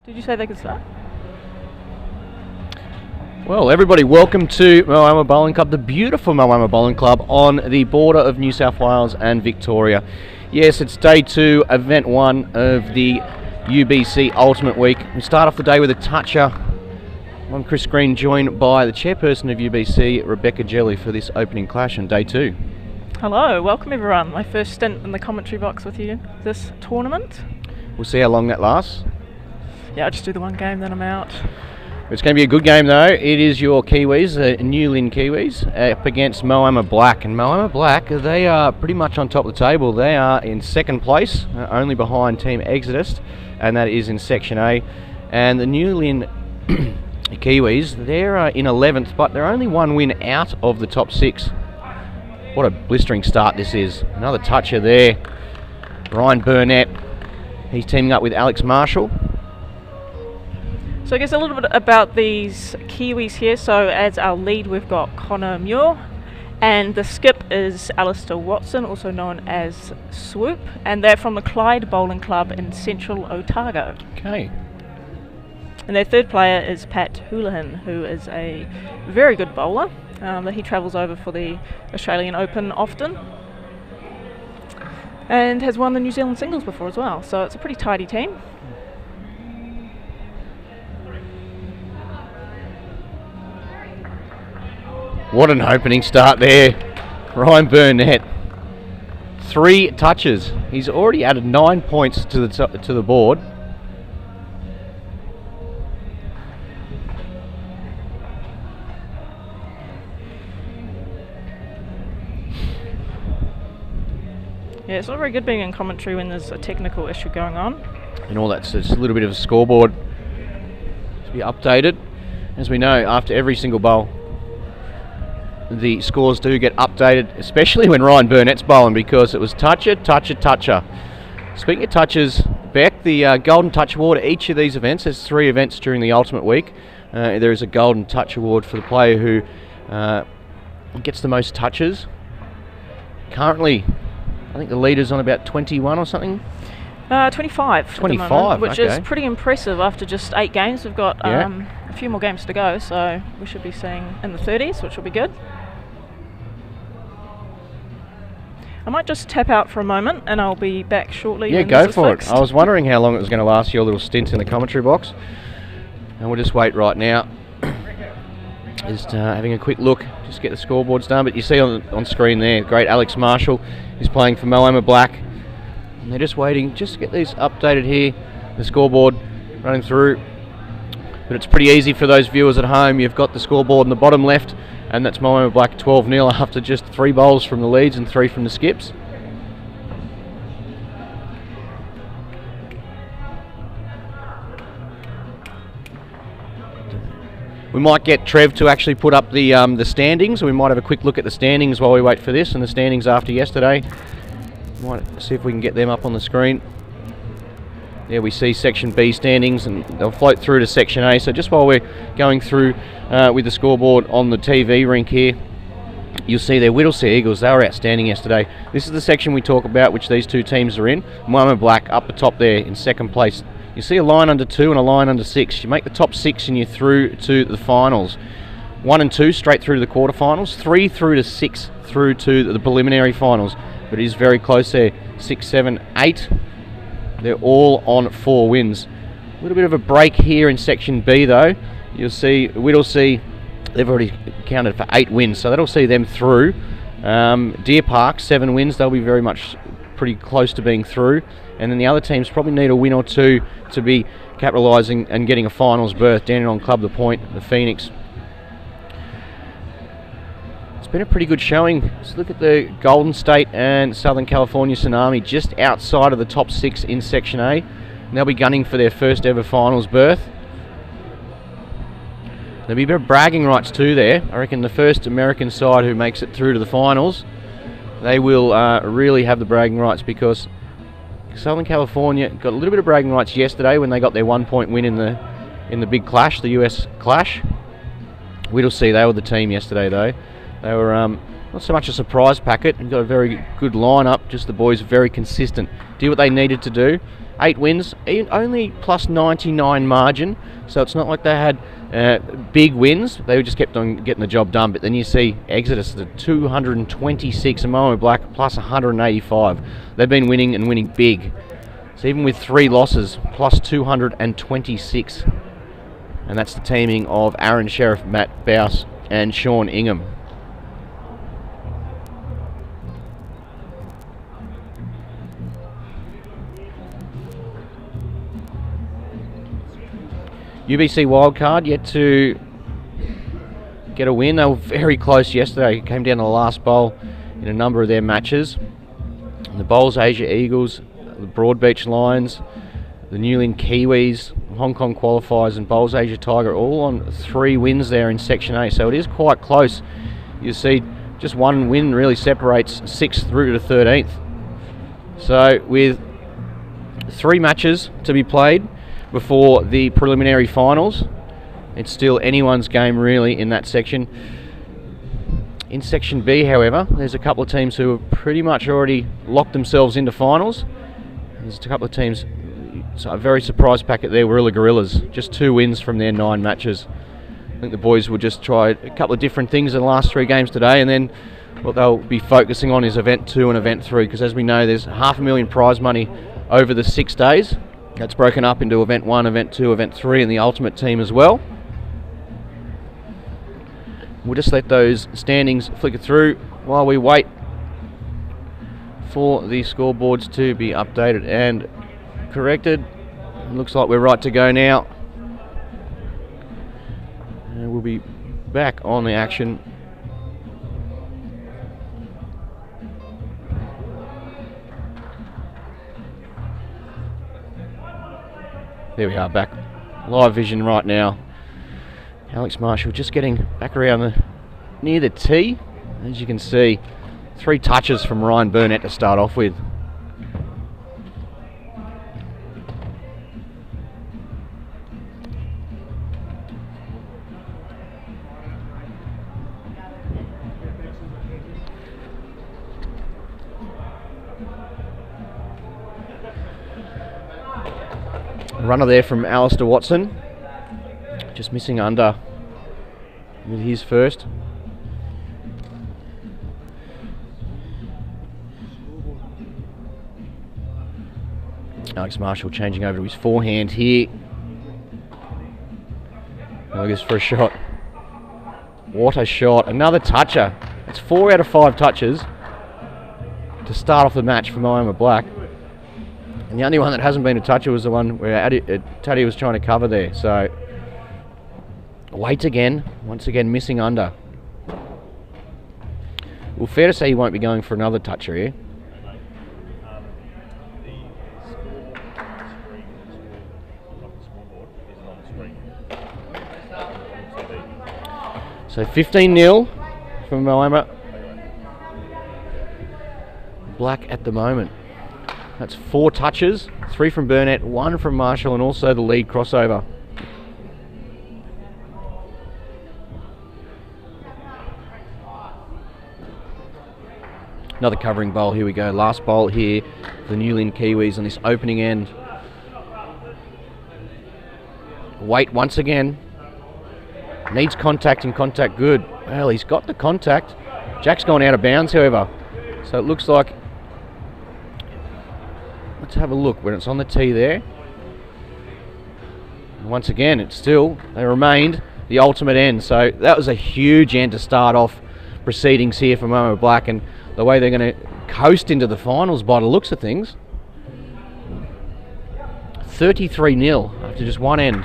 Did you say they could start? Well, everybody, welcome to Moama Bowling Club, the beautiful Moama Bowling Club on the border of New South Wales and Victoria. Yes, it's day 2, event 1 of the UBC Ultimate Week. We start off the day with a toucher. I'm Chris Green, joined by the chairperson of UBC, Rebecca Jelly, for this opening clash on day 2. Hello, welcome everyone. My first stint in the commentary box with you this tournament. We'll see how long that lasts. Yeah, I'll just do the one game, then I'm out. It's going to be a good game though. It is your Kiwis, New Lynn Kiwis, up against Moama Black. And Moama Black, they are pretty much on top of the table. They are in second place, only behind Team Exodus, and that is in Section A. And the New Lynn Kiwis, they're in 11th, but they're only one win out of the top 6. What a blistering start this is. Another toucher there. Ryan Burnett, he's teaming up with Alex Marshall. So I guess a little bit about these Kiwis here. So as our lead, we've got Connor Muir, and the skip is Alistair Watson, also known as Swoop, and they're from the Clyde Bowling Club in Central Otago. Okay. And their third player is Pat Houlihan, who is a very good bowler. He travels over for the Australian Open often, and has won the New Zealand singles before as well. So it's a pretty tidy team. What an opening start there. Ryan Burnett, 3 touches. He's already added 9 points to the board. Yeah, it's not very good being in commentary when there's a technical issue going on. And all that's just a little bit of a scoreboard to be updated. As we know, after every single bowl, the scores do get updated, especially when Ryan Burnett's bowling, because it was toucher, toucher, toucher. Speaking of touches, Beck, the Golden Touch Award at each of these events, there's 3 events during the Ultimate Week. There is a Golden Touch Award for the player who gets the most touches. Currently, I think the leader's on about 21 or something. 25. 25, moment, which okay. is pretty impressive after just 8 games. We've got a few more games to go, so we should be seeing in the 30s, which will be good. I might just tap out for a moment and I'll be back shortly. Yeah, go for it. I was wondering how long it was going to last, your little stint in the commentary box. And we'll just wait right now. Just having a quick look, just get the scoreboards done. But you see on screen there, great Alex Marshall is playing for Moama Black. And they're just waiting, just to get these updated here. The scoreboard running through. But it's pretty easy for those viewers at home. You've got the scoreboard in the bottom left, and that's Moama Black 12-0 after just 3 bowls from the leads and 3 from the skips. We might get Trev to actually put up the standings. We might have a quick look at the standings while we wait for this, and the standings after yesterday. Might see if we can get them up on the screen. There we see Section B standings, and they'll float through to Section A. So just while we're going through with the scoreboard on the TV rink here, you'll see there Whittlesea Eagles. They were outstanding yesterday. This is the section we talk about, which these 2 teams are in. Moama Black up the top there in second place. You see a line under 2 and a line under 6. You make the top 6 and you're through to the finals. 1 and 2 straight through to the quarterfinals. 3 through to 6 through to the preliminary finals. But it is very close there. 6, 7, 8. They're all on 4 wins. A little bit of a break here in Section B though. You'll see Whittlesea, they've already counted for 8 wins, so that'll see them through. Deer Park, 7 wins. They'll be very much pretty close to being through. And then the other teams probably need a win or 2 to be capitalising and getting a finals berth. Dandenong Club, the Point, the Phoenix. It's been a pretty good showing. Let's look at the Golden State and Southern California Tsunami just outside of the top 6 in Section A. And they'll be gunning for their first ever finals berth. There'll be a bit of bragging rights too there. I reckon the first American side who makes it through to the finals, they will really have the bragging rights, because Southern California got a little bit of bragging rights yesterday when they got their 1-point win in the big clash, the US clash. Whittlesea, they were the team yesterday though. They were not so much a surprise packet, and got a very good lineup. Just the boys very consistent. Did what they needed to do. 8 wins, only plus 99 margin, so it's not like they had big wins. They just kept on getting the job done. But then you see Exodus at 226 and Moama Black plus 185. They've been winning and winning big. So even with 3 losses, plus 226. And that's the teaming of Aaron Sheriff, Matt Bouse and Sean Ingham. UBC Wildcard yet to get a win. They were very close yesterday. Came down to the last bowl in a number of their matches. And the Bowls Asia Eagles, the Broadbeach Lions, the Newland Kiwis, Hong Kong Qualifiers and Bowls Asia Tiger all on 3 wins there in Section A. So it is quite close. You see just one win really separates 6th through to 13th. So with 3 matches to be played before the preliminary finals, it's still anyone's game really in that section. In Section B, however, there's a couple of teams who have pretty much already locked themselves into finals. There's a couple of teams, so a very surprise packet there, Warilla Gorillas, just 2 wins from their 9 matches. I think the boys will just try a couple of different things in the last 3 games today, and then what they'll be focusing on is Event 2 and Event 3, because as we know there's $500,000 prize money over the 6 days. That's broken up into Event 1, Event 2, Event 3 and the Ultimate Team as well. We'll just let those standings flicker through while we wait for the scoreboards to be updated and corrected. It looks like we're right to go now. And we'll be back on the action. There we are, back live vision right now. Alex Marshall just getting back around near the tee. As you can see, 3 touches from Ryan Burnett to start off with. Runner there from Alistair Watson, just missing under with his first. Alex Marshall changing over to his forehand here. Look at this for a shot. What a shot. Another toucher. It's 4 out of 5 touches to start off the match for Moama Black. And the only one that hasn't been a toucher was the one where Taddy was trying to cover there. So, wait again. Once again, missing under. Well, fair to say he won't be going for another toucher here. So 15-0 from Moama Black at the moment. That's 4 touches, 3 from Burnett, 1 from Marshall, and also the lead crossover. Another covering bowl, here we go. Last bowl here for the Newland Kiwis on this opening end. Wait once again. Needs contact and contact good. Well, he's got the contact. Jack's gone out of bounds, however. So it looks like... Let's have a look when it's on the tee there. And once again, it's still... They remained the ultimate end. So that was a huge end to start off proceedings here for Moama Black. And the way they're going to coast into the finals by the looks of things. 33-0 after just one end.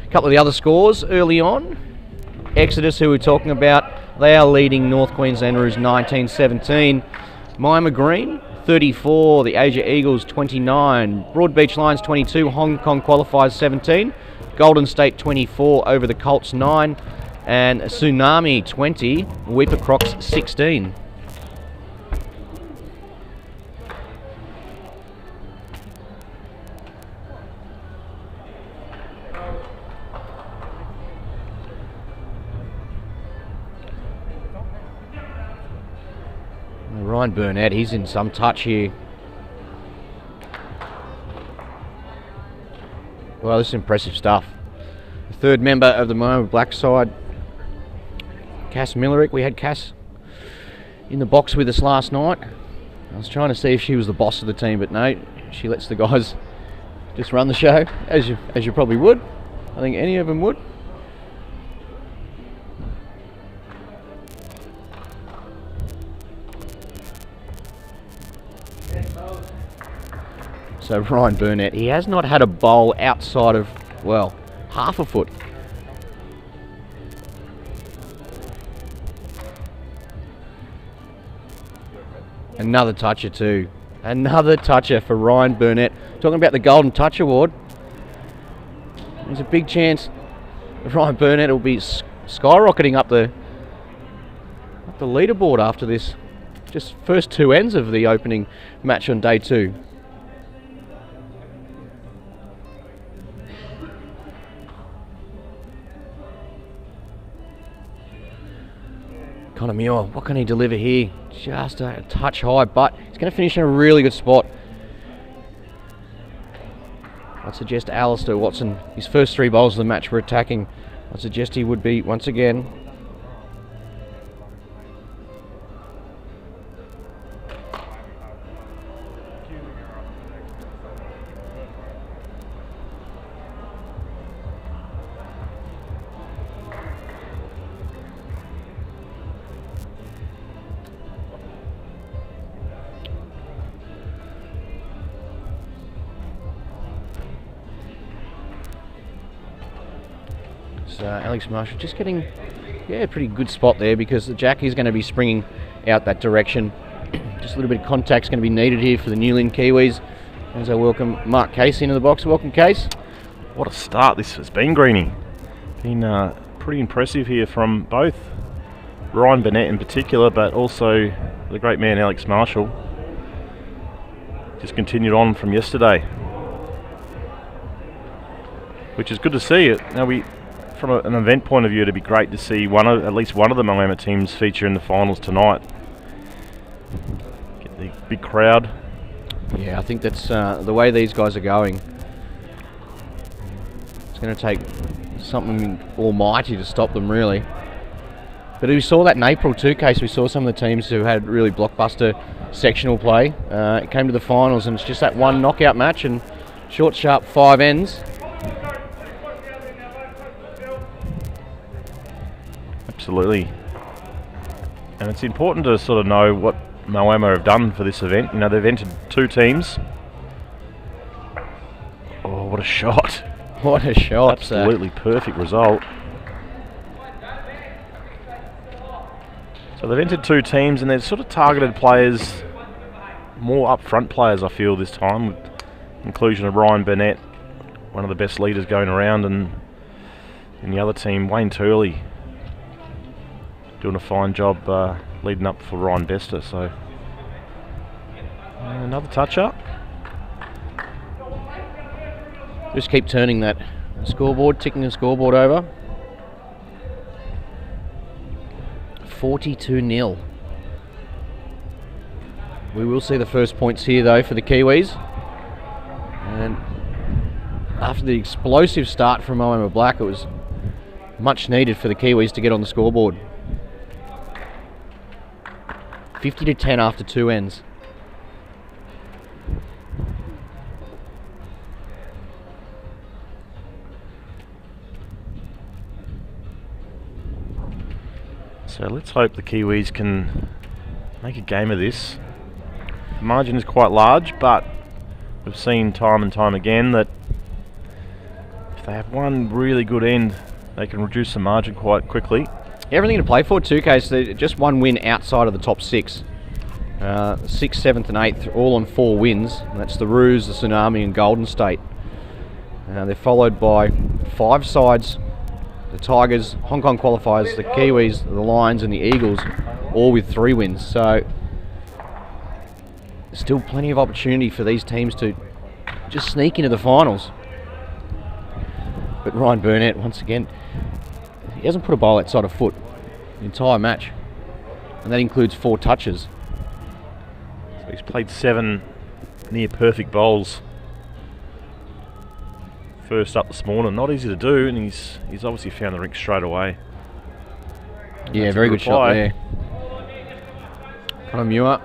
A couple of the other scores early on. Exodus, who we're talking about, they are leading North Queensland Roos 19-17. Moama Green 34, the Asia Eagles 29, Broadbeach Lions 22, Hong Kong Qualifiers 17, Golden State 24 over the Colts 9, and Tsunami 20, Weeper Crocs 16. Ryan Burnett, he's in some touch here. Well, this is impressive stuff. The third member of the Moama Black side, Cass Millerick. We had Cass in the box with us last night. I was trying to see if she was the boss of the team, but no, she lets the guys just run the show, as you probably would. I think any of them would. So Ryan Burnett, he has not had a bowl outside of, well, half a foot. Another toucher too. Another toucher for Ryan Burnett. Talking about the Golden Touch Award. There's a big chance Ryan Burnett will be skyrocketing up the leaderboard after this. Just first 2 ends of the opening match on day 2. Connor Muir, what can he deliver here? Just a touch high, but he's going to finish in a really good spot. I'd suggest Alistair Watson, his first 3 bowls of the match were attacking. I'd suggest he would be once again. Alex Marshall just getting, a pretty good spot there because the Jack is going to be springing out that direction. Just a little bit of contact's going to be needed here for the Newland Kiwis. As I welcome Mark Case into the box. Welcome, Case. What a start this has been, Greenie. Been pretty impressive here from both Ryan Burnett in particular, but also the great man Alex Marshall. Just continued on from yesterday, which is good to see. It now from an event point of view, it'd be great to see at least one of the Moama teams feature in the finals tonight. Get the big crowd. Yeah, I think that's the way these guys are going. It's going to take something almighty to stop them, really. But we saw that in April too, Case. We saw some of the teams who had really blockbuster sectional play. It came to the finals, and it's just that one knockout match and short, sharp 5 ends. Absolutely. And it's important to sort of know what Moama have done for this event. You know, they've entered 2 teams. Oh, what a shot. What a shot. Absolutely perfect result. So they've entered 2 teams, and they've sort of targeted players, more up-front players, I feel, this time, with inclusion of Ryan Burnett, one of the best leaders going around, and in the other team, Wayne Turley, doing a fine job leading up for Ryan Bester. So another touch up. Just keep turning that scoreboard, ticking the scoreboard over. 42-0. We will see the first points here though for the Kiwis. And after the explosive start from Moama Black, it was much needed for the Kiwis to get on the scoreboard. 50-10 after 2 ends. So let's hope the Kiwis can make a game of this. The margin is quite large, but we've seen time and time again that if they have one really good end, they can reduce the margin quite quickly. Everything to play for too, Case. Just one win outside of the top 6. 6th, 7th and 8th, all on 4 wins. And that's the Roos, the Tsunami and Golden State. They're followed by 5 sides. The Tigers, Hong Kong qualifiers, the Kiwis, the Lions and the Eagles, all with 3 wins. So still plenty of opportunity for these teams to just sneak into the finals. But Ryan Burnett, once again, he hasn't put a bowl outside a foot the entire match, and that includes 4 touches. He's played 7 near perfect bowls first up this morning. Not easy to do, and he's obviously found the rink straight away. Yeah, very good shot there. Connor Muir.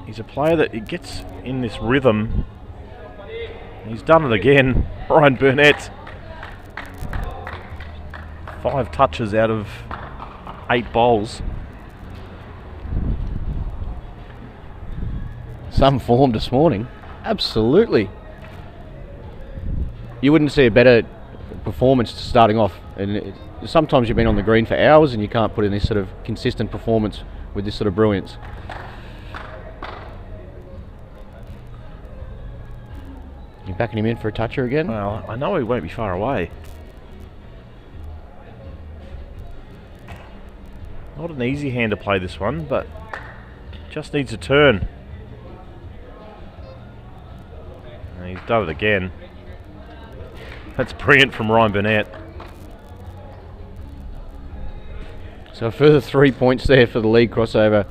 He's a player that he gets in this rhythm. He's done it again. Ryan Burnett. 5 touches out of 8 bowls. Some form this morning. Absolutely. You wouldn't see a better performance starting off. And sometimes you've been on the green for hours and you can't put in this sort of consistent performance with this sort of brilliance. You backing him in for a toucher again? Well, I know he won't be far away. Not an easy hand to play this one, but just needs a turn. And he's done it again. That's brilliant from Ryan Burnett. So a further 3 points there for the league crossover.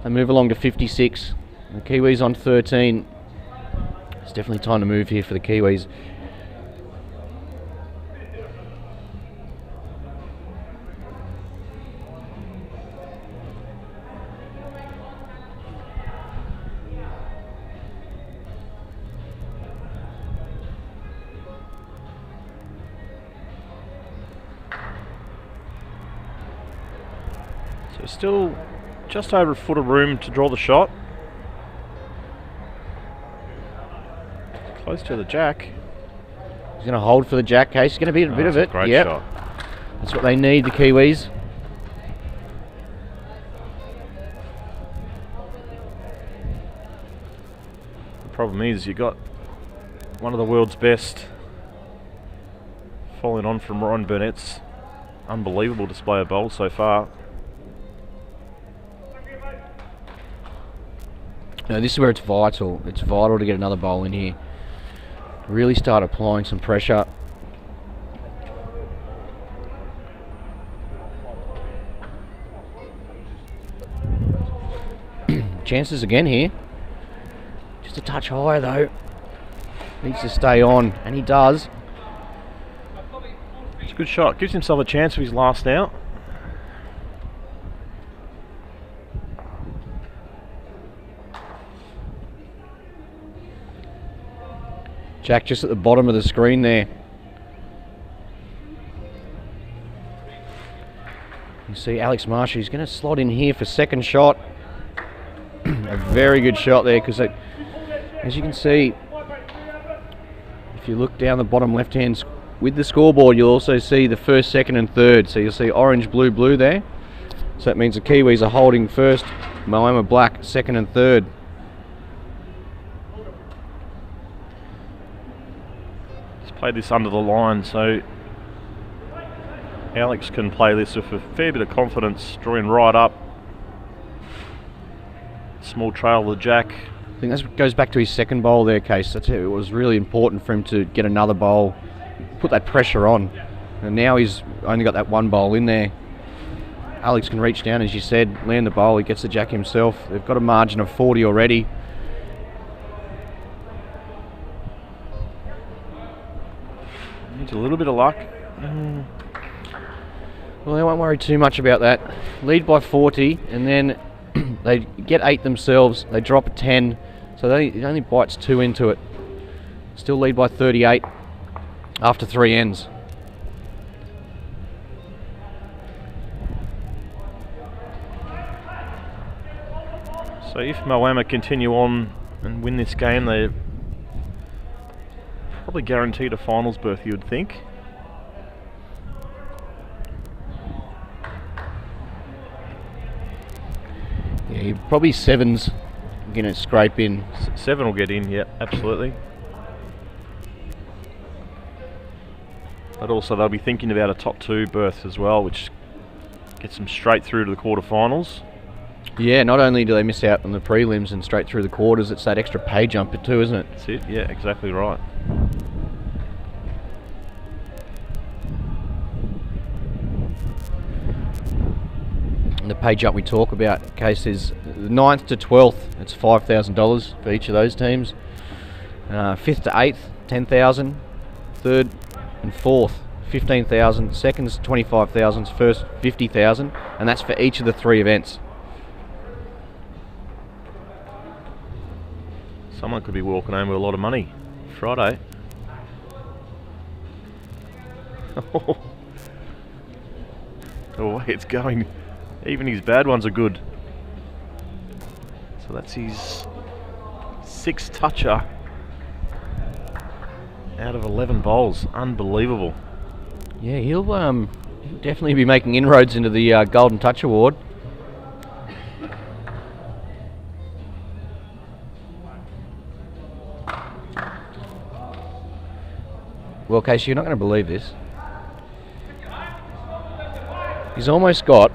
They move along to 56. The Kiwis on 13. It's definitely time to move here for the Kiwis. So still just over a foot of room to draw the shot. Close to the jack. He's going to hold for the jack case. He's going to be a bit of it. Great shot. That's what they need, the Kiwis. The problem is you've got one of the world's best falling on from Ryan Burnett's unbelievable display of bowls so far. No, this is where it's vital. It's vital to get another bowl in here. Really start applying some pressure. Chances again here. Just a touch higher though. Needs to stay on, and he does. It's a good shot. Gives himself a chance for his last out. Jack just at the bottom of the screen there. You see Alex Marshall, he's going to slot in here for second shot. A very good shot there, because as you can see, if you look down the bottom left hand with the scoreboard, you'll also see the first, second and third. So you'll see orange, blue, blue there. So that means the Kiwis are holding first, Moama black, second and third. Play this under the line, so Alex can play this with a fair bit of confidence, drawing right up. Small trail of the jack. I think that goes back to his second bowl there, Case. That's it. It was really important for him to get another bowl, put that pressure on. And now he's only got that one bowl in there. Alex can reach down, as you said, land the bowl. He gets the jack himself. They've got a margin of 40 already. Needs a little bit of luck. Well, they won't worry too much about that. Lead by 40, and then they get 8 themselves. They drop a 10, so it only bites 2 into it. Still lead by 38 after 3 ends. So if Moama continue on and win this game, they're probably guaranteed a finals berth, you would think. Yeah, probably 7's going to scrape in. 7 will get in, yeah, absolutely. But also they'll be thinking about a top 2 berth as well, which gets them straight through to the quarterfinals. Yeah, not only do they miss out on the prelims and straight through the quarters, it's that extra pay jumper too, isn't it? That's it, yeah, exactly right. And the page up we talk about cases, the 9th to 12th, it's $5,000 for each of those teams. 5th to 8th, 10,000. 3rd and 4th, 15,000. 2nd's 25,000. 1st, 50,000, and that's for each of the 3 events. Someone could be walking home with a lot of money Friday. The way it's going, even his bad ones are good. So that's his 6th toucher out of 11 bowls. Unbelievable. Yeah, he'll definitely be making inroads into the Golden Touch Award. Well, Casey, you're not going to believe this. He's almost got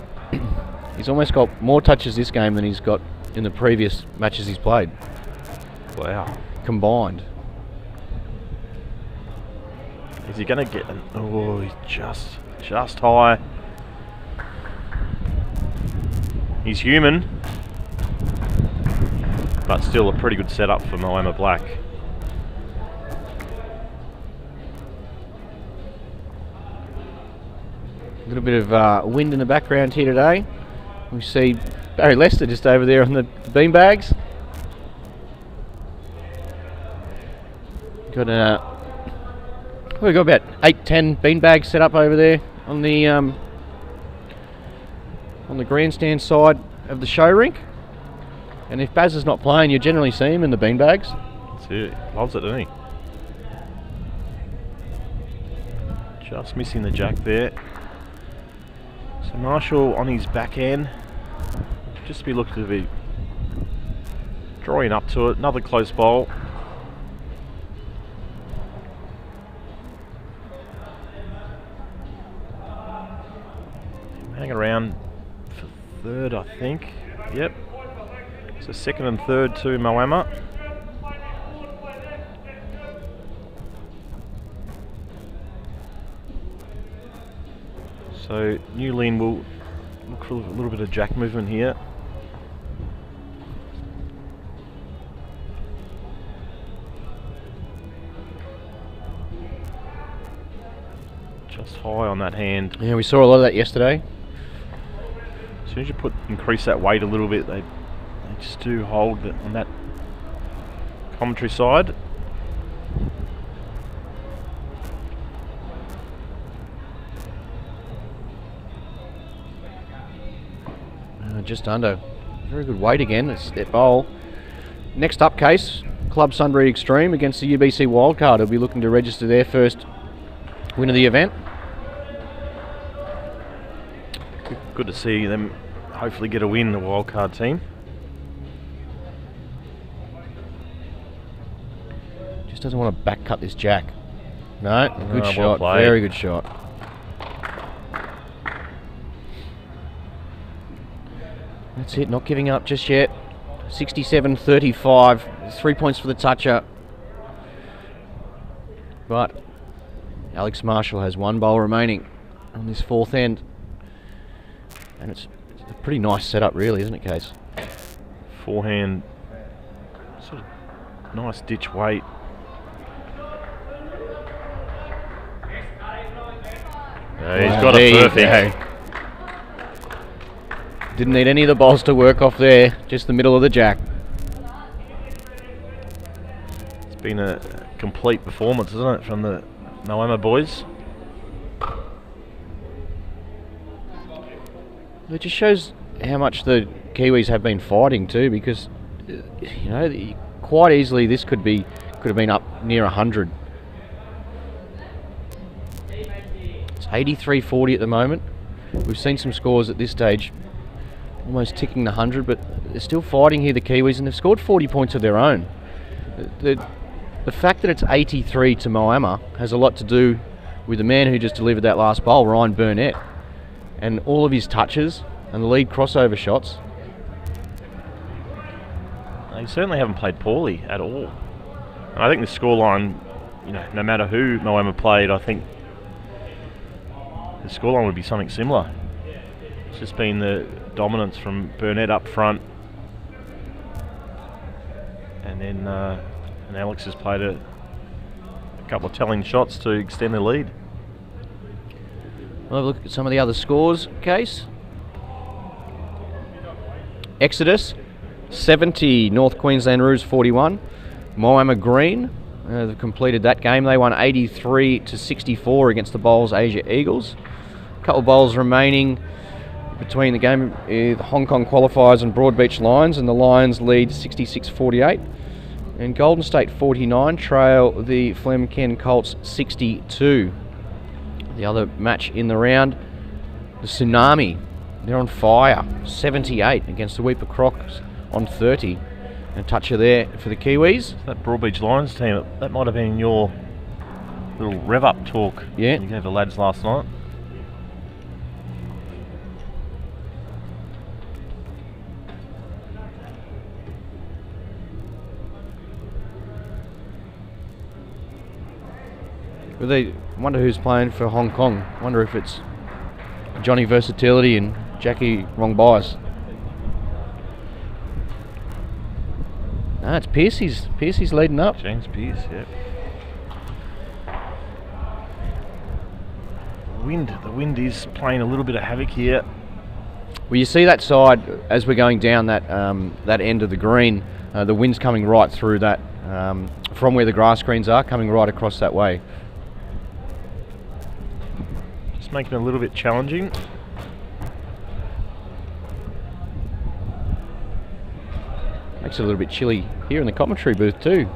more touches this game than he's got in the previous matches he's played. Wow. Combined. Is he going to get an... Oh, he's just high. He's human. But still a pretty good setup for Moama Black. A little bit of wind in the background here today. We see Barry Lester just over there on the beanbags. We've got about 8-10 beanbags set up over there on the grandstand side of the show rink. And if Baz is not playing, you generally see him in the beanbags. That's it. Loves it, doesn't he? Just missing the jack there. So Marshall on his backhand. Just be looking to be drawing up to it. Another close bowl. Hang around for 3rd, I think. Yep. So 2nd and 3rd to Moama. So Newlyn will look for a little bit of jack movement here. Just high on that hand. Yeah, we saw a lot of that yesterday. As soon as you increase that weight a little bit, they just do hold on that commentary side. Just under. Very good weight again. It's that bowl. Next up case, Club Sunbury Extreme against the UBC Wildcard. They'll be looking to register their first win of the event. Good to see them hopefully get a win, the Wildcard team. Just doesn't want to back cut this jack. No, good shot. Well played. Very good shot. That's it, not giving up just yet. 67-35, 3 points for the toucher. But Alex Marshall has 1 bowl remaining on this 4th end. And it's a pretty nice setup really, isn't it, Case? Forehand, sort of nice ditch weight. Yeah, he's got it perfect. Didn't need any of the bowls to work off there, just the middle of the jack. It's been a complete performance, isn't it, from the Moama boys? It just shows how much the Kiwis have been fighting too, because you know, quite easily this could have been up near 100. It's 83-40 at the moment. We've seen some scores at this stage almost ticking the 100, but they're still fighting here, the Kiwis, and they've scored 40 points of their own. The fact that it's 83 to Moama has a lot to do with the man who just delivered that last bowl, Ryan Burnett, and all of his touches and the lead crossover shots. They certainly haven't played poorly at all. And I think the scoreline, you know, no matter who Moama played, I think the scoreline would be something similar. just been the dominance from Burnett up front. And then and Alex has played a couple of telling shots to extend the lead. We'll have a look at some of the other scores, Case. Exodus 70, North Queensland Roos 41. Moama Green, they've completed that game. They won 83-64 against the Bowls Asia Eagles. A couple of bowls remaining between the game, the Hong Kong qualifiers and Broadbeach Lions, and the Lions lead 66-48. And Golden State 49 trail the Flemken Colts 62. The other match in the round, the Tsunami, they're on fire, 78 against the Weeper Crocs on 30. And a toucher there for the Kiwis. That Broadbeach Lions team, that might have been your little rev-up talk you gave the lads last night. But they wonder who's playing for Hong Kong. Wonder if it's Johnny Versatility and Jackie Wrong Bias. It's Piercy's. Piercy's leading up. James Pierce, yep. The wind is playing a little bit of havoc here. Well, you see that side as we're going down that that end of the green. The wind's coming right through that from where the grass greens are, coming right across that way. Just making it a little bit challenging. Makes it a little bit chilly here in the commentary booth too.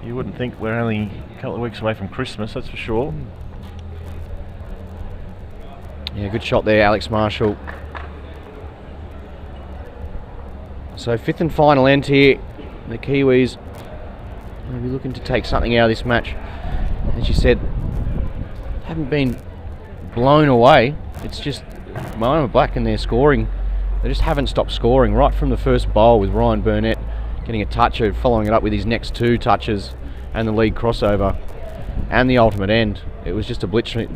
You wouldn't think we're only a couple of weeks away from Christmas, that's for sure. Yeah, good shot there, Alex Marshall. So fifth and final end here. The Kiwis will be looking to take something out of this match. As you said, haven't been blown away. It's just Moama Black and their scoring. They just haven't stopped scoring right from the first bowl, with Ryan Burnett getting a toucher, following it up with his next two touches and the lead crossover and the ultimate end. It was just a blitzering.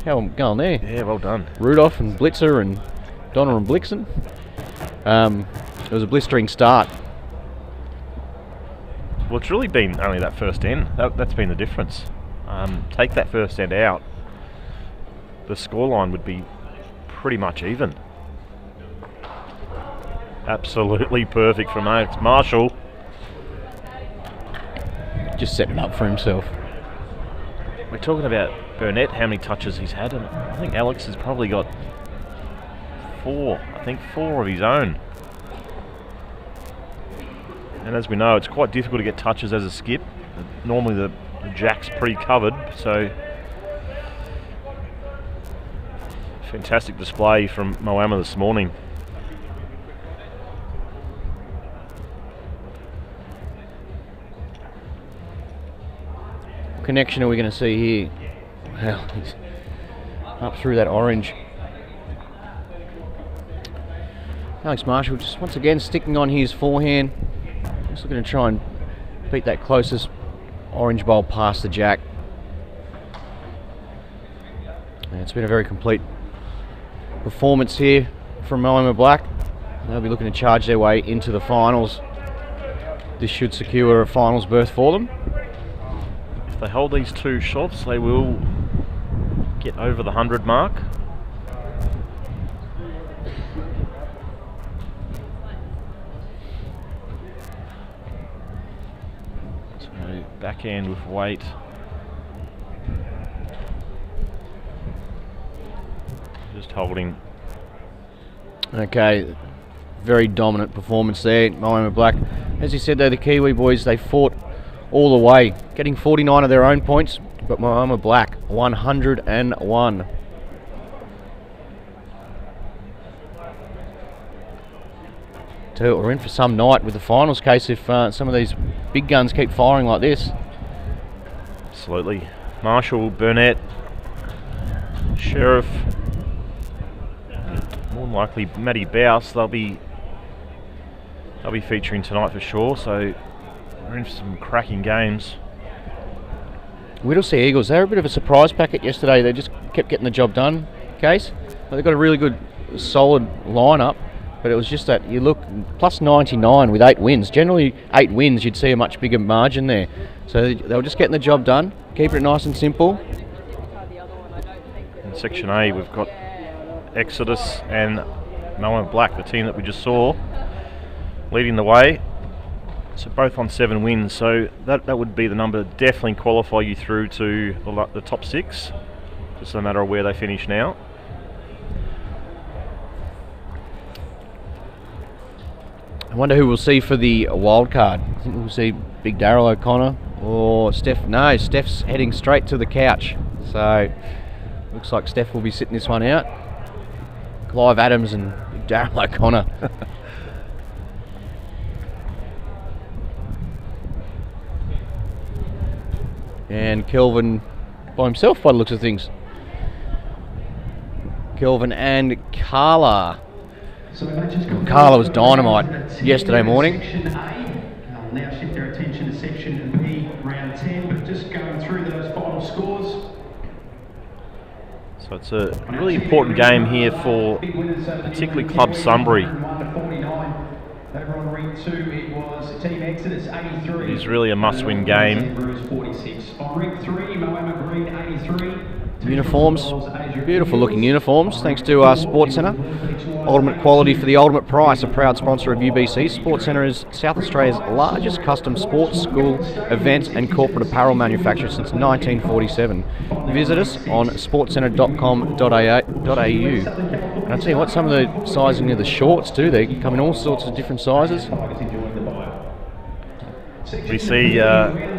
How I'm going there? Yeah, well done. Rudolph and Blitzer and Donner and Blixen. It was a blistering start. Well, it's really been only that first end. That's been the difference. Take that first end out, the scoreline would be pretty much even. Absolutely perfect from Alex Marshall. Just setting up for himself. We're talking about Burnett, how many touches he's had, and I think Alex has probably got four of his own. And as we know, it's quite difficult to get touches as a skip. Normally the jack's pretty covered, so fantastic display from Moama this morning. What connection are we going to see here? Well, he's up through that orange. Alex Marshall just once again sticking on his forehand. Just looking to try and beat that closest orange bowl past the jack. And it's been a very complete performance here from Moama Black. They'll be looking to charge their way into the finals. This should secure a finals berth for them. If they hold these two shots, they will get over the 100 mark. So backhand with weight. Just holding. Okay, very dominant performance there, Moama Black. As you said though, the Kiwi boys, they fought all the way, getting 49 of their own points, but Moama Black, 101. So we're in for some night with the finals, Case, if some of these big guns keep firing like this. Absolutely. Marshall, Burnett, Sheriff, more than likely Matty Bouse, they'll be featuring tonight for sure, so we're in for some cracking games. Whittlesea Eagles, they were a bit of a surprise packet yesterday. They just kept getting the job done, Case. They've got a really good, solid lineup, but it was just that you look plus 99 with 8 wins. Generally, 8 wins, you'd see a much bigger margin there. So they were just getting the job done, keeping it nice and simple. In Section A, we've got Exodus and Moama Black, the team that we just saw, leading the way. So both on 7 wins, so that would be the number that definitely qualify you through to the top 6, just no matter where they finish now. I wonder who we'll see for the wild card. I think we'll see Big Daryl O'Connor or Steph. No, Steph's heading straight to the couch, so looks like Steph will be sitting this one out. Clive Adams and Big Daryl O'Connor. And Kelvin by himself by the looks of things. Kelvin and Carla. Carla was dynamite yesterday morning. I'll now shift their attention to Section B, round 10, but just going through those final scores. So it's a really important game here for particularly Club Sunbury. Over on ring 2, it was Team Exodus 83. It is really a must-win game. Roos 46. On ring 3, Moama Green 83. Uniforms, beautiful looking uniforms, thanks to our Sports Centre. Ultimate quality for the ultimate price, a proud sponsor of UBC. Sports Centre is South Australia's largest custom sports, school, events and corporate apparel manufacturer since 1947. Visit us on sportscentre.com.au. And I'll tell you what, some of the sizing of the shorts too, they come in all sorts of different sizes. We see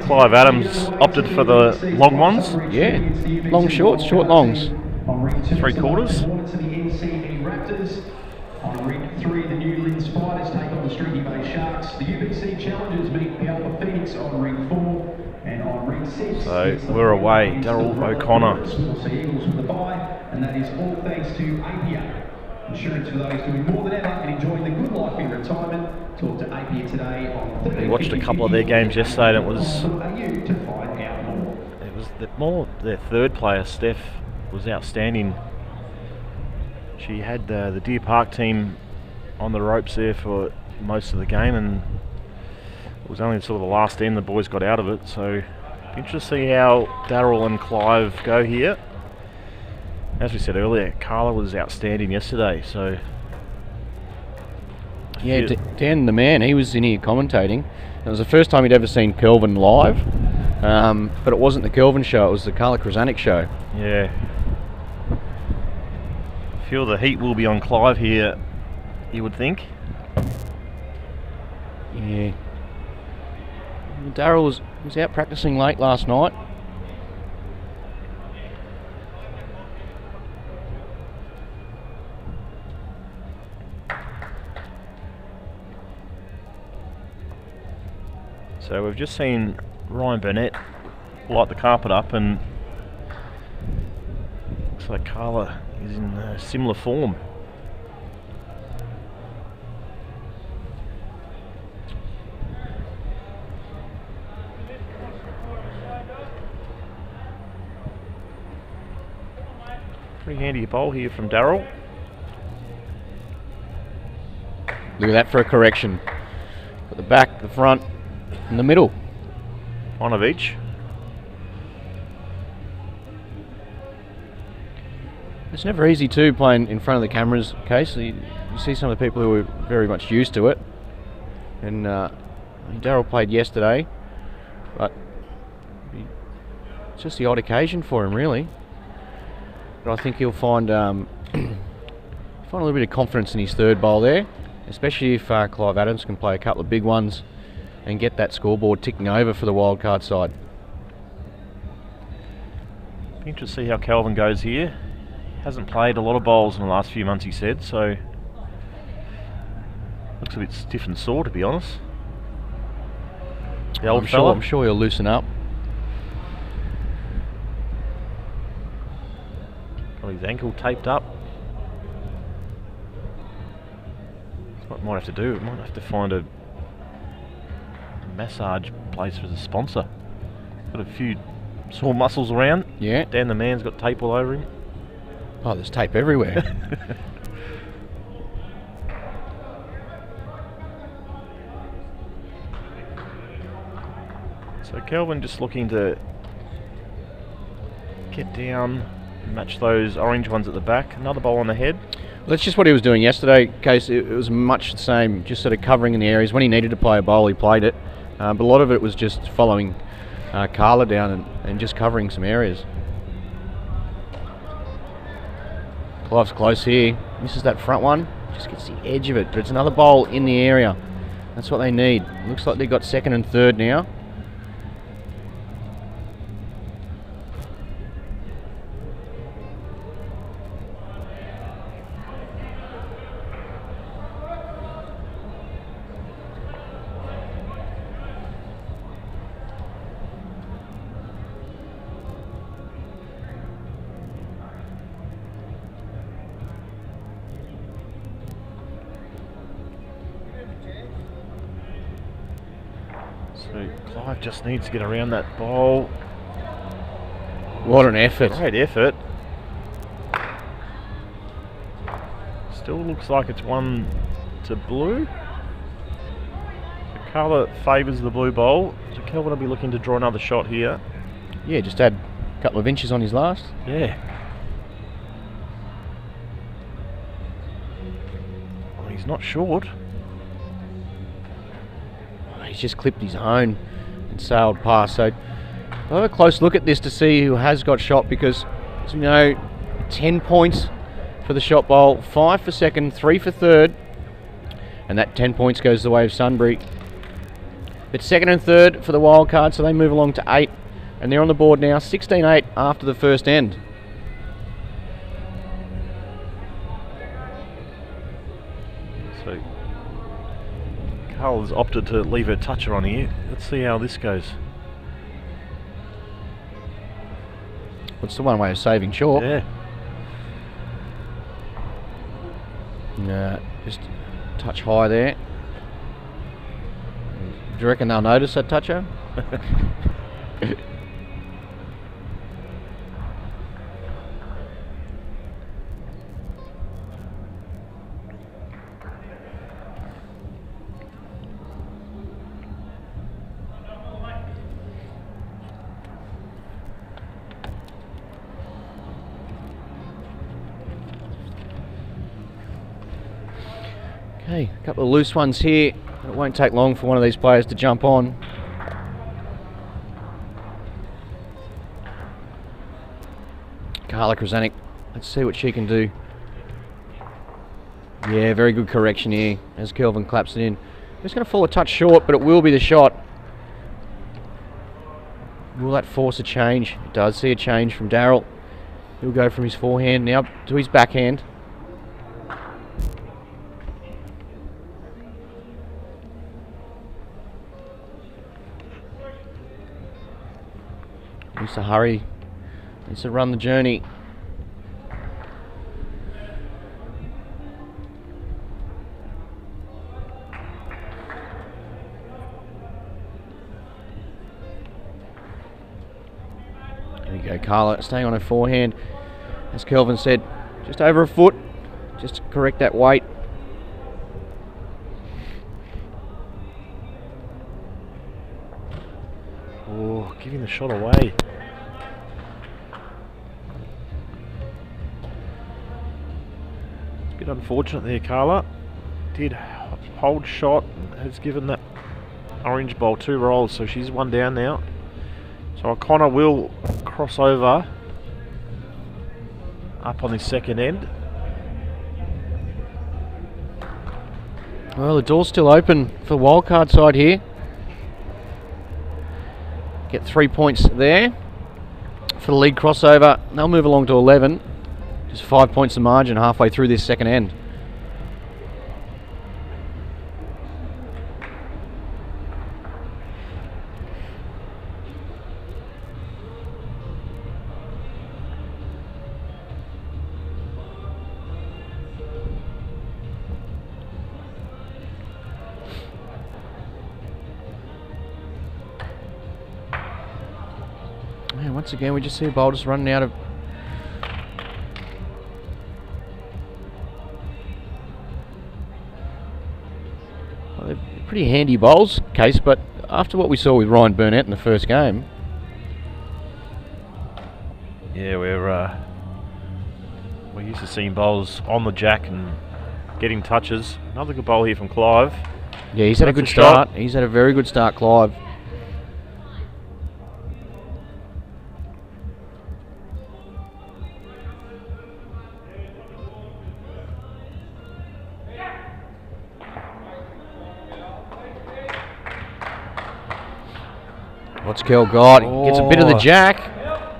Clive Adams opted for the long ones. Yeah, long shorts, short longs. 3/4. On ring 3, the New Lynn Spiders take on the Streaky Bay Sharks. The UBC Challengers meet the Alpha Phoenix on ring 4. And on ring 6, so we're away. Daryl O'Connor. Eagles with the bye, and that is all thanks to APA. Insurance for those doing more than ever and enjoying the good life in retirement. Talk to APA today on 30. We watched a couple of their games yesterday, and it was more their third player, Steph, was outstanding. She had the Deer Park team on the ropes there for most of the game, and it was only sort of the last end the boys got out of it. So interesting to see how Daryl and Clive go here. As we said earlier, Carla was outstanding yesterday. So yeah, Dan the man, he was in here commentating. It was the first time he'd ever seen Kelvin live, but it wasn't the Kelvin show, it was the Carla Krasanik show. Yeah. I feel the heat will be on Clive here, you would think. Yeah. Daryl was out practicing late last night. So we've just seen Ryan Burnett light the carpet up, and looks like Carla is in similar form. Pretty handy bowl here from Daryl. Look at that for a correction. Got the back, the front, and the middle. One of each. It's never easy too playing in front of the cameras, Case. You see some of the people who are very much used to it. And Daryl played yesterday, but it's just the odd occasion for him, really. But I think he'll find a little bit of confidence in his third bowl there, especially if Clive Adams can play a couple of big ones and get that scoreboard ticking over for the wildcard side. Be interested to see how Kelvin goes here. Hasn't played a lot of bowls in the last few months, he said, so looks a bit stiff and sore, to be honest. The old fella. I'm sure he'll loosen up. Got his ankle taped up. That's what we might have to do. We might have to find a massage place as a sponsor. Got a few sore muscles around. Yeah. Dan the man's got tape all over him. Oh, there's tape everywhere. So Kelvin just looking to get down, match those orange ones at the back. Another bowl on the head. Well, that's just what he was doing yesterday. Case it was much the same, just sort of covering in the areas. When he needed to play a bowl, he played it. But a lot of it was just following Carla down and just covering some areas. Clive's close here. Misses that front one. Just gets the edge of it. But it's another bowl in the area. That's what they need. Looks like they've got second and third now. So Clive just needs to get around that bowl. What an effort. Great effort. Still looks like it's one to blue. So Carla favours the blue bowl. So Kelvin will be looking to draw another shot here. Yeah, just add a couple of inches on his last. Yeah. Well, he's not short. He's just clipped his own and sailed past. So I'll have a close look at this to see who has got shot, because, as we know, 10 points for the shot bowl, 5 for second, 3 for third, and that 10 points goes the way of Sunbury. It's second and third for the wildcard, so they move along to 8, and they're on the board now, 16-8 after the first end. So Carl has opted to leave her toucher on here. Let's see how this goes. What's the one way of saving short? Yeah. Nah, just touch high there. Do you reckon they'll notice that toucher? Okay, a couple of loose ones here. It won't take long for one of these players to jump on. Carla Krasanik, let's see what she can do. Yeah, very good correction here as Kelvin claps it in. It's going to fall a touch short, but it will be the shot. Will that force a change? It does. See a change from Darryl. He'll go from his forehand now to his backhand. Needs to hurry. Needs to run the journey. There we go, Carla staying on her forehand. As Kelvin said, just over a foot. Just to correct that weight. Oh, giving the shot away. Bit unfortunate there, Carla. Did hold shot, has given that orange bowl 2 rolls, so she's 1 down now. So O'Connor will cross over up on this second end. Well, the door's still open for the wildcard side here. Get 3 points there for the league crossover. They'll move along to 11. Just 5 points of margin halfway through this second end. Once again, we just see a bowl just running out of... Well, they're pretty handy bowls, Case, but after what we saw with Ryan Burnett in the first game... Yeah, we're used to seeing bowls on the jack and getting touches. Another good bowl here from Clive. Yeah, he's had a good start. He's had a very good start, Clive. What's Kel got? He gets a bit of the jack.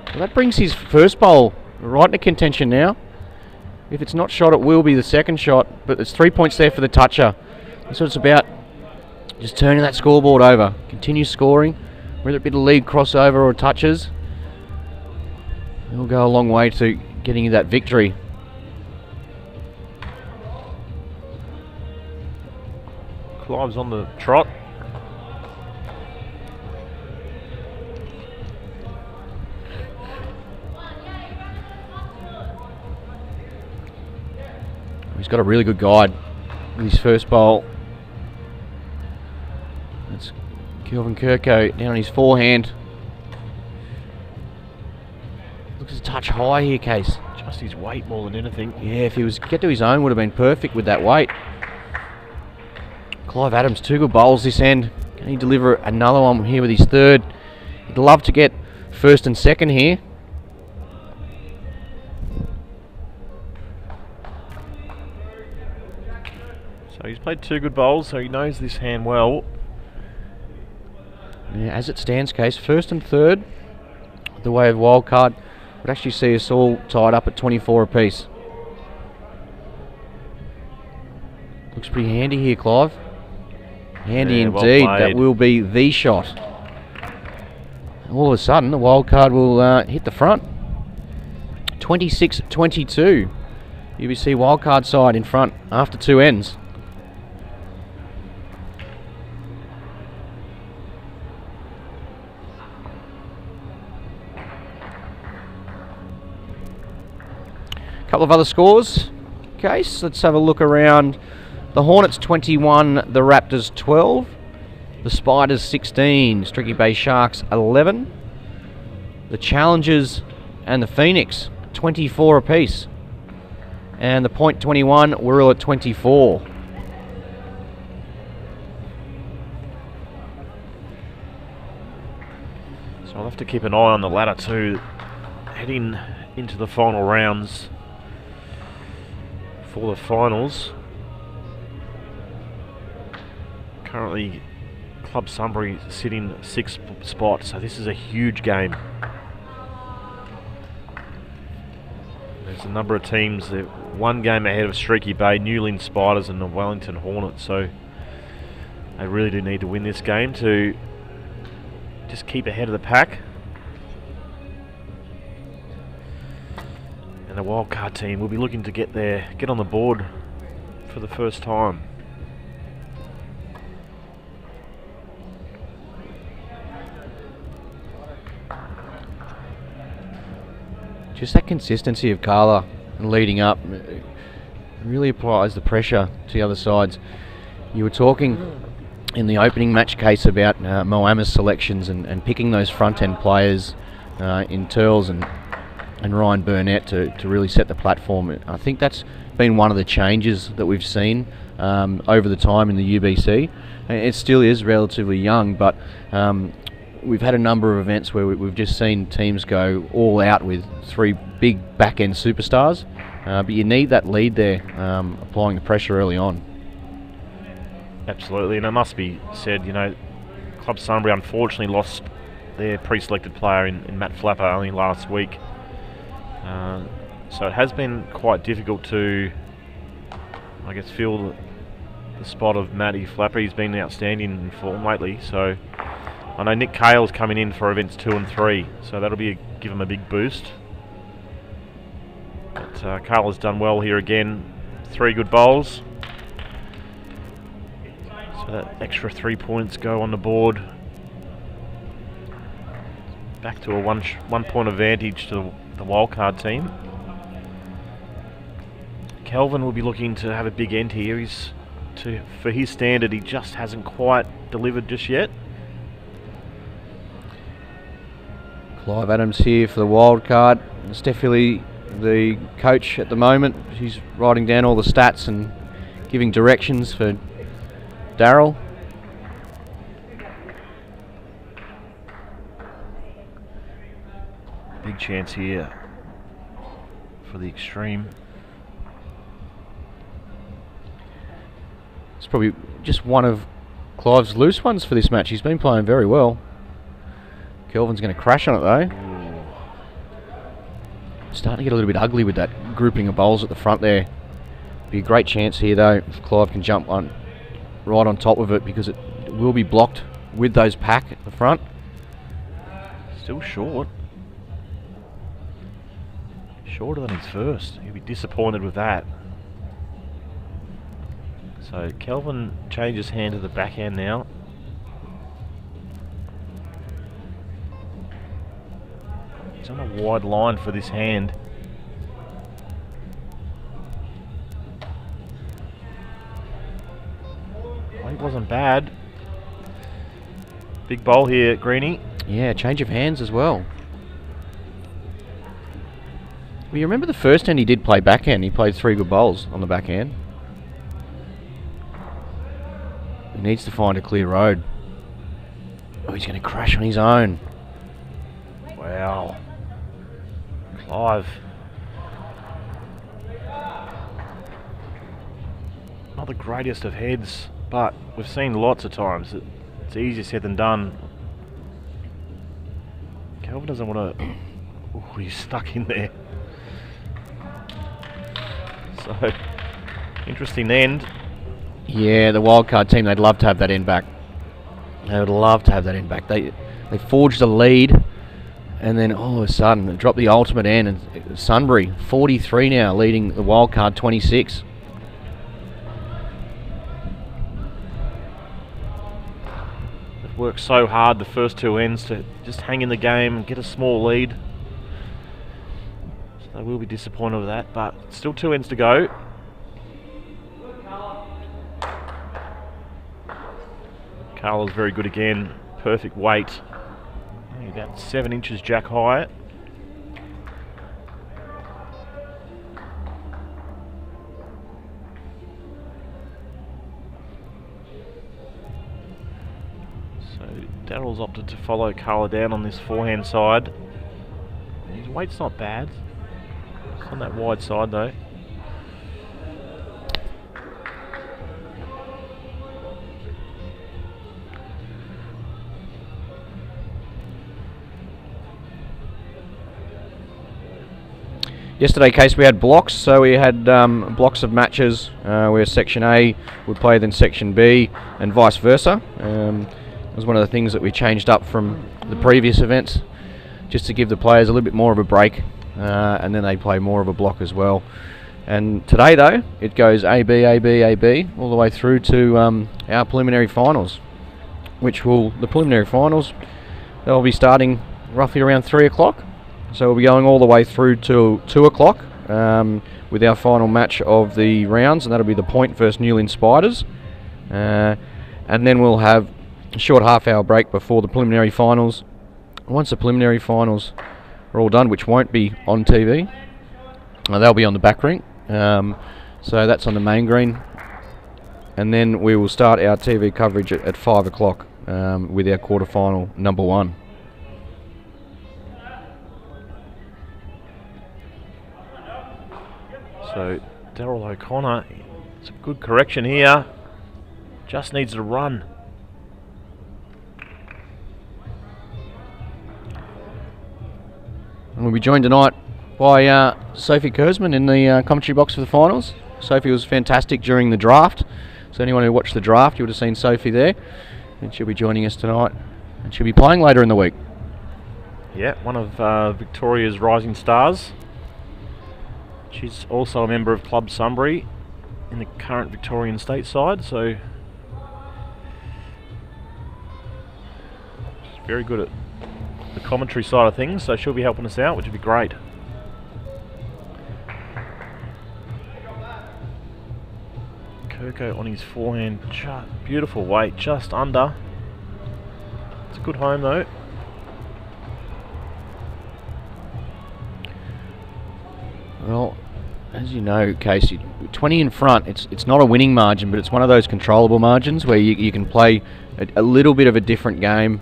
Well, that brings his first bowl right into contention now. If it's not shot, it will be the second shot, but there's 3 points there for the toucher. That's what it's about. Just turning that scoreboard over. Continue scoring, whether it be the lead crossover or touches. It'll go a long way to getting you that victory. Clive's on the trot. He's got a really good guide with his first bowl. That's Kelvin Kirko down on his forehand. Looks a touch high here, Case. Just his weight more than anything. Yeah, if he was get to his own, would have been perfect with that weight. Clive Adams, 2 good bowls this end. Can he deliver another one here with his third? He'd love to get first and second here. So he's played 2 good bowls, so he knows this hand well. Yeah, as it stands, Case, first and third, the way of Wildcard would actually see us all tied up at 24 apiece. Looks pretty handy here, Clive. Handy indeed. Well, that will be the shot. All of a sudden, the Wildcard will hit the front. 26-22. UBC Wildcard side in front after 2 ends. Couple of other scores. Case, let's have a look around. The Hornets 21, the Raptors 12, the Spiders 16, Streaky Bay Sharks 11, the Challengers and the Phoenix 24 apiece, and the Point 21 we're all at 24. So I'll have to keep an eye on the ladder too, heading into the final rounds. For the finals, currently Club Sunbury sitting 6th spot, so this is a huge game. There's a number of teams that 1 game ahead of Streaky Bay, Newlyn Spiders and the Wellington Hornets, so they really do need to win this game to just keep ahead of the pack. And the Wildcard team will be looking to get on the board for the first time. Just that consistency of Carla leading up really applies the pressure to the other sides. You were talking in the opening match, Case, about Moama's selections and picking those front end players in Turles and Ryan Burnett to really set the platform. I think that's been one of the changes that we've seen over the time in the UBC. It still is relatively young, but we've had a number of events where we've just seen teams go all out with 3 big back-end superstars, but you need that lead there, applying the pressure early on. Absolutely, and it must be said, you know, Club Sunbury unfortunately lost their pre-selected player in Matt Flapper only last week. So it has been quite difficult to, I guess, fill the spot of Matty Flapper. He's been outstanding in form lately, so I know Nick Cale's coming in for events 2 and 3, so that'll give him a big boost. But Cale has done well here again, 3 good bowls. So that extra 3 points go on the board. back to a one point advantage to the Wildcard team. Kelvin will be looking to have a big end here. For his standard, he just hasn't quite delivered just yet. Clive Adams here for the Wildcard. Steffily, the coach at the moment, she's writing down all the stats and giving directions for Daryl. Big chance here for the extreme. It's probably just one of Clive's loose ones for this match. He's been playing very well. Kelvin's going to crash on it though. Starting to get a little bit ugly with that grouping of bowls at the front there. Be a great chance here though if Clive can jump on right on top of it, because it will be blocked with those pack at the front. Still short. Shorter than his first. He'll be disappointed with that. So Kelvin changes hand to the backhand now. He's on a wide line for this hand. Oh, he wasn't bad. Big bowl here, Greenie. Yeah, change of hands as well. Well, you remember the first hand he did play backhand. He played 3 good bowls on the backhand. He needs to find a clear road. Oh, he's going to crash on his own. Wow. Clive. Not the greatest of heads, but we've seen lots of times that it's easier said than done. Kelvin doesn't want to... Oh, he's stuck in there. So, interesting end. Yeah, the Wildcard team, they'd love to have that end back. They would love to have that end back. They forged a lead, and then all of a sudden, they dropped the ultimate end, and Sunbury, 43 now, leading the Wildcard 26. They've worked so hard the first 2 ends to just hang in the game and get a small lead. So they will be disappointed with that, but still 2 ends to go. Carla's very good again, perfect weight, about 7 inches jack high. So Daryl's opted to follow Carla down on this forehand side. His weight's not bad, it's on that wide side though. Yesterday, Case, we had blocks, so we had blocks of matches where Section A would play then Section B and vice versa. It was one of the things that we changed up from the previous events, just to give the players a little bit more of a break, and then they play more of a block as well. And today, though, it goes A, B, A, B, A, B, all the way through to our preliminary finals, the preliminary finals, they'll be starting roughly around 3 o'clock. So we'll be going all the way through to 2 o'clock with our final match of the rounds, and that'll be the Point versus Newlyn Spiders. And then we'll have a short half-hour break before the preliminary finals. Once the preliminary finals are all done, which won't be on TV, they'll be on the back ring. So that's on the main green. And then we will start our TV coverage at 5 o'clock with our quarterfinal number 1. So Daryl O'Connor, it's a good correction here, just needs to run. And we'll be joined tonight by Sophie Kurzman in the commentary box for the finals. Sophie was fantastic during the draft, so anyone who watched the draft, you would have seen Sophie there, and she'll be joining us tonight, and she'll be playing later in the week. Yeah, one of Victoria's rising stars. She's also a member of Club Sunbury in the current Victorian state side, so she's very good at the commentary side of things, so she'll be helping us out, which would be great. Kirko on his forehand, beautiful weight, just under. It's a good home though. Well, as you know, Casey, 20 in front, it's not a winning margin, but it's one of those controllable margins where you can play a little bit of a different game.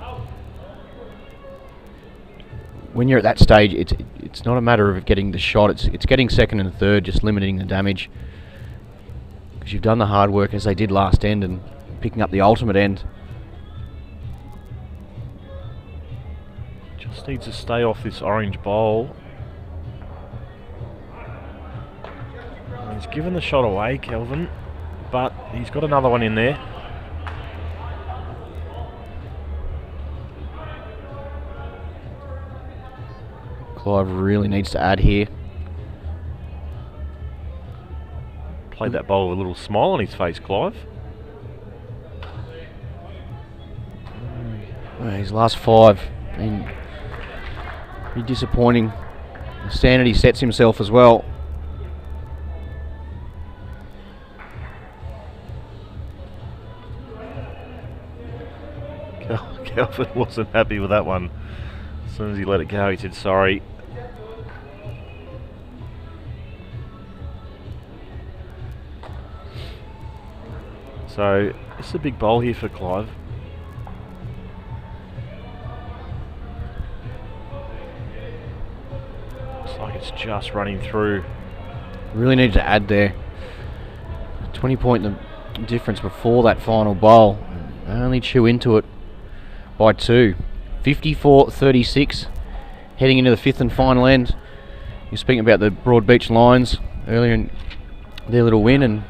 When you're at that stage, it's not a matter of getting the shot, it's getting second and third, just limiting the damage. Because you've done the hard work as they did last end and picking up the ultimate end. Just needs to stay off this orange bowl. He's given the shot away, Kelvin, but he's got another one in there. Clive really needs to add here. Played that bowl with a little smile on his face, Clive. Well, his last 5 been pretty disappointing. The standard he sets himself as well. Kelvin wasn't happy with that one. As soon as he let it go, he said sorry. So, it's a big bowl here for Clive. Looks like it's just running through. Really need to add there. 20 point difference before that final bowl. They only chew into it by 2. 54-36 heading into the 5th and final end. You're speaking about the Broadbeach Lions earlier in their little win, and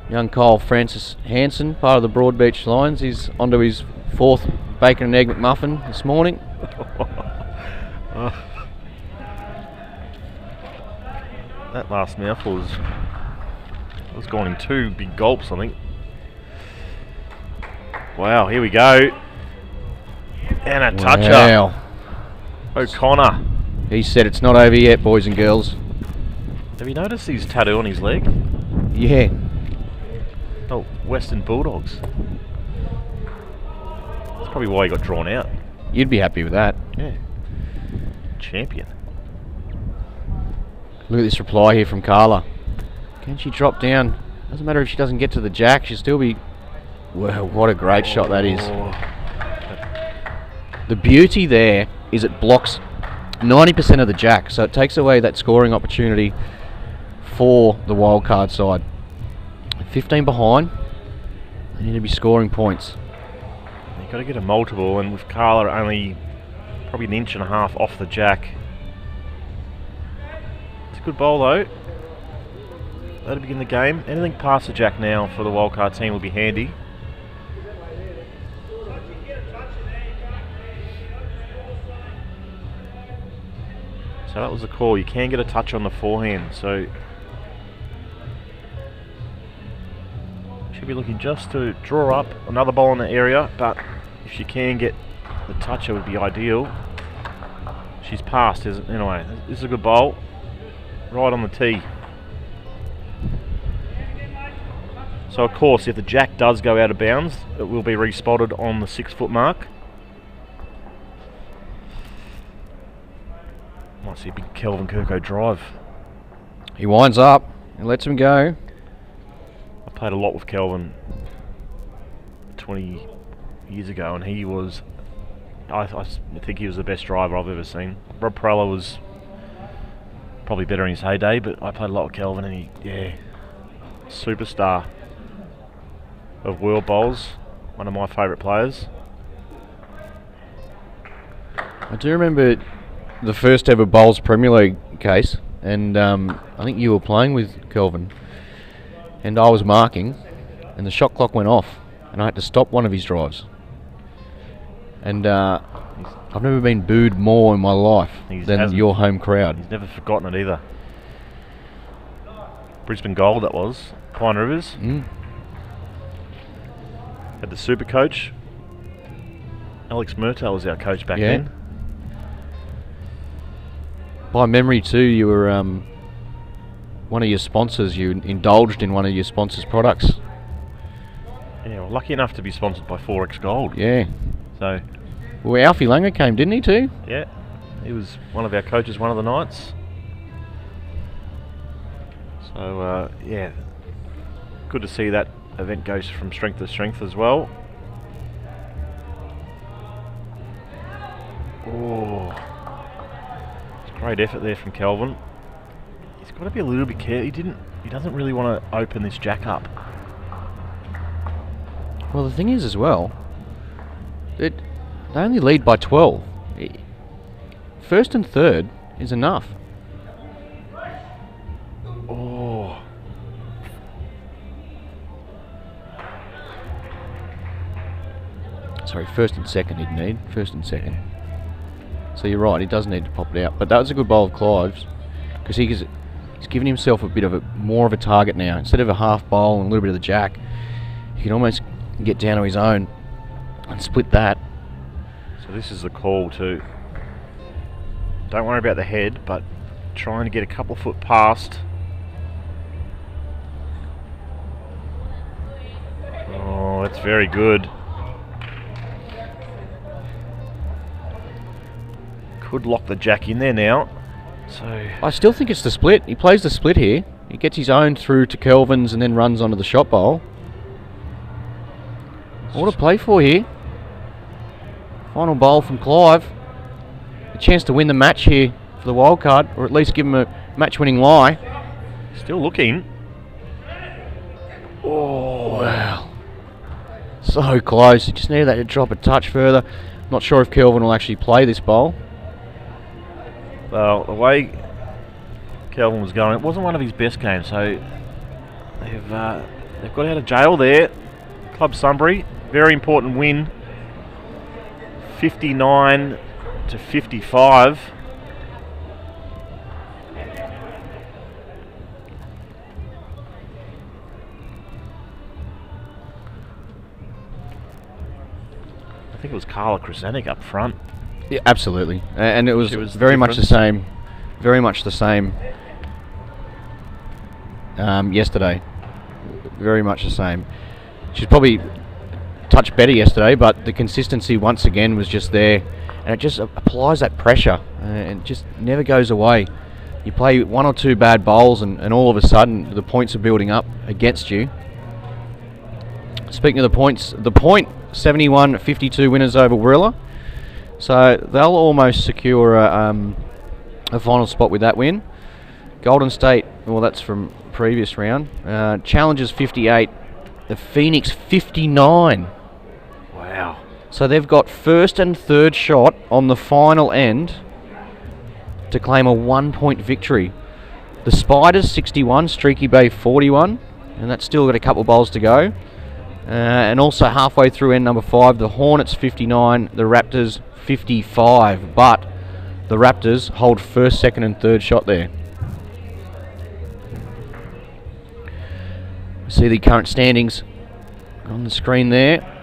young Kyle Francis Hansen, part of the Broadbeach Lions, is onto his 4th bacon and egg McMuffin this morning. That last mouthful was gone in 2 big gulps, I think. Wow, here we go. And a toucher. Wow. O'Connor. He said it's not over yet, boys and girls. Have you noticed his tattoo on his leg? Yeah. Oh, Western Bulldogs. That's probably why he got drawn out. You'd be happy with that. Yeah. Champion. Look at this reply here from Carla. Can she drop down? Doesn't matter if she doesn't get to the jack, she'll still be... Wow, what a great shot that is. The beauty there is it blocks 90% of the jack, so it takes away that scoring opportunity for the wildcard side. 15 behind, they need to be scoring points. You've got to get a multiple, and with Carla only probably 1.5 inches off the jack. It's a good bowl though. That'll begin the game. Anything past the jack now for the wildcard team will be handy. So that was the call. You can get a touch on the forehand, so should be looking just to draw up another ball in the area, but if she can get the touch, it would be ideal. She's passed, anyway. This is a good bowl, right on the tee. So of course, if the jack does go out of bounds, it will be respotted on the 6 foot mark. Might see a big Kelvin Kirko drive. He winds up and lets him go. I played a lot with Kelvin 20 years ago, and he was, I think he was the best driver I've ever seen. Rob Perella was probably better in his heyday, but I played a lot with Kelvin, and he, yeah, superstar of world bowls, one of my favourite players. I do remember the first ever Bowls Premier League case, and I think you were playing with Kelvin, and I was marking, and the shot clock went off, and I had to stop one of his drives. And I've never been booed more in my life than your home crowd. He's never forgotten it either. Brisbane Gold, that was. Pine Rivers. Had the super coach. Alex Murtaugh was our coach back then. By memory too, you were one of your sponsors. You indulged in one of your sponsors' products. Yeah, well, lucky enough to be sponsored by 4X Gold. Yeah. So. Well, Alfie Langer came, didn't he too? Yeah, he was one of our coaches one of the nights. So yeah, good to see that event goes from strength to strength as well. Oh, it's a great effort there from Kelvin. He's got to be a little bit careful. He doesn't really want to open this jack up. Well, the thing is as well, they only lead by 12. First and third is enough. Oh. Sorry, first and second he'd need. First and second. So you're right, he does need to pop it out. But that was a good bowl of Clive's, because he's given himself a bit of more of a target now. Instead of a half bowl and a little bit of the jack, he can almost get down to his own and split that. So this is the call too. Don't worry about the head, but trying to get a couple foot past. Oh, that's very good. Could lock the jack in there now. So I still think it's the split. He plays the split here. He gets his own through to Kelvin's and then runs onto the shot bowl. What to play for here? Final bowl from Clive. A chance to win the match here for the wildcard, or at least give him a match-winning lie. Still looking. Oh, wow. So close. He just needed that to drop a touch further. Not sure if Kelvin will actually play this bowl. Well, the way Kelvin was going, it wasn't one of his best games, so they've got out of jail there. Club Sunbury, very important win. 59 to 55. I think it was Carla Krasanik up front. Yeah, absolutely, and it was very much the same. Very much the same. Yesterday, very much the same. She's probably a touch better yesterday, but the consistency once again was just there, and it just applies that pressure, and it just never goes away. You play one or two bad bowls, and all of a sudden the points are building up against you. Speaking of the points, the point 71-52 winners over Warilla. So they'll almost secure a final spot with that win. Golden State, well, that's from previous round. Challengers 58, the Phoenix 59. Wow. So they've got first and third shot on the final end to claim a 1-point victory. The Spiders 61, Streaky Bay 41, and that's still got a couple of bowls to go. And also halfway through end number 5, the Hornets 59, the Raptors 55, but the Raptors hold first, second and third shot there. See the current standings on the screen there.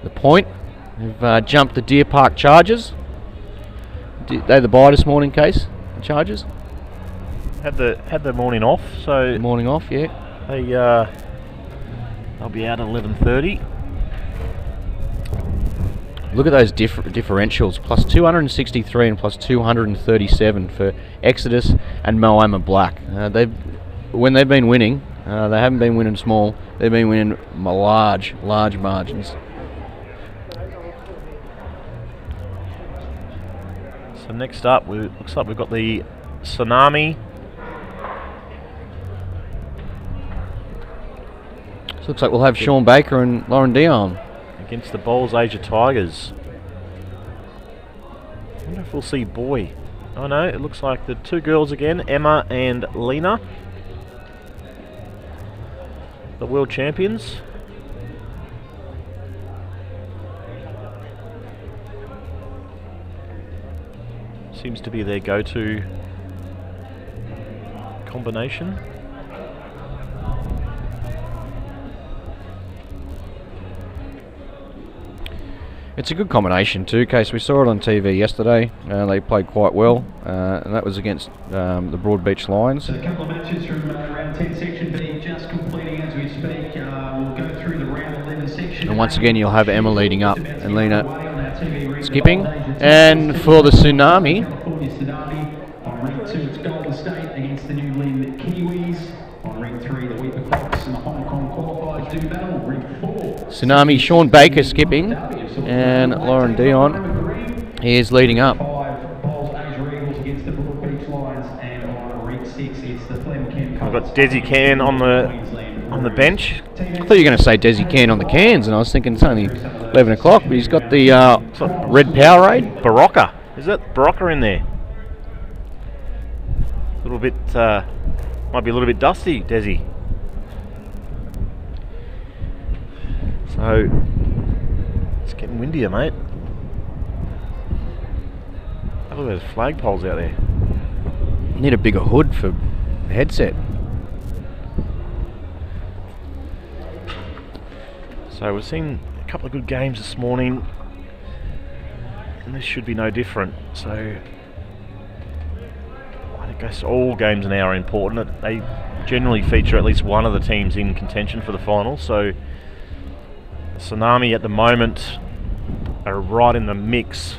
The point, they've jumped the Deer Park Chargers. They the bye this morning, Case, the Chargers? Had the morning off, so morning off, yeah. They'll be out at 11:30. Look at those differentials, plus 263 and plus 237 for Exodus and Moama Black. When they've been winning, they haven't been winning small. They've been winning large margins. So next up, looks like we've got the Tsunami. So looks like we'll have Sean Baker and Lauren Dion against the Bowls Asia Tigers. I wonder if we'll see Boy. Oh no, it looks like the two girls again, Emma and Lena. The world champions. Seems to be their go-to combination. It's a good combination too, Case. We saw it on TV yesterday. They played quite well, and that was against the Broadbeach Lions. So a couple of matches from round 10 section B just completing as we speak. We'll go through the round 11 section. And once again, you'll have Emma leading up and Lena skipping. And for the Tsunami, California Tsunami. On ring 2, it's Golden State against the New Lynn Kiwis. On ring 3, the Weeper Cox and the Hong Kong qualifiers do battle. Ring 4. Tsunami, Sean Baker skipping, and Lauren Dion is leading up. 5 Bowls Asia Eagles against the Broadbeach Lions, and on ring 6 it's the Flemken. I've got Desi Can on the bench. I thought you were going to say Desi Can on the cans, and I was thinking it's only 11 o'clock, but he's got the red Powerade. Barocca, is it? Barocca in there. A little bit, might be a little bit dusty, Desi. So, it's getting windier, mate. Look at those flagpoles out there. Need a bigger hood for the headset. So we've seen a couple of good games this morning, and this should be no different. So I guess all games now are important. They generally feature at least one of the teams in contention for the final. So Tsunami at the moment are right in the mix.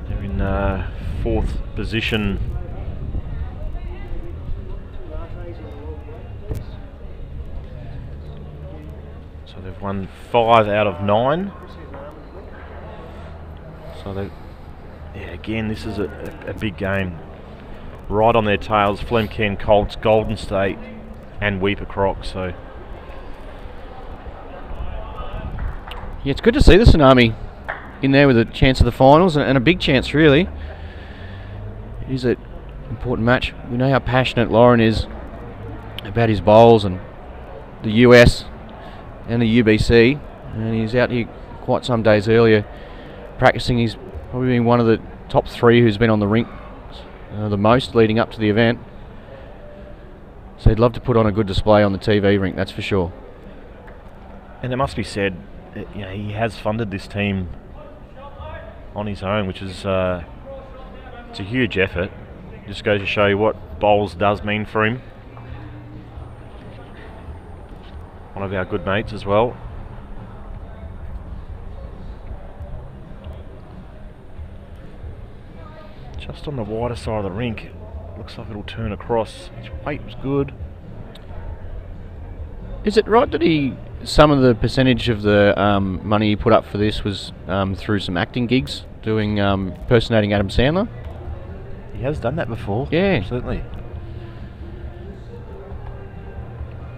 They're in 4th position. So they've won 5 out of 9. So they, yeah, again, this is a big game. Right on their tails, Flemken, Colts, Golden State, and Weeper Croc. So Yeah, it's good to see the Tsunami in there with a chance of the finals, and a big chance really. It is an important match. We know how passionate Lauren is about his bowls and the US and the UBC, and he's out here quite some days earlier practicing. He's probably been one of the top 3 who's been on the rink the most leading up to the event, so he'd love to put on a good display on the TV rink, that's for sure. And it must be said, you know, he has funded this team on his own, which is it's a huge effort. Just goes to show you what bowls does mean for him. One of our good mates as well. Just on the wider side of the rink, looks like it'll turn across. His weight was good. Is it right that some of the percentage of the money he put up for this was through some acting gigs, doing impersonating Adam Sandler? He has done that before. Yeah. Absolutely.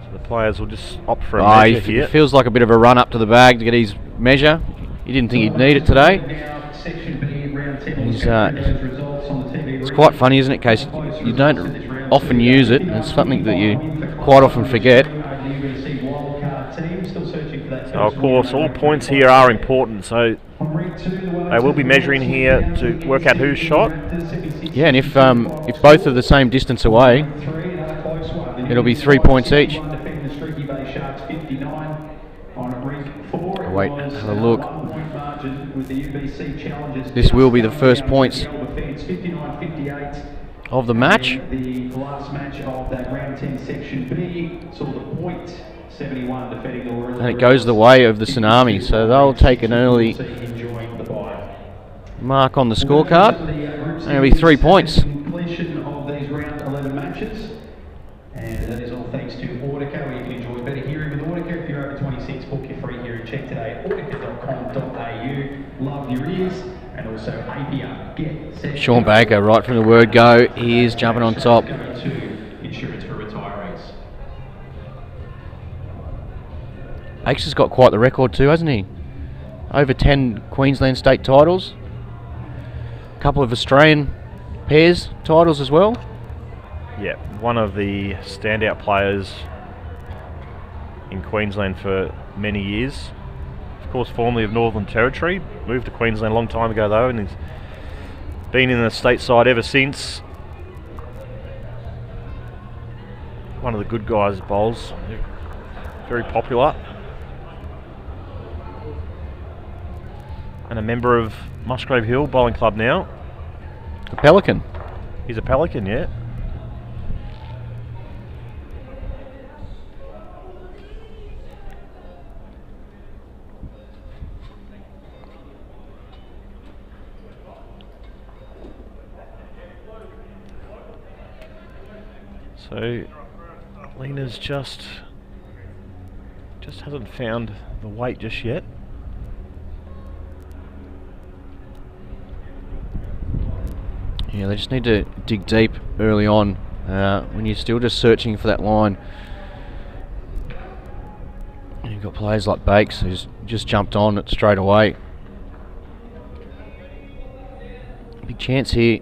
So the players will just opt for a measure here. It feels like a bit of a run up to the bag to get his measure. He didn't think he'd need it today. It's quite funny, isn't it, Case? You don't often use it, and it's something that you quite often forget. So of course, all points here are important, so they will be measuring here to work out who's shot. Yeah, and if both are the same distance away, it'll be 3 points each. Wait, have a look. This will be the first points of the match. The last match of that round 10 section B saw the point 71 defending the Roos. And it goes the way of the Tsunami, so they'll take an early mark on the scorecard. And it'll be 3 points. Completion of these round 11 matches, and that is all thanks to Audica, where you can enjoy better hearing with Audica. If you're over 26, book your free hearing check today at audica.com.au. Love your ears, and also APR. Get set. Sean Baker, right from the word go, he is jumping on top. Insurance for retirees. Aches has got quite the record too, hasn't he? Over 10 Queensland state titles. A couple of Australian pairs titles as well. Yeah, one of the standout players in Queensland for many years. Of course, formerly of Northern Territory. Moved to Queensland a long time ago though, and he's been in the stateside ever since. One of the good guys bowls. Very popular. and a member of Musgrave Hill Bowling Club now. A Pelican. He's a Pelican, yeah. So Lena's just hasn't found the weight just yet. Yeah, they just need to dig deep early on when you're still just searching for that line. And you've got players like Bakes who's just jumped on it straight away. Big chance here.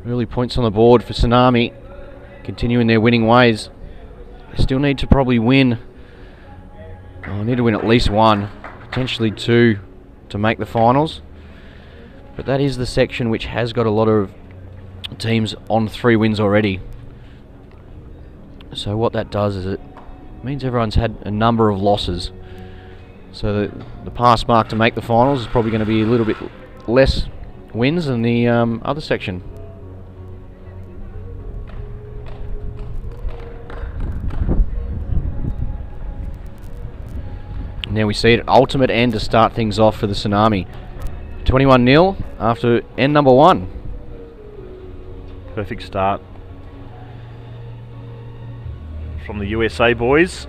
Early points on the board for Tsunami. Continuing their winning ways. They still need to probably win. They need to win at least one, potentially two, to make the finals. But that is the section which has got a lot of teams on 3 wins already. So what that does is it means everyone's had a number of losses. So the pass mark to make the finals is probably going to be a little bit less wins than the other section. And there we see it, ultimate end to start things off for the Tsunami. 21-0 after end number 1. Perfect start from the USA boys.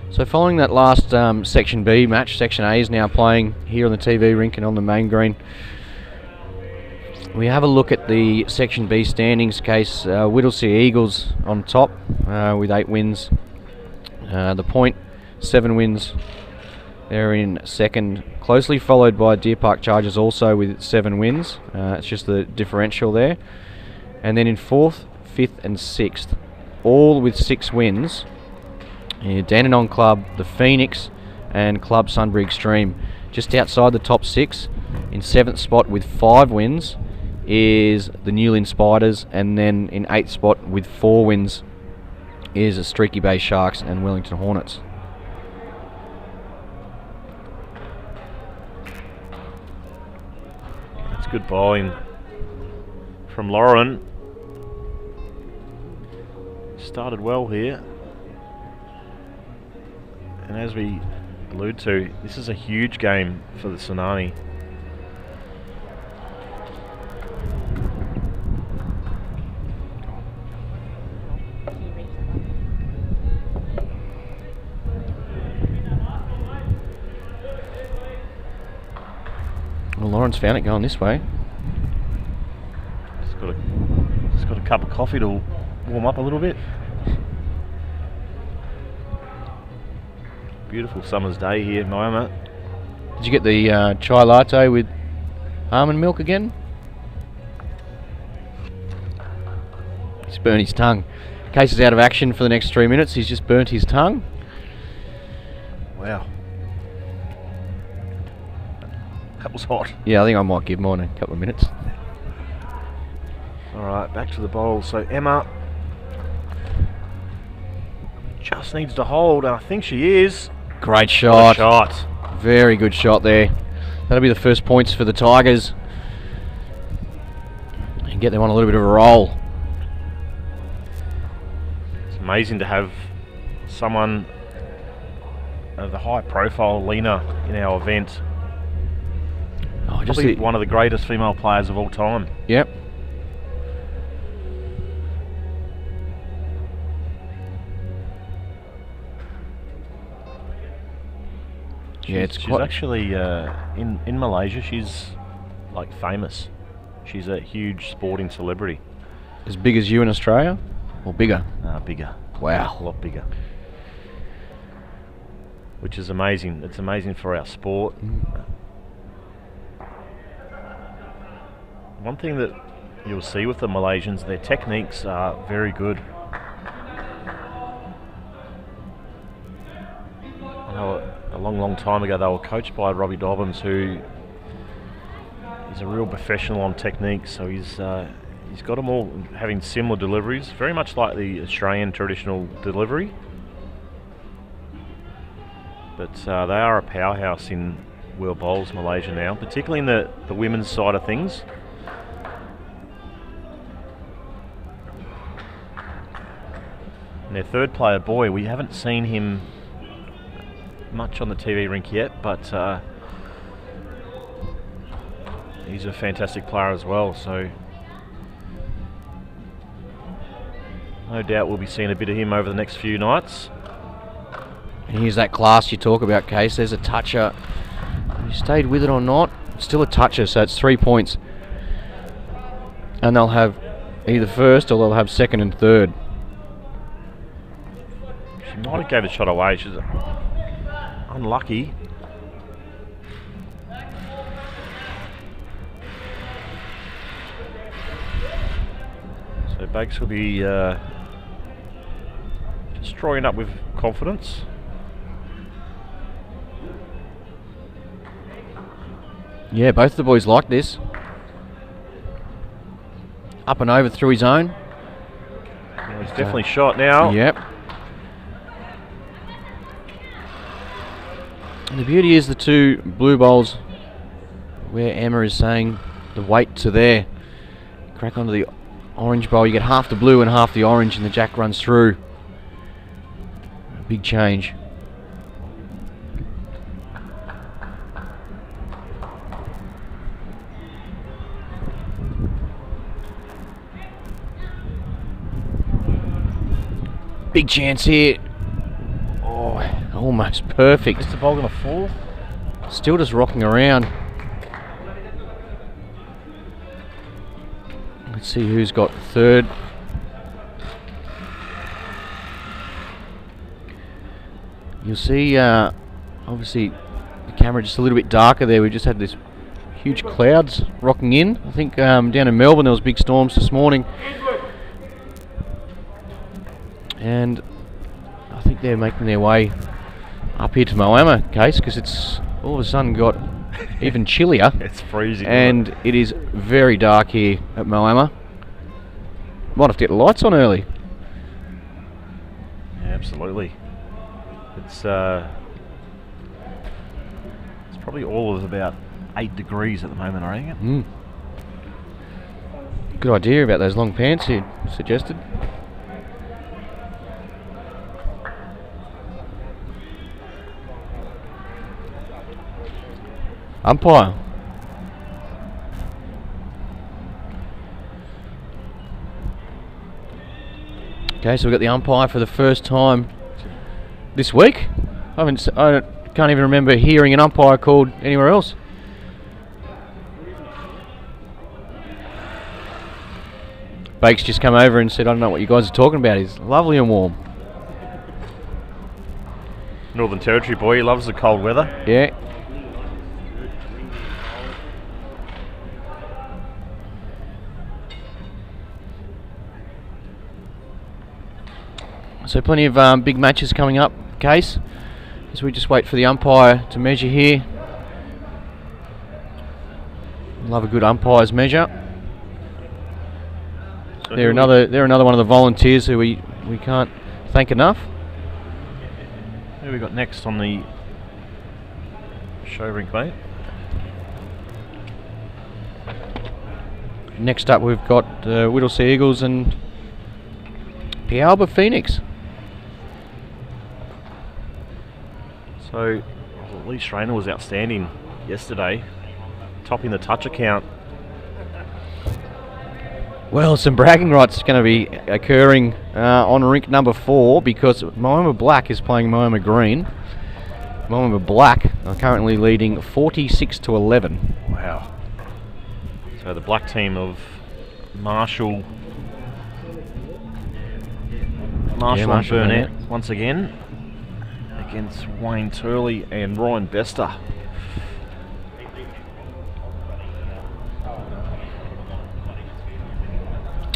So following that last Section B match, Section A is now playing here on the TV rink and on the main green. We have a look at the Section B standings case. Whittlesea Eagles on top with 8 wins. The Point, 7 wins. They're in second, closely followed by Deer Park Chargers also with 7 wins. It's just the differential there. And then in 4th, 5th and 6th, all with 6 wins. Dandenong Club, the Phoenix and Club Sunbury Extreme. Just outside the top 6, in 7th spot with 5 wins, is the Newlyn Spiders, and then in 8th spot with 4 wins is the Streaky Bay Sharks and Wellington Hornets. That's good bowling from Lauren. Started well here. And as we allude to, this is a huge game for the Tsunami. Well, Lauren's found it going this way. Just got a cup of coffee to warm up a little bit. Beautiful summer's day here in Moama. Did you get the chai latte with almond milk again? He's burnt his tongue. Case is out of action for the next 3 minutes. He's just burnt his tongue. Wow. That was hot. Yeah, I think I might give mine a couple of minutes. Alright, back to the bowl. So Emma just needs to hold, and I think she is. Great shot. What a shot. Very good shot there. That'll be the first points for the Tigers. And get them on a little bit of a roll. It's amazing to have someone of the high profile Lena in our event. Oh, just Probably one of the greatest female players of all time. Yep. Yeah, She's actually in Malaysia. She's like famous. She's a huge sporting celebrity. As big as you in Australia, or bigger? Bigger. Wow, a lot bigger. Which is amazing. It's amazing for our sport. One thing that you'll see with the Malaysians, their techniques are very good. I know a long time ago they were coached by Robbie Dobbins, who is a real professional on technique, so he's He's got them all having similar deliveries, very much like the Australian traditional delivery. But they are a powerhouse in world bowls, Malaysia now, particularly in the women's side of things. And their third player, boy, we haven't seen him much on the TV rink yet, but he's a fantastic player as well, so no doubt we'll be seeing a bit of him over the next few nights. And here's that class you talk about, Case. There's a toucher. You stayed with it or not? Still a toucher, so it's 3 points. And they'll have either first or they'll have second and third. She might have gave a shot away. She's unlucky. So Bakes will be just drawing up with confidence. Yeah, both the boys like this. Up and over through his own. Well, he's definitely shot now. Yep. And the beauty is the two blue bowls where Emma is saying the weight to there. Crack onto the orange bowl. You get half the blue and half the orange and the jack runs through. Big change. Big chance here. Oh, almost perfect. Is the ball going to fall? Still just rocking around. Let's see who's got third. You'll see, obviously, the camera just a little bit darker there. We just had this huge clouds rocking in. I think down in Melbourne there was big storms this morning. And I think they're making their way up here to Moama, Case, because it's all of a sudden got even chillier. It's freezing. And it is very dark here at Moama. Might have to get the lights on early. Yeah, absolutely. It's probably all of about 8 degrees at the moment, I reckon. Good idea about those long pants you suggested. Umpire. Okay, so we've got the umpire for the first time this week. I can't even remember hearing an umpire called anywhere else. Bake's just come over and said, I don't know what you guys are talking about. It's lovely and warm. Northern Territory boy, he loves the cold weather. Yeah. So plenty of big matches coming up, Case, as we just wait for the umpire to measure here. Love a good umpire's measure. So they're another one of the volunteers who we can't thank enough. Who we got next on the show rink, mate? Next up we've got Whittlesea Eagles and Pialba Phoenix. So, Lee Strainer was outstanding yesterday, topping the touch account. Well, some bragging rights going to be occurring on rink number 4 because Moama Black is playing Moama Green. Moama Black are currently leading 46-11. Wow. So the black team of Marshall and Burnett once again against Wayne Turley and Ryan Bester.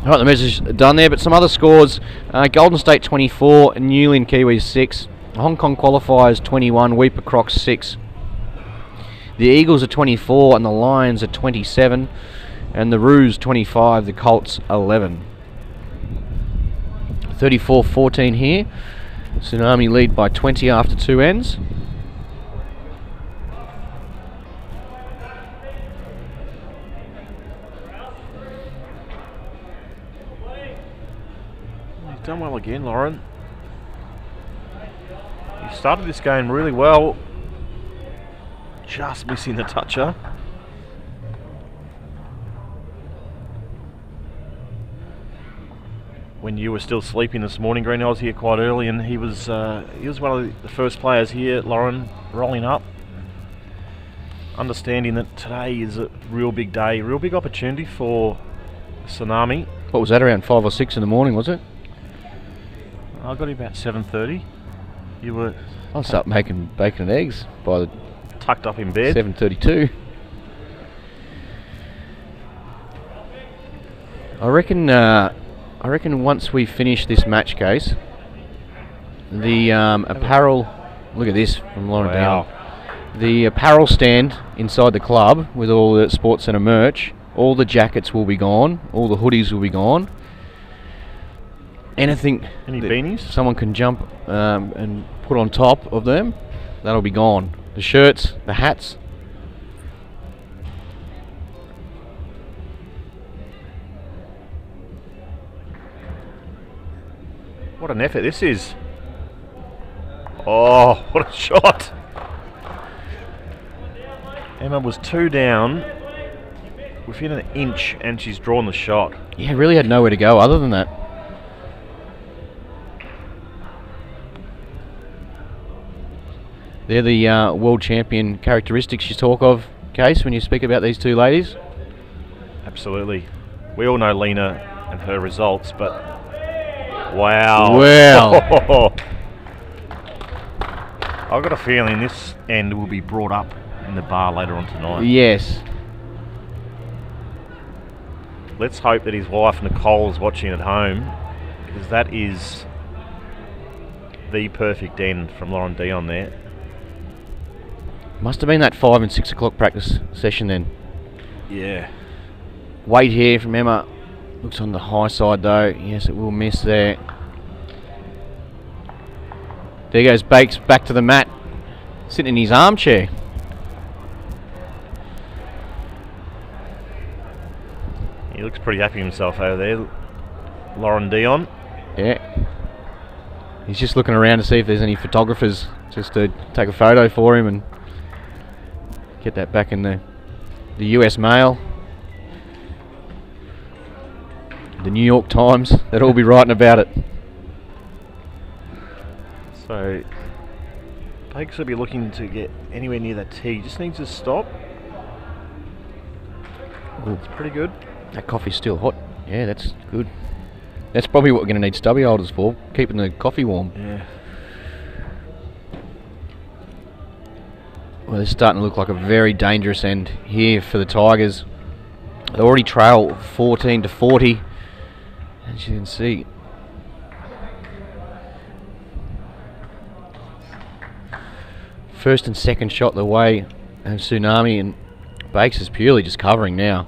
Alright, the measure's done there, but some other scores. Golden State 24, Newlyn Kiwis 6, Hong Kong qualifiers 21, Weeper Crocs 6. The Eagles are 24 and the Lions are 27. And the Roos 25, the Colts 11. 34-14 here. Tsunami lead by 20 after 2 ends. He's done well again, Lauren. He started this game really well. Just missing the toucher. When you were still sleeping this morning, Green, I was here quite early, and he was one of the first players here, Lauren, rolling up. Understanding that today is a real big day, real big opportunity for Tsunami. What was that, around 5 or 6 in the morning, was it? I got here about 7:30. You were... I'll start making bacon and eggs by the tucked up in bed. 7:32. I reckon once we finish this match case, the apparel. Look at this from Lauren Wow. Down. The apparel stand inside the club with all the Sports Centre merch. All the jackets will be gone. All the hoodies will be gone. Anything. Any beanies? Someone can jump and put on top of them. That'll be gone. The shirts, the hats. What an effort this is. Oh, what a shot. Emma was 2 down within an inch, and she's drawn the shot. Yeah, really had nowhere to go other than that. They're the world champion characteristics you talk of, Case, when you speak about these two ladies. Absolutely. We all know Lena and her results, but wow. Well. I've got a feeling this end will be brought up in the bar later on tonight. Yes. Let's hope that his wife Nicole is watching at home, because that is the perfect end from Lauren Dion there. Must have been that 5 and 6 o'clock practice session then. Yeah. Weight here from Emma. Looks on the high side though. Yes, it will miss there. There goes Bakes back to the mat, sitting in his armchair. He looks pretty happy himself over there, Lauren Dion. Yeah. He's just looking around to see if there's any photographers just to take a photo for him and get that back in the US Mail. The New York Times, they'll all be writing about it. So, Bakes will be looking to get anywhere near that tee. Just needs to stop. Ooh. It's pretty good. That coffee's still hot. Yeah, that's good. That's probably what we're going to need stubby holders for, keeping the coffee warm. Yeah. Well, this is starting to look like a very dangerous end here for the Tigers. They already trail 14-40, as you can see. First and second shot the way of Tsunami, and Bakes is purely just covering now.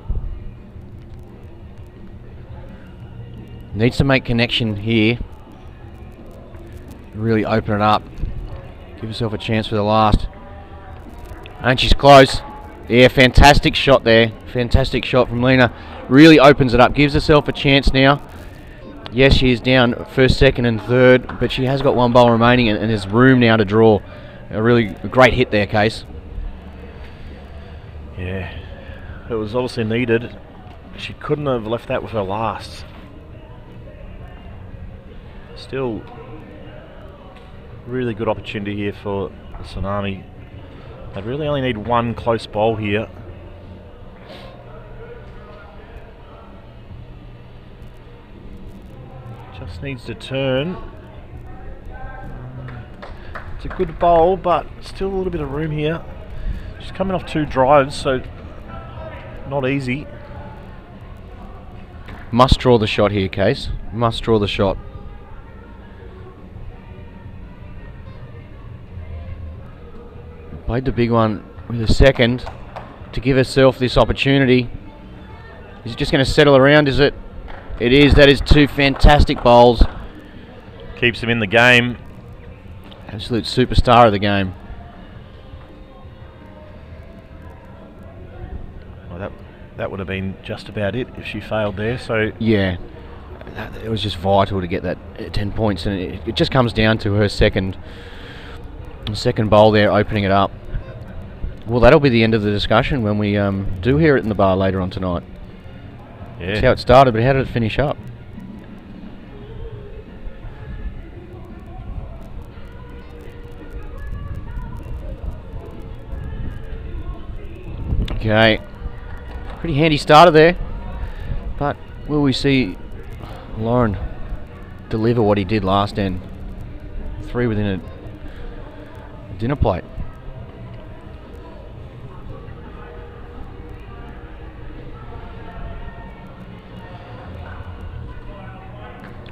Needs to make connection here. Really open it up. Give yourself a chance for the last. And she's close. Yeah, fantastic shot there. Fantastic shot from Lena. Really opens it up. Gives herself a chance now. Yes, she is down first, second and third, but she has got one bowl remaining, and there's room now to draw. A really great hit there, Case. Yeah. It was obviously needed. She couldn't have left that with her last. Still really good opportunity here for the Tsunami. They really only need one close bowl here. Just needs to turn. It's a good bowl, but still a little bit of room here. She's coming off 2 drives, so not easy. Must draw the shot here, Case. Must draw the shot. Played the big one with a second to give herself this opportunity. Is it just going to settle around, is it? It is. That is 2 fantastic bowls. Keeps him in the game. Absolute superstar of the game. Well, that would have been just about it if she failed there. So yeah, it was just vital to get that 10 points, and it just comes down to her second bowl there, opening it up. Well, that'll be the end of the discussion when we do hear it in the bar later on tonight. Yeah. That's how it started, but how did it finish up? Okay, pretty handy starter there, but will we see Lauren deliver what he did last end? 3 within a dinner plate.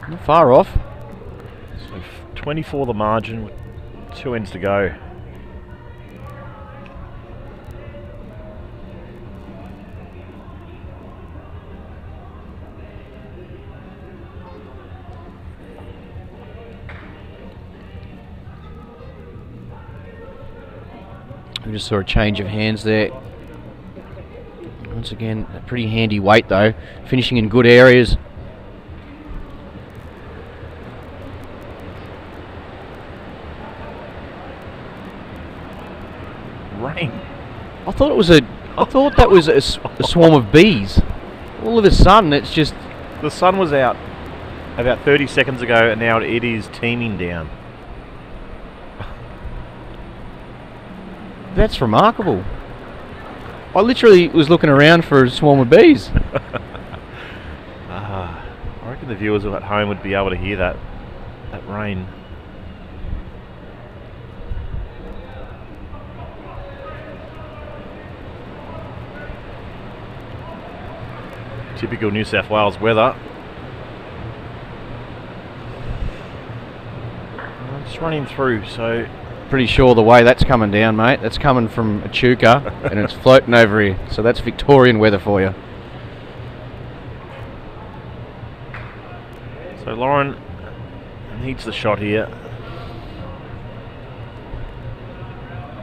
Not far off. So 24 the margin with 2 ends to go. We just saw a change of hands there. Once again, a pretty handy weight though, finishing in good areas. Rain. I thought that was a swarm of bees. All of a sudden, it's just. The sun was out about 30 seconds ago, and now it is teeming down. That's remarkable. I literally was looking around for a swarm of bees. I reckon the viewers at home would be able to hear that rain. Typical New South Wales weather. It's running through, so Pretty sure the way that's coming down, mate, that's coming from Echuca and it's floating over here. So that's Victorian weather for you. So Lauren needs the shot here.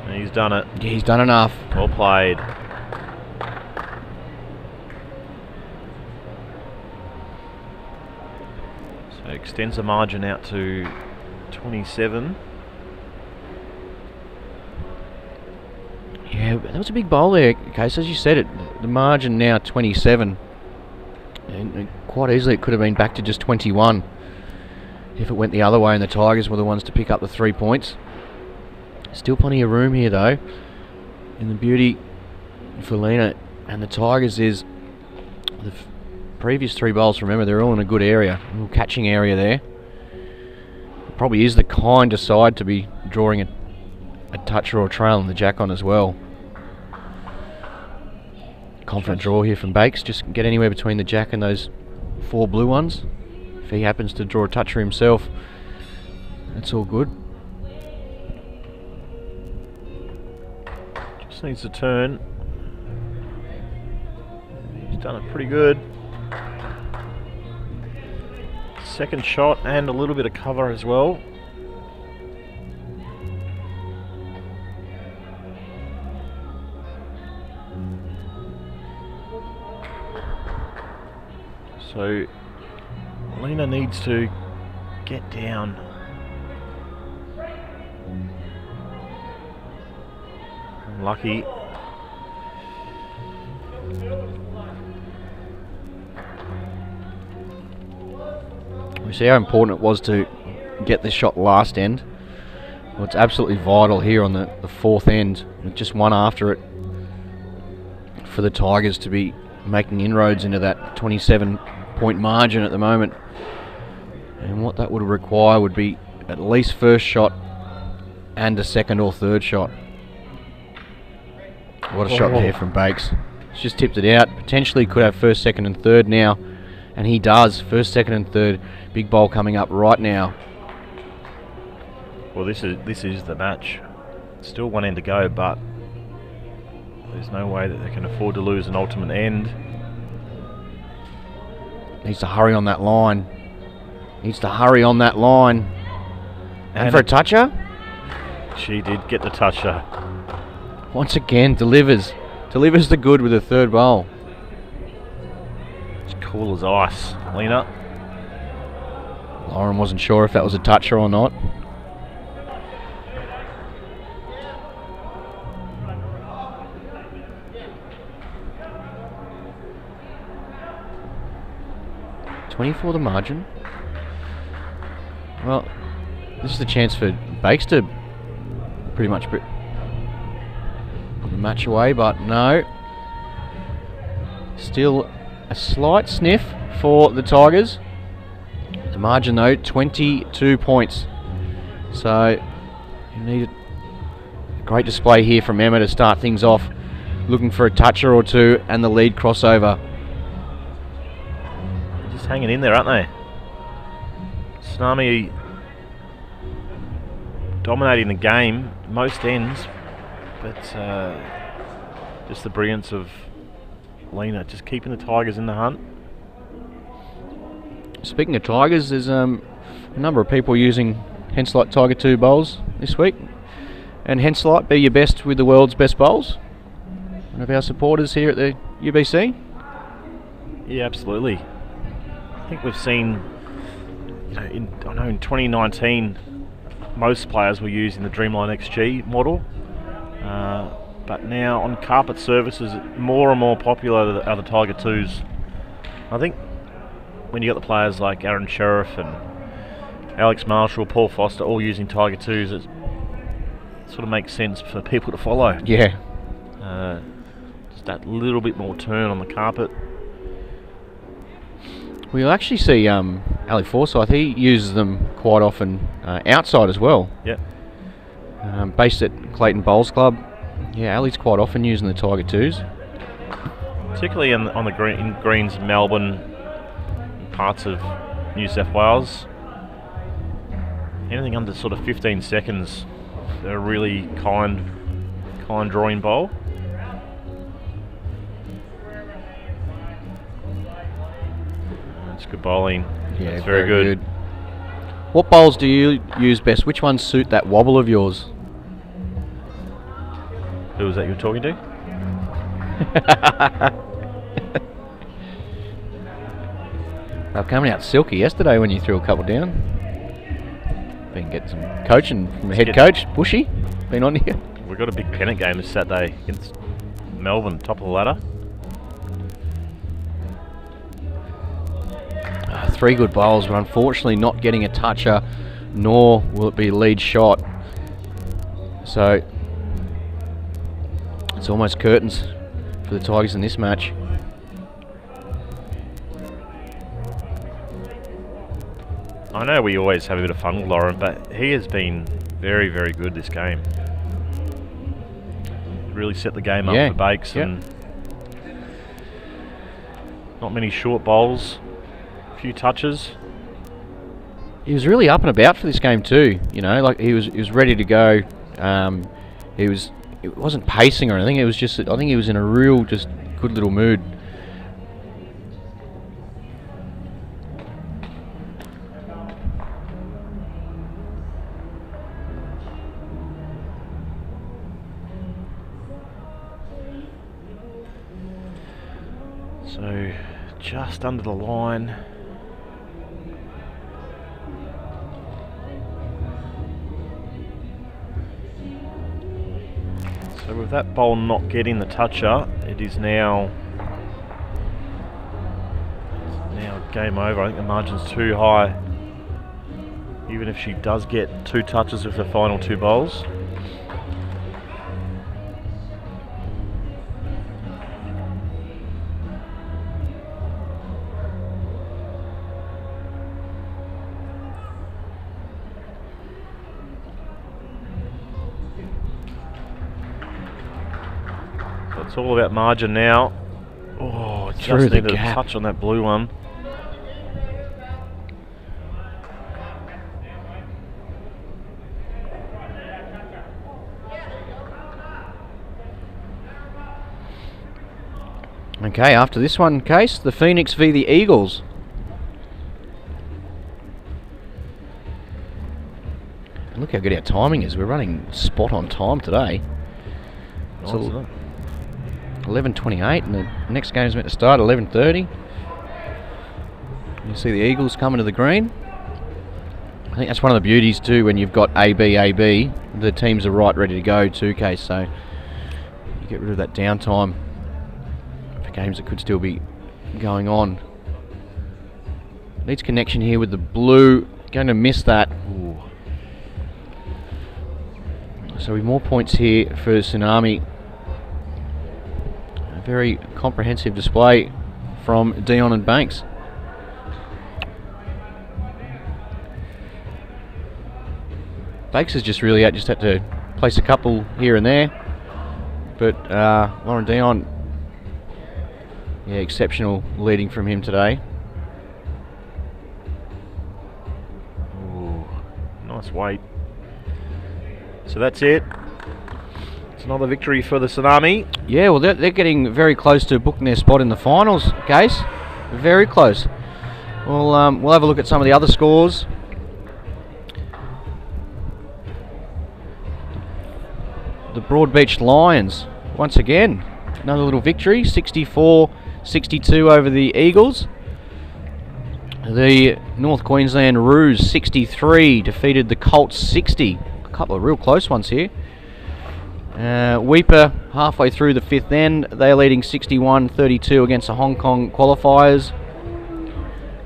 And he's done it. Yeah, he's done enough. Well played. So extends the margin out to 27. Yeah, that was a big bowl there, Case. As you said, the margin now 27. And quite easily it could have been back to just 21 if it went the other way and the Tigers were the ones to pick up the 3 points. Still plenty of room here though. And the beauty for Lena and the Tigers is the previous 3 bowls, remember, they're all in a good area, a little catching area there. It probably is the kinder side to be drawing a toucher or a trail on the jack on as well. Confident draw here from Bakes. Just get anywhere between the jack and those 4 blue ones. If he happens to draw a toucher himself, that's all good. Just needs to turn. He's done it pretty good. Second shot and a little bit of cover as well. So Lena needs to get down. Unlucky. We see how important it was to get this shot last end. Well, it's absolutely vital here on the 4th end, with just one after it, for the Tigers to be making inroads into that 27-point margin at the moment. And what that would require would be at least first shot and a second or third shot. What a shot there from Bakes. He's just tipped it out. Potentially could have first, second and third now. And he does. First, second and third. Big bowl coming up right now. Well, this is the match. Still 1 end to go, but there's no way that they can afford to lose an ultimate end. Needs to hurry on that line. Needs to hurry on that line. And for a toucher? She did get the toucher. Once again, delivers. Delivers the good with the third bowl. It's cool as ice. Lena. Lauren wasn't sure if that was a toucher or not. $24 the margin. Well, this is the chance for Bakes to pretty much put the match away, but no. Still a slight sniff for the Tigers. The margin though, 22 points. So you need a great display here from Emma to start things off. Looking for a toucher or two and the lead crossover. Just hanging in there, aren't they? Tsunami dominating the game, most ends, but just the brilliance of Lena, just keeping the Tigers in the hunt. Speaking of Tigers, there's a number of people using Henselite Tiger 2 bowls this week. And Henselite, be your best with the world's best bowls. One of our supporters here at the UBC. Yeah, absolutely. I think we've seen, I know in 2019, most players were using the Dreamline XG model. But now on carpet surfaces, more and more popular are the Tiger 2s. I think when you got the players like Aaron Sheriff and Alex Marshall, Paul Foster, all using Tiger 2s, it sort of makes sense for people to follow. Yeah. Just that little bit more turn on the carpet. We'll actually see Ali Forsyth, he uses them quite often outside as well. Yep. Based at Clayton Bowls Club. Yeah, Ali's quite often using the Tiger 2s. Particularly in greens, Melbourne, parts of New South Wales. Anything under sort of 15 seconds, they're a really kind drawing bowl. That's good bowling. Yeah, it's very good. What bowls do you use best? Which ones suit that wobble of yours? Who was that you were talking to? They were coming out silky yesterday when you threw a couple down. Been getting some coaching from the head coach, Bushy. Been on here. We've got a big pennant game this Saturday against Melbourne, top of the ladder. 3 good bowls, but unfortunately not getting a toucher, nor will it be lead shot. So it's almost curtains for the Tigers in this match. I know we always have a bit of fun with Lauren, but he has been very, very good this game. Really set the game up for Bakes, and not many short bowls, a few touches. He was really up and about for this game too. You know, like he was ready to go. It wasn't pacing or anything. It was just, I think he was in a real just good little mood. So just under the line. So with that bowl not getting the toucher, it is now game over. I think the margin's too high. Even if she does get 2 touches with the final 2 bowls. It's all about margin now. Oh, just needed a touch on that blue one. Okay, after this one, Case, the Phoenix v the Eagles. Look how good our timing is. We're running spot on time today. Nice, So isn't it? 11:28, and the next game is meant to start at 11:30. You see the Eagles coming to the green. I think that's one of the beauties too when you've got AB, the teams are right ready to go too, Case, so you get rid of that downtime for games that could still be going on. Needs connection here with the blue, going to miss that. Ooh. So with more points here for Tsunami. A very comprehensive display from Dion and Banks. Banks has just really had to place a couple here and there, but Lauren Dion, yeah, exceptional leading from him today. Ooh, nice weight. So that's it. It's another victory for the Tsunami. Yeah, well, they're getting very close to booking their spot in the finals, Case. Very close. We'll have a look at some of the other scores. The Broadbeach Lions, once again, another little victory, 64-62 over the Eagles. The North Queensland Roos, 63, defeated the Colts, 60. A couple of real close ones here. Weeper, halfway through the fifth end, they're leading 61-32 against the Hong Kong qualifiers.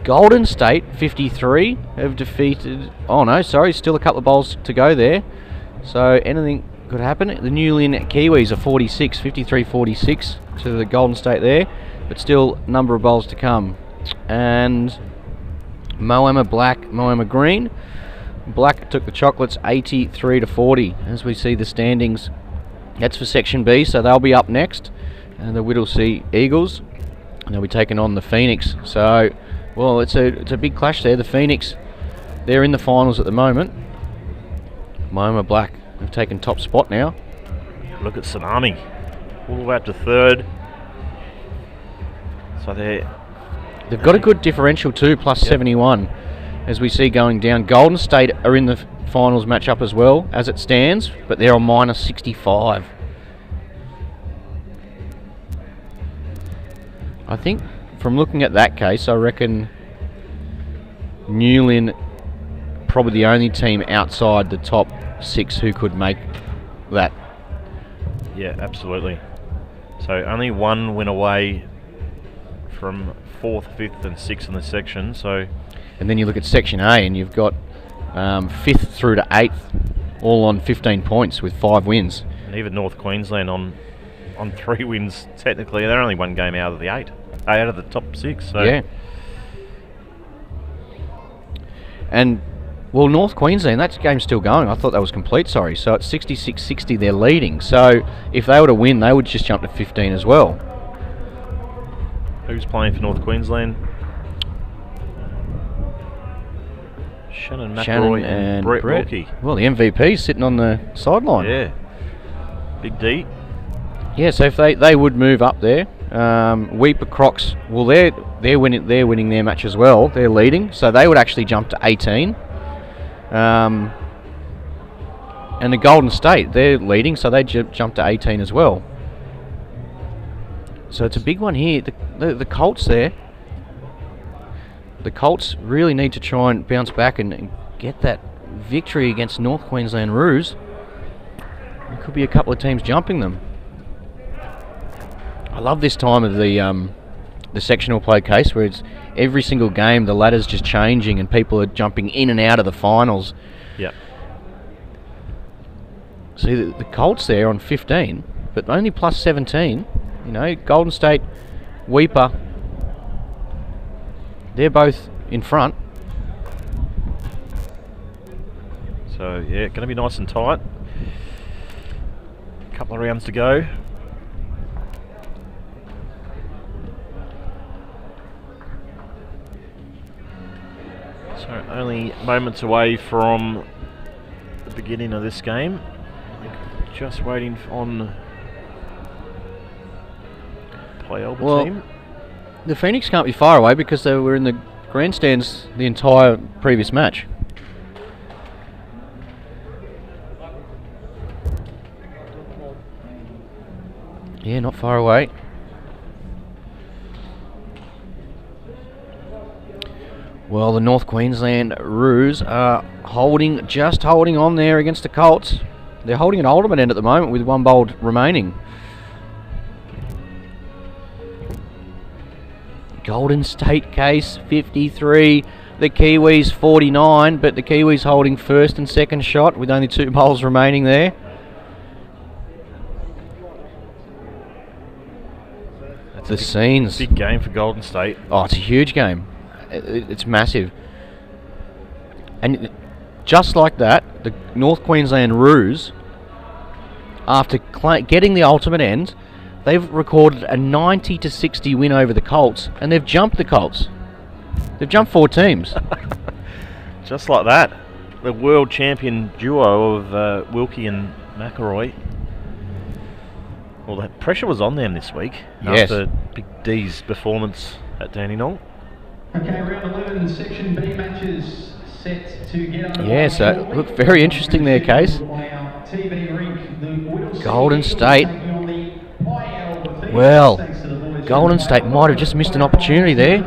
Golden State, 53, have defeated... Oh no, sorry, still a couple of bowls to go there. So anything could happen. The Newlyn Kiwis are 46, 53-46 to the Golden State there, but still a number of bowls to come. And Moama Black, Moama Green. Black took the chocolates 83-40. As we see the standings, that's for Section B, so they'll be up next. And the Whittlesea Eagles, and they'll be taking on the Phoenix. So, well, it's a big clash there. The Phoenix, they're in the finals at the moment. Moama Black have taken top spot now. Look at Tsunami, all the way up to third. So they've got a good differential too, plus 71. As we see going down, Golden State are in the finals matchup as well, as it stands, but they're on minus 65. I think from looking at that case, I reckon Newlyn probably the only team outside the top 6 who could make that. Yeah, absolutely. So only one win away from 4th, 5th and 6th in the section. So, and then you look at Section A and you've got 5th through to 8th all on 15 points with 5 wins. And even North Queensland on 3 wins technically. They're only one game out of the 8, out of the top 6. So yeah. And well, North Queensland, that game's still going. I thought that was complete, sorry. So it's 66-60, they're leading. So if they were to win, they would just jump to 15 as well. Who's playing for North Queensland? Shannon McElroy and Brett Wilkie. Well, the MVP's sitting on the sideline. Yeah. Big D. Yeah, so if they would move up there. Weeper Crocs, well, they're winning their match as well. They're leading, so they would actually jump to 18. And the Golden State, they're leading, so they jump to 18 as well. So it's a big one here. The Colts there. The Colts really need to try and bounce back and get that victory against North Queensland Roos. There could be a couple of teams jumping them. I love this time of the sectional play case where it's every single game the ladder's just changing and people are jumping in and out of the finals. Yeah. See the Colts there on 15, but only plus 17. You know, Golden State, Weeper, they're both in front. So yeah, going to be nice and tight. A couple of rounds to go. So only moments away from the beginning of this game. Just waiting on play Albert team. The Phoenix can't be far away because they were in the grandstands the entire previous match. Yeah, not far away. Well, the North Queensland Roos are just holding on there against the Colts. They're holding an ultimate end at the moment with 1 bowl remaining. Golden State case 53, the Kiwis 49, but the Kiwis holding first and second shot with only 2 bowls remaining there. That's the scenes. Big game for Golden State. Oh, it's a huge game. It's massive. And just like that, the North Queensland Roos, after getting the ultimate end, they've recorded a 90-60 win over the Colts, and they've jumped the Colts. They've jumped 4 teams. Just like that. The world champion duo of Wilkie and McElroy. Well, the pressure was on them this week after Big D's performance at Dandenong. Okay, round 11, Section B matches set to get underway. Yeah, so look, very interesting there, Case. Golden State. Well, Golden State might have just missed an opportunity there.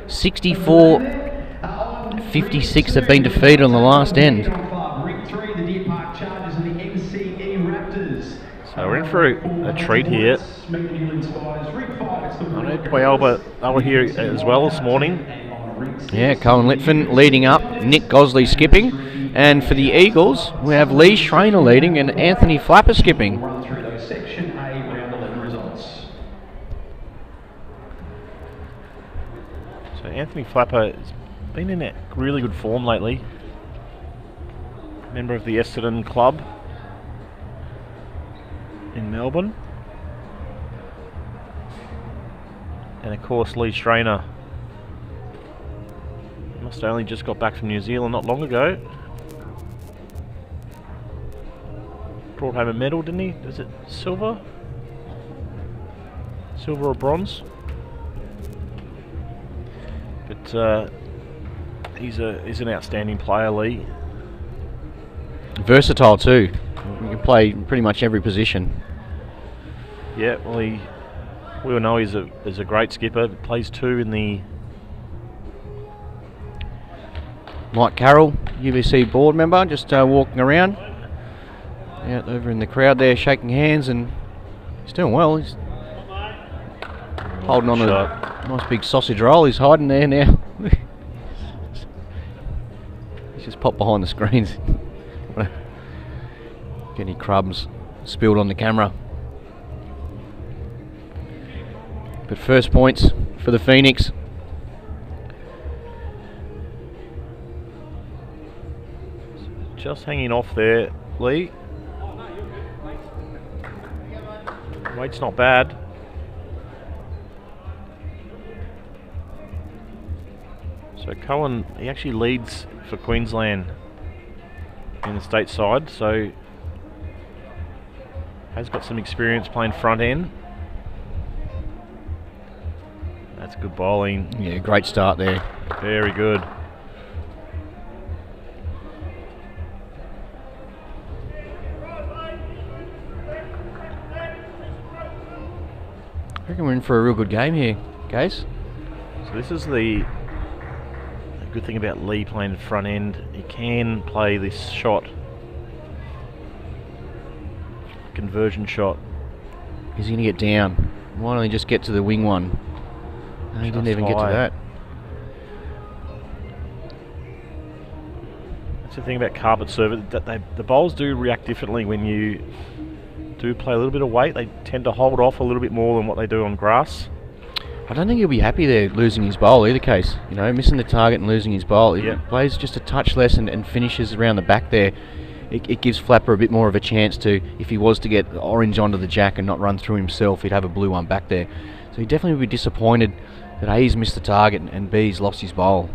64-56 have been defeated on the last end. So we're in for a treat here. I know Puelba, they were here as well this morning. Yeah, Cohen Litfin leading up, Nick Gosley skipping, and for the Eagles we have Lee Schreiner leading and Anthony Flapper skipping. So Anthony Flapper has been in a really good form lately. Member of the Essendon club in Melbourne. And of course Lee Schreiner must have only just got back from New Zealand not long ago. Brought home a medal, didn't he? Is it silver? Silver or bronze? But he's an outstanding player, Lee. Versatile too. He can play pretty much every position. Yeah, well, we all know he's a great skipper. Plays 2 in the... Mike Carroll, UBC board member, just walking around. Out over in the crowd there, shaking hands, and he's doing well. He's holding on to a nice big sausage roll. He's hiding there now. He's just popped behind the screens. Get any crumbs spilled on the camera. But first points for the Phoenix. Just hanging off there, Lee. Weight's not bad. So Cohen, he actually leads for Queensland in the state side, so has got some experience playing front end. That's good bowling. Yeah, great start there. Very good. I reckon we're in for a real good game here, Case. So this is the good thing about Lee playing front end. He can play this shot, conversion shot. Is he going to get down? Why don't he just get to the wing one? No, he didn't even get to that. That's the thing about carpet serve, that the bowls do react differently when you do play a little bit of weight. They tend to hold off a little bit more than what they do on grass. I don't think he'll be happy there losing his bowl either, Case. You know, missing the target and losing his bowl. He plays just a touch less and finishes around the back there. It gives Flapper a bit more of a chance to, if he was to get orange onto the jack and not run through himself, he'd have a blue one back there. So he definitely would be disappointed that A, he's missed the target and B, he's lost his bowl.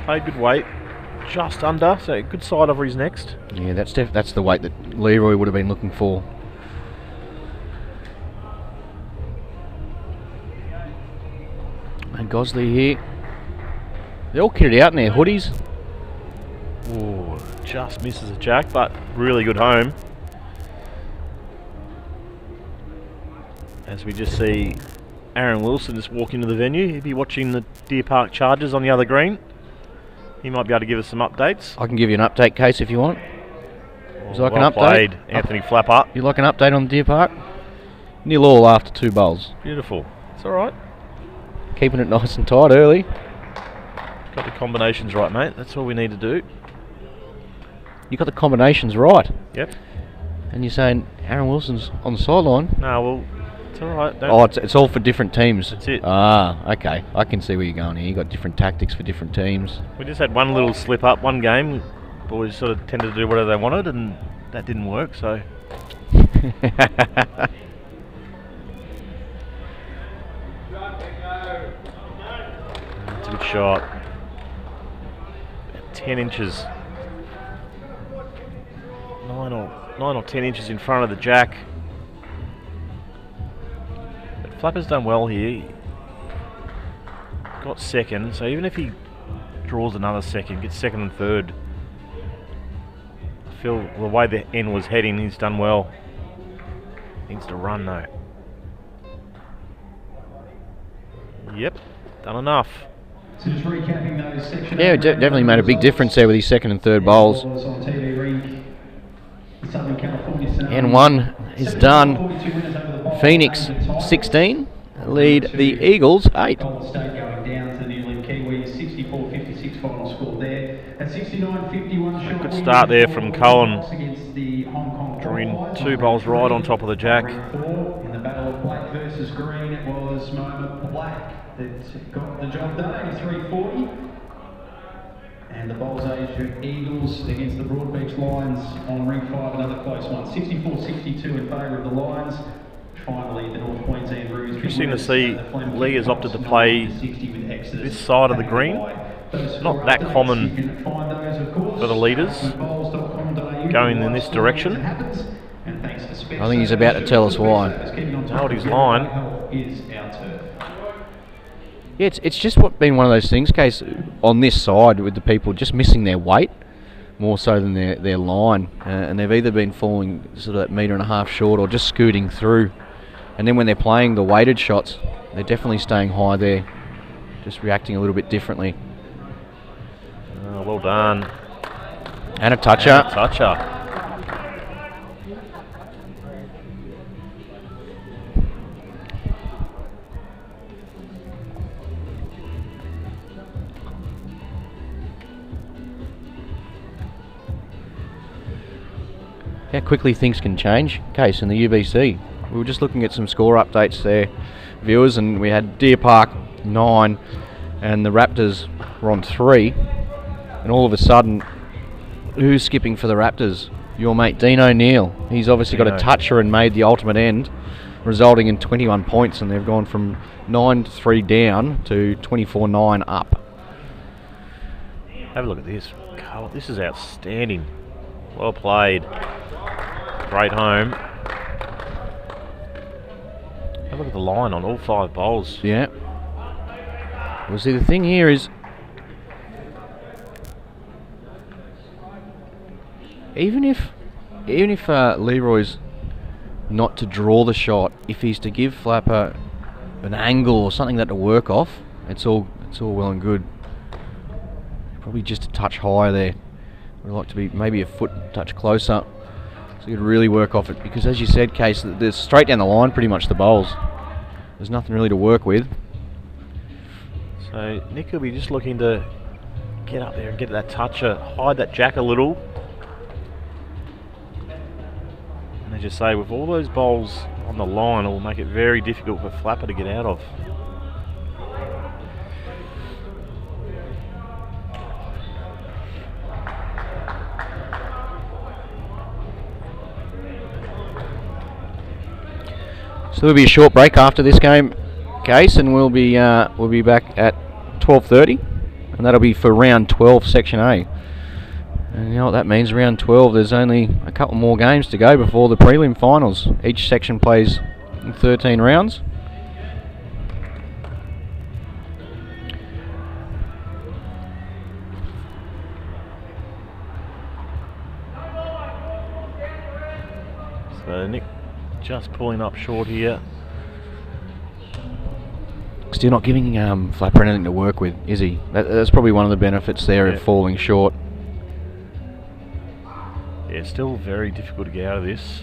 Played good weight. Just under, so good side over his next. Yeah, that's the weight that Leroy would have been looking for. And Gosley here. They're all kitted out in their hoodies. Ooh, just misses a jack, but really good home. As we just see Aaron Wilson just walk into the venue. He'll be watching the Deer Park Chargers on the other green. He might be able to give us some updates. I can give you an update, Case, if you want. Would you like an update? Played, Anthony Flapper. You like an update on the Deer Park? 0-all after 2 bowls. Beautiful. It's all right. Keeping it nice and tight early. Got the combinations right, mate. That's all we need to do. You got the combinations right. Yep. And you're saying Aaron Wilson's on the sideline? No, well, it's all right. Oh, it's all for different teams. That's it. Ah, okay. I can see where you're going here. You got different tactics for different teams. We just had one little slip up, one game. Boys sort of tended to do whatever they wanted, and that didn't work. So. That's a good shot. About 10 inches. 9 or 10 inches in front of the jack. But Flapper's done well here. Got second, so even if he draws another second, gets second and third, I feel the way the end was heading, he's done well. Needs to run though. Yep, done enough. So just recapping those sections. Yeah, definitely made a big difference there with his second and third bowls. And one is done. Phoenix 16 lead the Eagles 8. Golden State going down to the New England Kiwis, 64-56 final score there. At 69-51, good start there from Cohen, against the Hong Kong drawing 2 bowls right on top of the jack. In the battle of black versus green, it was Moama Black that got the job done, 83-40. And the bowls Asia Eagles against the Broadbeach Lions on ring 5, another close one. 64-62 in favour of the Lions. Finally, the North Queensland Roos. Interesting to see Lee has opted to play this side of the green. Not that common for the leaders going in this direction. I think he's about to tell us why. Held his line. Yeah, it's just been one of those things, Case, on this side with the people just missing their weight more so than their line. And they've either been falling sort of that metre and a half short or just scooting through. And then when they're playing the weighted shots, they're definitely staying high there, just reacting a little bit differently. Oh, well done. And a toucher. And a toucher. How quickly things can change, Case, in the UBC. We were just looking at some score updates there, viewers, and we had Deer Park 9 and the Raptors were on 3. And all of a sudden, who's skipping for the Raptors? Your mate Dean O'Neill. He's obviously got a toucher and made the ultimate end, resulting in 21 points, and they've gone from 9-3 down to 24-9 up. Have a look at this. God, this is outstanding. Well played. Great home. Have a look at the line on all 5 bowls. Yeah. Well, see, the thing here is, even if Leroy's not to draw the shot, if he's to give Flapper an angle or something that to work off, it's all well and good. Probably just a touch higher there. I'd like to be maybe a foot touch closer, so you could really work off it, because as you said, Case, there's straight down the line pretty much the bowls. There's nothing really to work with. So Nick will be just looking to get up there and get that toucher, hide that jack a little. And as you say, with all those bowls on the line, it will make it very difficult for Flapper to get out of. So there'll be a short break after this game, Case, and we'll be back at 12:30. and that'll be for round 12, Section A. And you know what that means, round 12, there's only a couple more games to go before the prelim finals. Each section plays 13 rounds. So Nick just pulling up short here. Still not giving Flapper anything to work with, is he? That's probably one of the benefits there of falling short. Yeah, still very difficult to get out of this.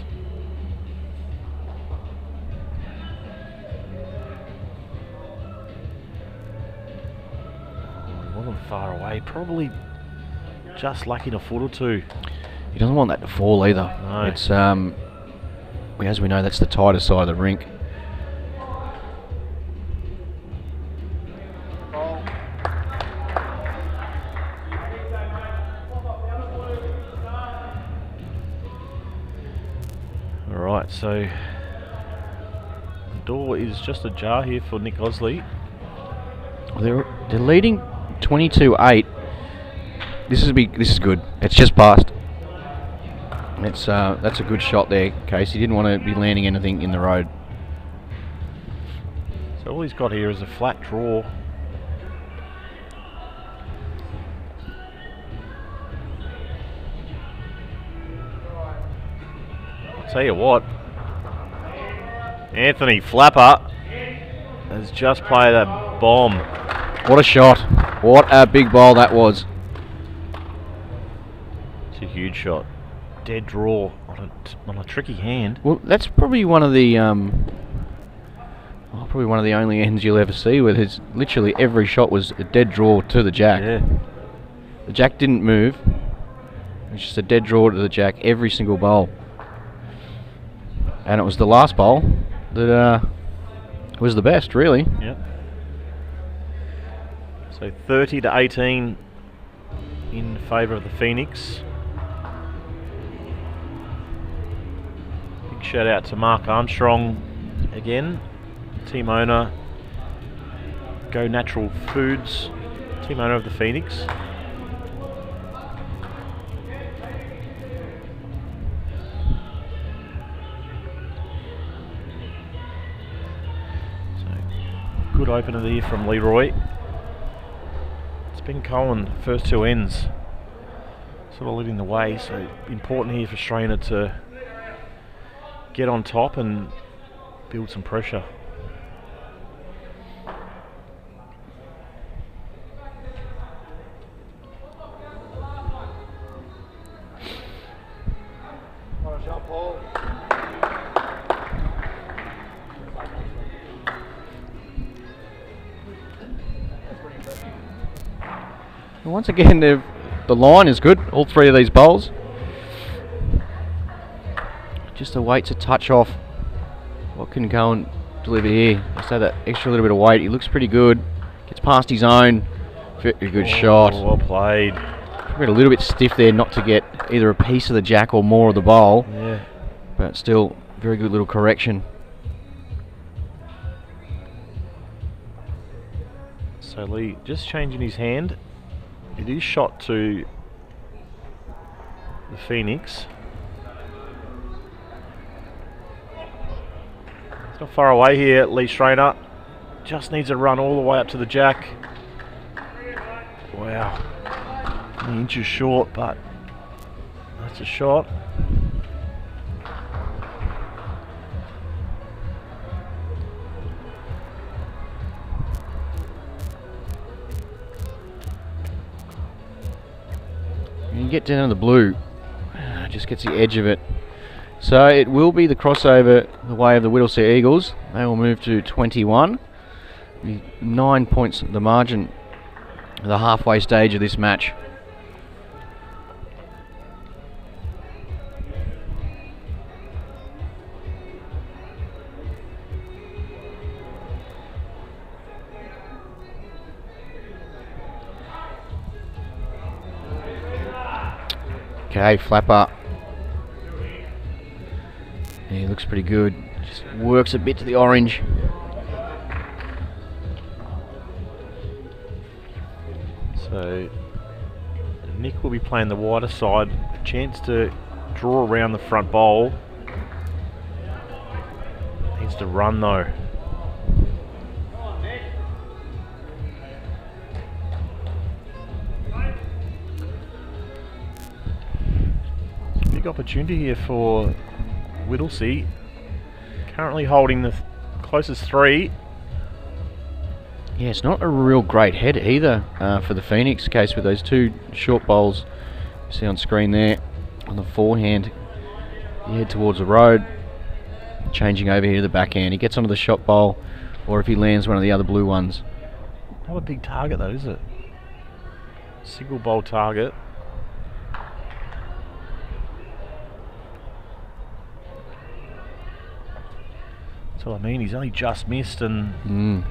Oh, wasn't far away, probably just lacking a foot or two. He doesn't want that to fall either. No. It's as we know, that's the tighter side of the rink. Alright, so the door is just ajar here for Nick Osley. They're leading 22-8. This is good. It's just past. It's that's a good shot there, Case. He didn't want to be landing anything in the road. So all he's got here is a flat draw. I'll tell you what, Anthony Flapper has just played a bomb. What a shot. What a big bowl that was. It's a huge shot. Dead draw on a tricky hand. Well, that's probably one of the only ends you'll ever see where there's literally every shot was a dead draw to the jack. Yeah. The jack didn't move. It's just a dead draw to the jack every single bowl. And it was the last bowl that was the best, really. Yep. So 30-18 in favour of the Phoenix. Big shout out to Mark Armstrong again, team owner, Go Natural Foods, team owner of the Phoenix. Good opener there from Leroy. It's been Cohen first two ends sort of leading the way, so important here for Strainer to get on top and build some pressure. And once again, the line is good, all three of these bowls. Just the weight's a touch off. What can go and deliver here? Just have that extra little bit of weight. He looks pretty good. Gets past his own. Very good shot. Well played. Probably a little bit stiff there not to get either a piece of the jack or more of the bowl. Yeah. But still, very good little correction. So Lee just changing his hand. It is shot to the Phoenix. It's not far away here, Lee Strainer. Just needs to run all the way up to the jack. Wow. Only inches short, but that's a shot. You get down to the blue, just gets the edge of it. So it will be the crossover the way of the Whittlesea Eagles. They will move to 21. 9 points the margin at the halfway stage of this match. Okay, Flapper. Yeah, he looks pretty good. Just works a bit to the orange. So Nick will be playing the wider side. A chance to draw around the front bowl. Needs to run though. Big opportunity here for Whittlesea. Currently holding the closest 3. Yeah, it's not a real great head either for the Phoenix case with those 2 short bowls you see on screen there. On the forehand, you head towards the road, changing over here to the backhand. He gets onto the shot bowl, or if he lands one of the other blue ones. Not a big target though, is it? Single bowl target. That's what I mean, he's only just missed and...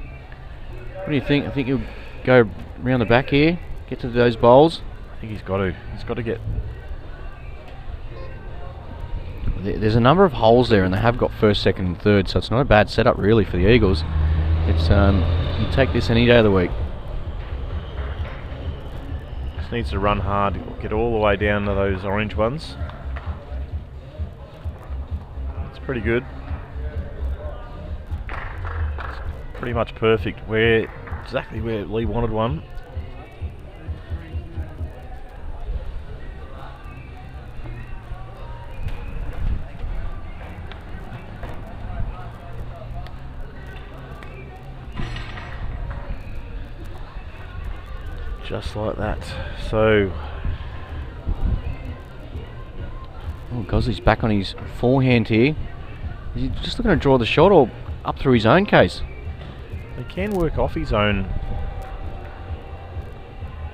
What do you think? I think he'll go around the back here, get to those bowls. I think he's got to. He's got to get... There's a number of holes there, and they have got first, second and third, so it's not a bad setup really for the Eagles. It's you take this any day of the week. Just needs to run hard, get all the way down to those orange ones. It's pretty good. It's pretty much perfect. Exactly where Lee wanted one. Just like that. So, Gosley's back on his forehand here. Is he just looking to draw the shot or up through his own case? he can work off his own.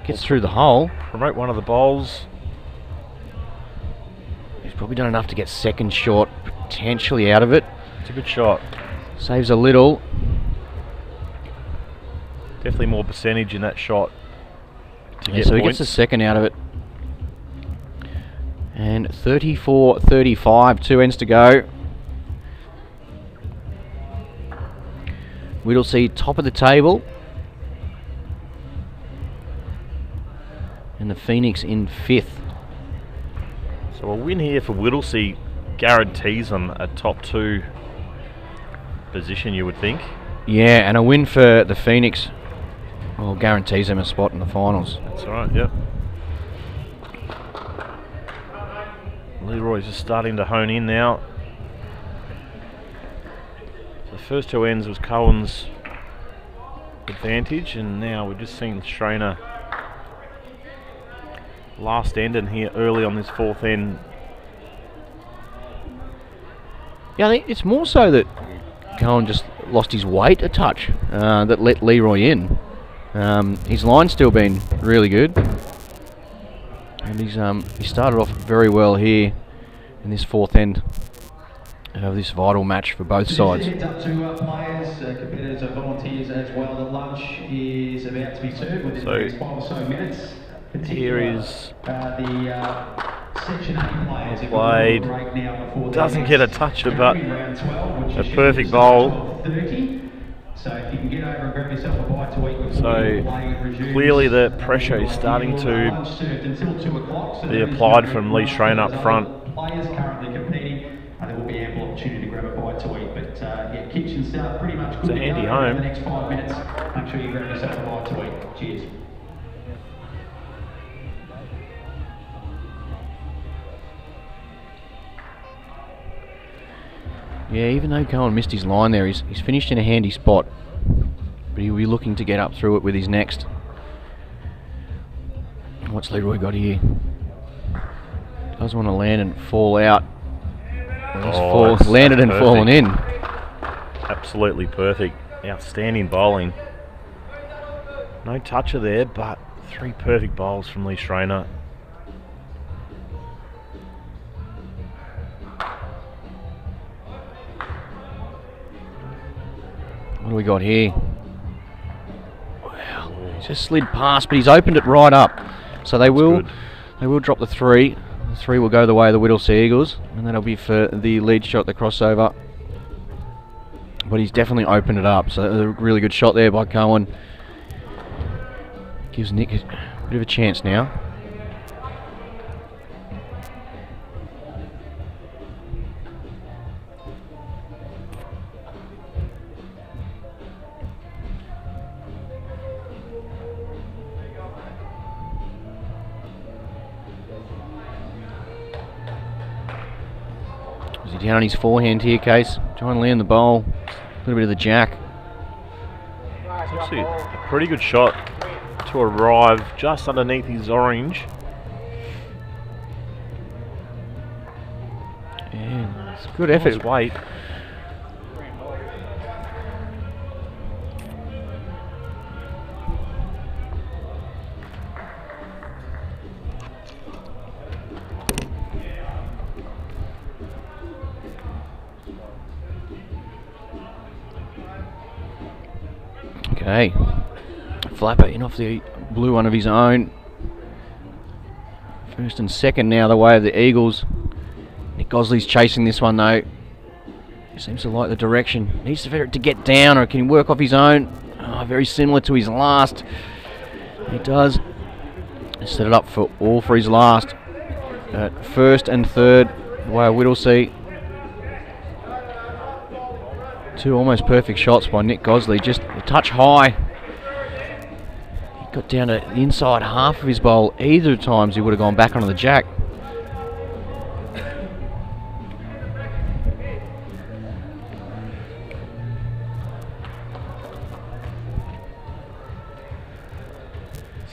Gets through the hole. Promote one of the bowls. He's probably done enough to get second shot potentially out of it. It's a good shot. Saves a little. Definitely more percentage in that shot. Yeah, so he gets the second out of it. And 34-35, 2 ends to go. Whittlesea top of the table. And the Phoenix in 5th. So a win here for Whittlesea guarantees them a top 2 position, you would think. Yeah, and a win for the Phoenix, well, guarantees them a spot in the finals. That's right, yep. Leroy's just starting to hone in now. So the first 2 ends was Cohen's advantage, and now we're just seeing Schrainer last end and here early on this 4th end. Yeah, I think it's more so that Cohen just lost his weight a touch that let Leroy in. His line's still been really good, and he started off very well here in this 4th end of this vital match for both sides. Heads up to players, competitors and volunteers as well. The lunch is about to be served within the next 5 or so minutes. Here is the Section A players played. Doesn't get a toucher, but a perfect bowl. So if you can get over and grab yourself a bite to eat before so clearly the pressure is starting to be applied from Lee Schrainer up front. Players currently competing, there will be ample opportunity to grab a bite to eat. But yeah, kitchen set pretty much good It's a handy home. In the next 5 minutes. Make sure you grab yourself a bite to eat. Cheers. Yeah, even though Cohen missed his line there, he's finished in a handy spot, but he'll be looking to get up through it with his next. What's Leroy got here? Does want to land and fall out. Landed and fallen in. Absolutely perfect. Outstanding bowling. No toucher there, but 3 perfect bowls from Lee Schrainer. What do we got here? Wow, he's just slid past, but he's opened it right up. So they will drop the 3. The 3 will go the way of the Whittlesea Eagles, and that'll be for the lead shot, the crossover. But he's definitely opened it up, so a really good shot there by Cohen. Gives Nick Bit of a chance now. Is he down on his forehand here, Case? Trying to land the bowl. A little bit of the jack. It's actually a pretty good shot to arrive just underneath his orange. Yeah, it's good effort. Nice weight. Okay, Flapper in off the blue one of his own. First and second now the way of the Eagles. Nick Gosley's chasing this one though. He seems to like the direction. Needs to get down, or can he work off his own? Oh, very similar to his last. He does. Set it up for all for his last. First and third, the way of Whittlesea. Two almost perfect shots by Nick Gosley, just a touch high. He got down to the inside half of his bowl. Either times he would have gone back onto the jack.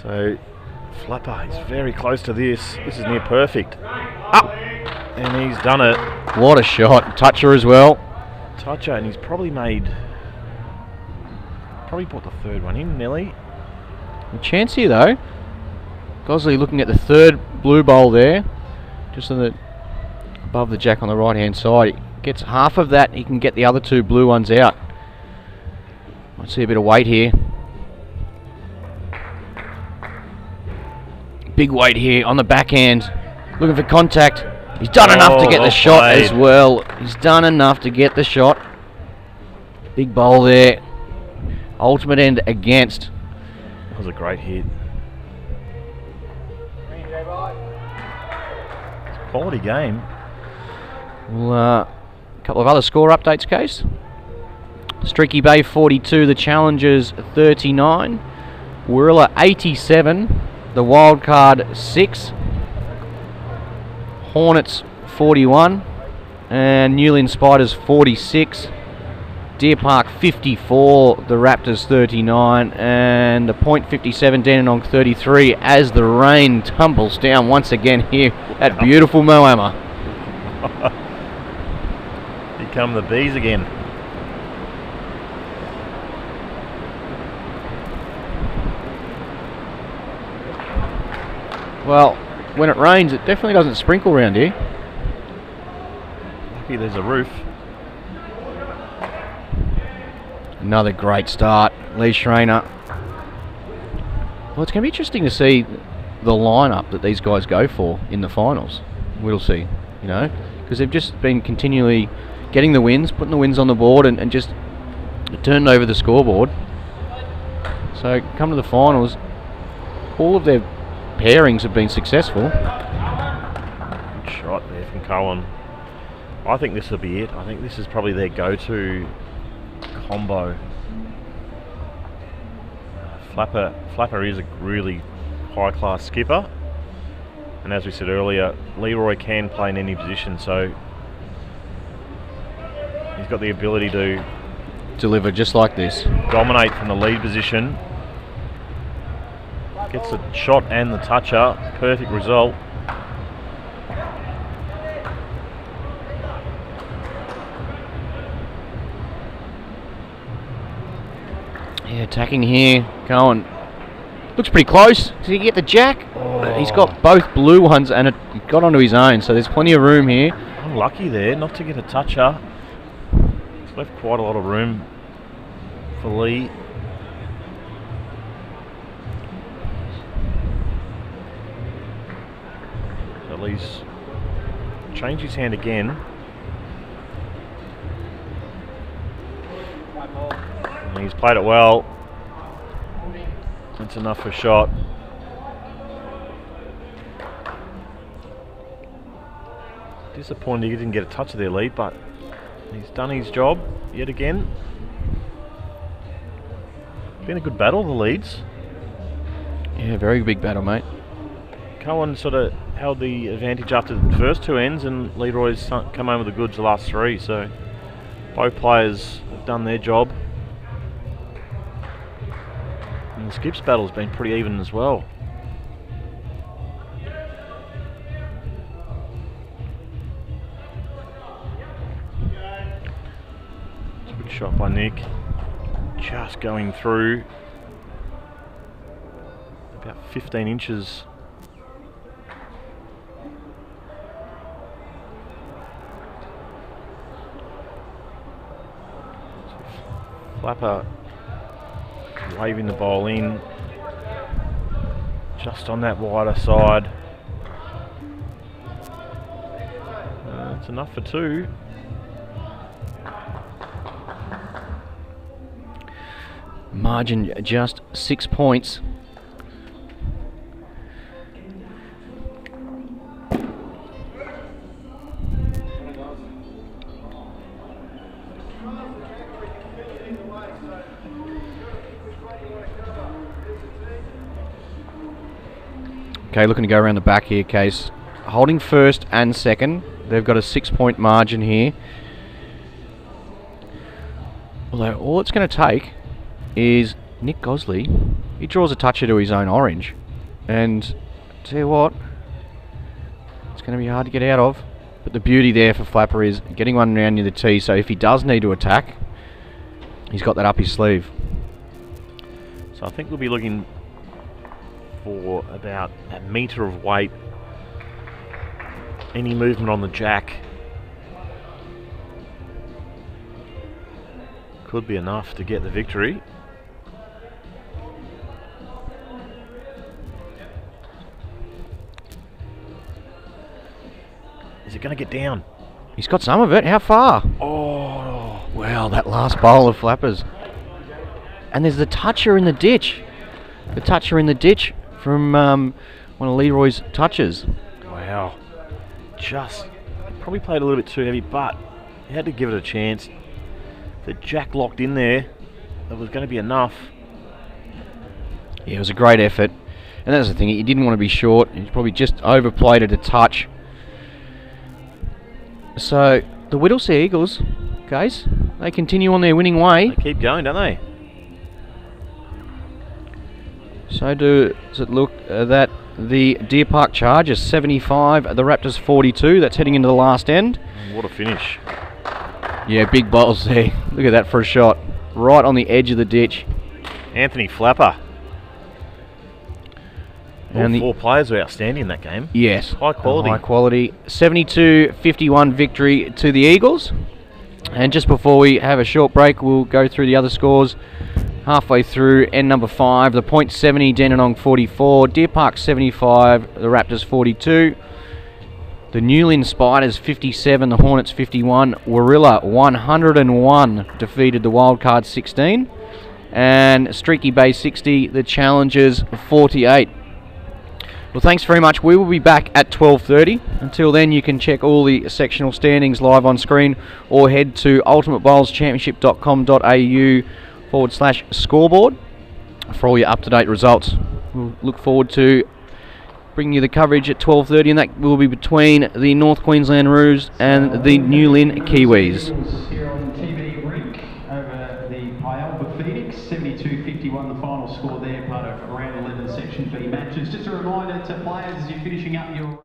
So Flapper, he's very close to this. This is near perfect. Up! And he's done it. What a shot. Toucher as well. Toucher, and he's probably brought the third one in, Nelly. A chance here though. Gosley looking at the third blue bowl there, just on the above the jack on the right hand side. He gets half of that, he can get the other two blue ones out. Might see a bit of weight here. Big weight here on the backhand, looking for contact. He's done enough to get the shot as well. He's done enough to get the shot. Big bowl there. Ultimate end against. That was a great hit. It's a quality game. Well, a couple of other score updates, Case. Streaky Bay 42, the Challengers 39. Warilla 87, the Wildcard 6. Hornets 41 and Newland Spiders 46, Deer Park 54, the Raptors 39, and the point 57 Dandenong 33 as the rain tumbles down once again here at beautiful Moama. Here come the bees again. Well, when it rains, it definitely doesn't sprinkle around here. Lucky there's a roof. Another great start, Lee Schreiner. Well, it's going to be interesting to see the lineup that these guys go for in the finals. We'll see, you know, because they've just been continually getting the wins, putting the wins on the board, and just turning over the scoreboard. So come to the finals, all of their pairings have been successful. Good shot there from Cohen. I think this will be it. I think this is probably their go-to combo. Flapper is a really high-class skipper, and as we said earlier, Leroy can play in any position, so he's got the ability to deliver just like this. Dominate from the lead position. Gets the shot and the toucher. Perfect result. Yeah, attacking here. Cohen looks pretty close. Did he get the jack? Oh. He's got both blue ones and it got onto his own, so there's plenty of room here. Unlucky there not to get a toucher. It's left quite a lot of room for Lee. So Lee's changed his hand again. And he's played it well. That's enough for a shot. Disappointed he didn't get a touch of their lead, but he's done his job yet again. Been a good battle, the leads. Yeah, very big battle, mate. Cohen sort of held the advantage after the first two ends, and Leroy's come home with the goods the last three, so both players have done their job. And the skips battle's been pretty even as well. It's a good shot by Nick. Just going through about 15 inches. Flapper waving the ball in just on that wider side. It's enough for two. Margin just 6 points. Okay, looking to go around the back here, Case. Holding first and second. They've got a 6 point margin here. Although all it's going to take is Nick Gosley. He draws a toucher to his own orange. And tell you what, it's going to be hard to get out of. But the beauty there for Flapper is getting one round near the tee, so if he does need to attack, he's got that up his sleeve. So I think we'll be looking for about a metre of weight. Any movement on the jack could be enough to get the victory. Is it going to get down? He's got some of it. How far? Oh, well, that last bowl of Flappers. And there's the toucher in the ditch. The toucher in the ditch from one of Leroy's touches. Wow. Just probably played a little bit too heavy, but he had to give it a chance. The jack locked in there. That was going to be enough. Yeah, it was a great effort. And that's the thing, he didn't want to be short. He probably just overplayed it a touch. So, the Whittlesea Eagles, guys, they continue on their winning way. They keep going, don't they? So does it look that the Deer Park Chargers 75, the Raptors 42. That's heading into the last end. What a finish. Yeah, big bowls there. Look at that for a shot. Right on the edge of the ditch. Anthony Flapper. And All four players were outstanding in that game. Yes. High quality. High quality. 72-51 victory to the Eagles. And just before we have a short break, we'll go through the other scores. Halfway through, end number 5, the Point 70, Dandenong 44, Deer Park 75, the Raptors 42, the Newlyn Spiders 57, the Hornets 51, Warilla 101 defeated the Wildcard 16, and Streaky Bay 60, the Challengers 48. Well, thanks very much. We will be back at 12:30. Until then, you can check all the sectional standings live on screen or head to ultimatebowlschampionship.com.au/scoreboard for all your up-to-date results. We'll look forward to bringing you the coverage at 12:30, and that will be between the North Queensland Roos and the Newlyn Kiwis. Here on TV Rink over the Ialba Phoenix, 72-51 the final score there, part of round 11 Section B matches. Just a reminder to players as you're finishing up your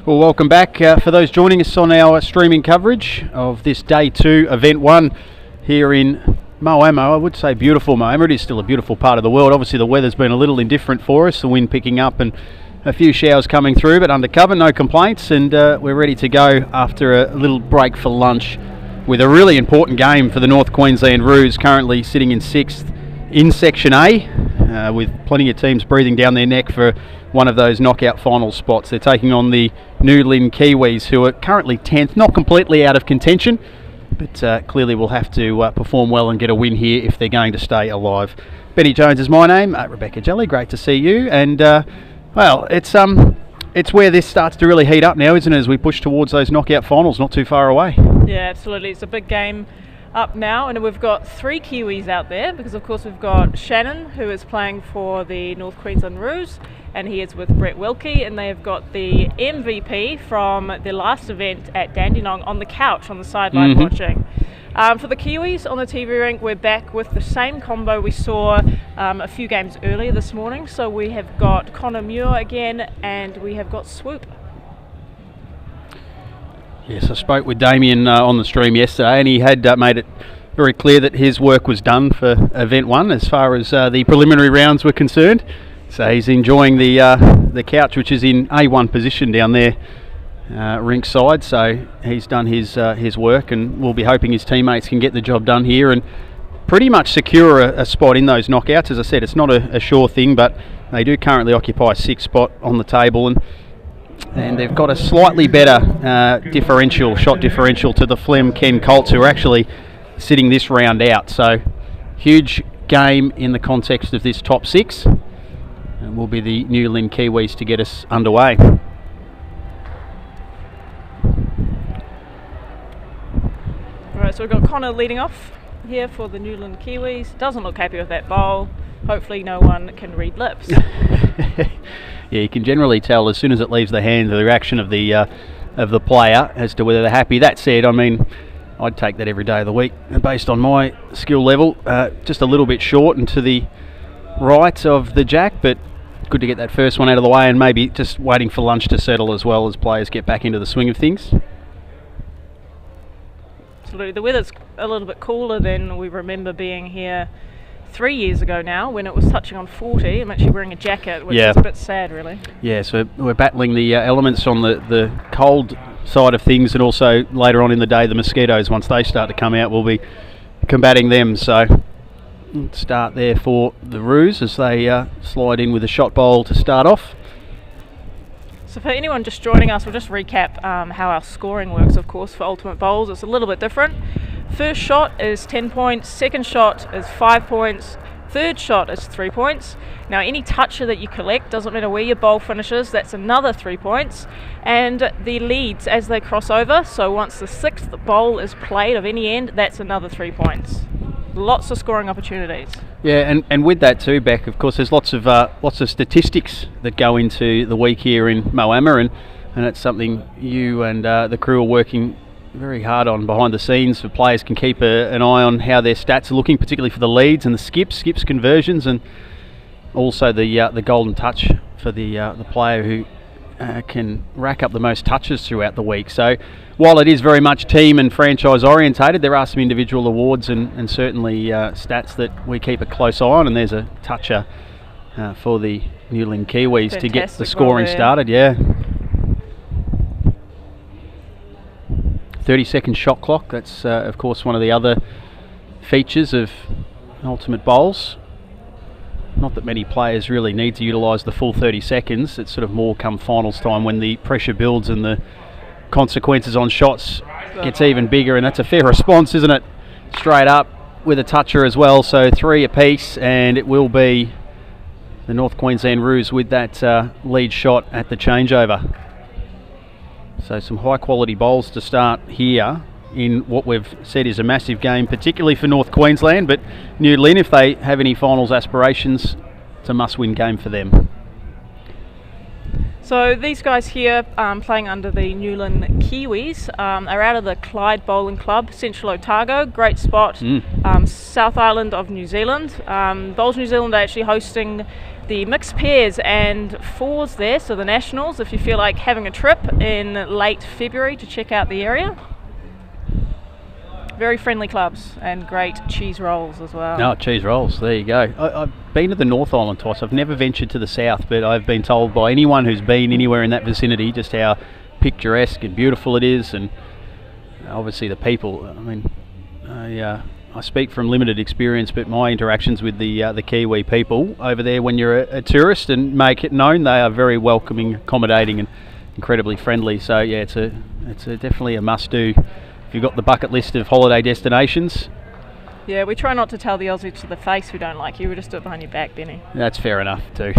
Well, welcome back for those joining us on our streaming coverage of this Day 2, Event 1 here in Moama. I would say beautiful Moama. It is still a beautiful part of the world. Obviously the weather's been a little indifferent for us, the wind picking up and a few showers coming through, but under cover, no complaints, and we're ready to go after a little break for lunch with a really important game for the North Queensland Roos, currently sitting in 6th in Section A, with plenty of teams breathing down their neck for one of those knockout final spots. They're taking on the New Lynn Kiwis, who are currently 10th, not completely out of contention, but clearly will have to perform well and get a win here if they're going to stay alive. Benny Jones is my name. Rebecca Jelly, great to see you. And well, it's where this starts to really heat up now, isn't it, as we push towards those knockout finals not too far away. Yeah, absolutely. It's a big game up now, and we've got 3 Kiwis out there because of course we've got Shannon, who is playing for the North Queensland Roos, and he is with Brett Wilkie, and they have got the MVP from the last event at Dandenong on the couch on the sideline watching. For the Kiwis on the TV rink, we're back with the same combo we saw a few games earlier this morning. So we have got Connor Muir again, and we have got Swoop. Yes, I spoke with Damien on the stream yesterday, and he had made it very clear that his work was done for Event 1 as far as the preliminary rounds were concerned. So he's enjoying the couch, which is in A1 position down there, rink side. So he's done his work, and we'll be hoping his teammates can get the job done here and pretty much secure a spot in those knockouts. As I said, it's not a sure thing, but they do currently occupy a 6th spot on the table, and they've got a slightly better shot differential to the Flem Ken Colts, who are actually sitting this round out. So huge game in the context of this top 6, and will be the New Lynn Kiwis to get us underway. Alright, so we've got Connor leading off here for the New Lynn Kiwis. Doesn't look happy with that bowl. Hopefully no one can read lips. Yeah, you can generally tell as soon as it leaves the hands of the reaction of the player as to whether they're happy. That said, I mean, I'd take that every day of the week based on my skill level. Just a little bit short and to the right of the jack, but good to get that first one out of the way, and maybe just waiting for lunch to settle as well as players get back into the swing of things. Absolutely. The weather's a little bit cooler than we remember being here 3 years ago now, when it was touching on 40. I'm actually wearing a jacket, which is a bit sad, really. Yeah, so we're battling the elements on the cold side of things, and also later on in the day the mosquitoes, once they start to come out, we'll be combating them. So start there for the Roos as they slide in with a shot bowl to start off. So for anyone just joining us, we'll just recap how our scoring works. Of course, for Ultimate Bowls it's a little bit different. First shot is 10 points, second shot is 5 points, third shot is 3 points. Now any toucher that you collect, doesn't matter where your bowl finishes, that's another 3 points. And the leads as they cross over, so once the 6th bowl is played of any end, that's another 3 points. Lots of scoring opportunities. Yeah, and with that too, Beck, of course there's lots of statistics that go into the week here in Moama, and it's something you and the crew are working very hard on behind the scenes, so players can keep an eye on how their stats are looking, particularly for the leads and the skips conversions, and also the golden touch for the player who can rack up the most touches throughout the week. So while it is very much team and franchise orientated, there are some individual awards and certainly stats that we keep a close eye on, and there's a toucher for the New Lynn Kiwis. Fantastic to get the scoring started. Yeah, 30-second shot clock. That's of course one of the other features of Ultimate Bowls. Not that many players really need to utilise the full 30 seconds. It's sort of more come finals time when the pressure builds and the consequences on shots gets even bigger, and that's a fair response, isn't it? Straight up with a toucher as well, so 3 apiece, and it will be the North Queensland Roos with that lead shot at the changeover. So some high quality bowls to start here in what we've said is a massive game, particularly for North Queensland, but New Lynn, if they have any finals aspirations, it's a must-win game for them. So these guys here playing under the New Lynn Kiwis are out of the Clyde Bowling Club, Central Otago, great spot, South Island of New Zealand. Bowls New Zealand are actually hosting the mixed pairs and fours there, so the nationals, if you feel like having a trip in late February to check out the area. Very friendly clubs and great cheese rolls as well. No, cheese rolls, there you go. I've been to the North Island twice. I've never ventured to the south, but I've been told by anyone who's been anywhere in that vicinity just how picturesque and beautiful it is, and obviously the people. I mean, I speak from limited experience, but my interactions with the Kiwi people over there, when you're a tourist and make it known, they are very welcoming, accommodating and incredibly friendly. So yeah, it's definitely a must-do if you've got the bucket list of holiday destinations. Yeah, we try not to tell the Aussies to the face we don't like you, we just do it behind your back, Benny. That's fair enough too.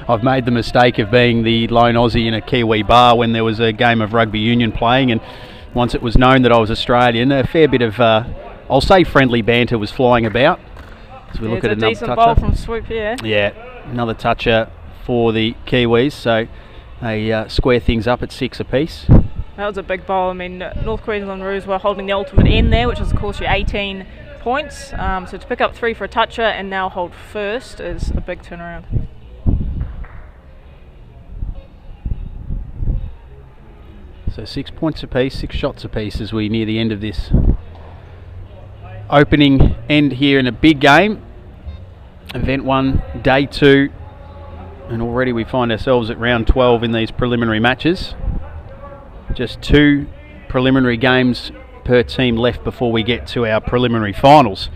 I've made the mistake of being the lone Aussie in a Kiwi bar when there was a game of rugby union playing, and once it was known that I was Australian, a fair bit of, I'll say friendly banter was flying about. So we look at another decent bowl from Swoop here. Yeah, another toucher for the Kiwis, so they square things up at 6 apiece. That was a big bowl. I mean, North Queensland Roos were holding the ultimate end there, which is of course your 18 points. So to pick up 3 for a toucher and now hold first is a big turnaround. So 6 points apiece, 6 shots apiece as we near the end of this opening end here in a big game. Event 1, day 2, and already we find ourselves at round 12 in these preliminary matches. Just 2 preliminary games per team left before we get to our preliminary finals.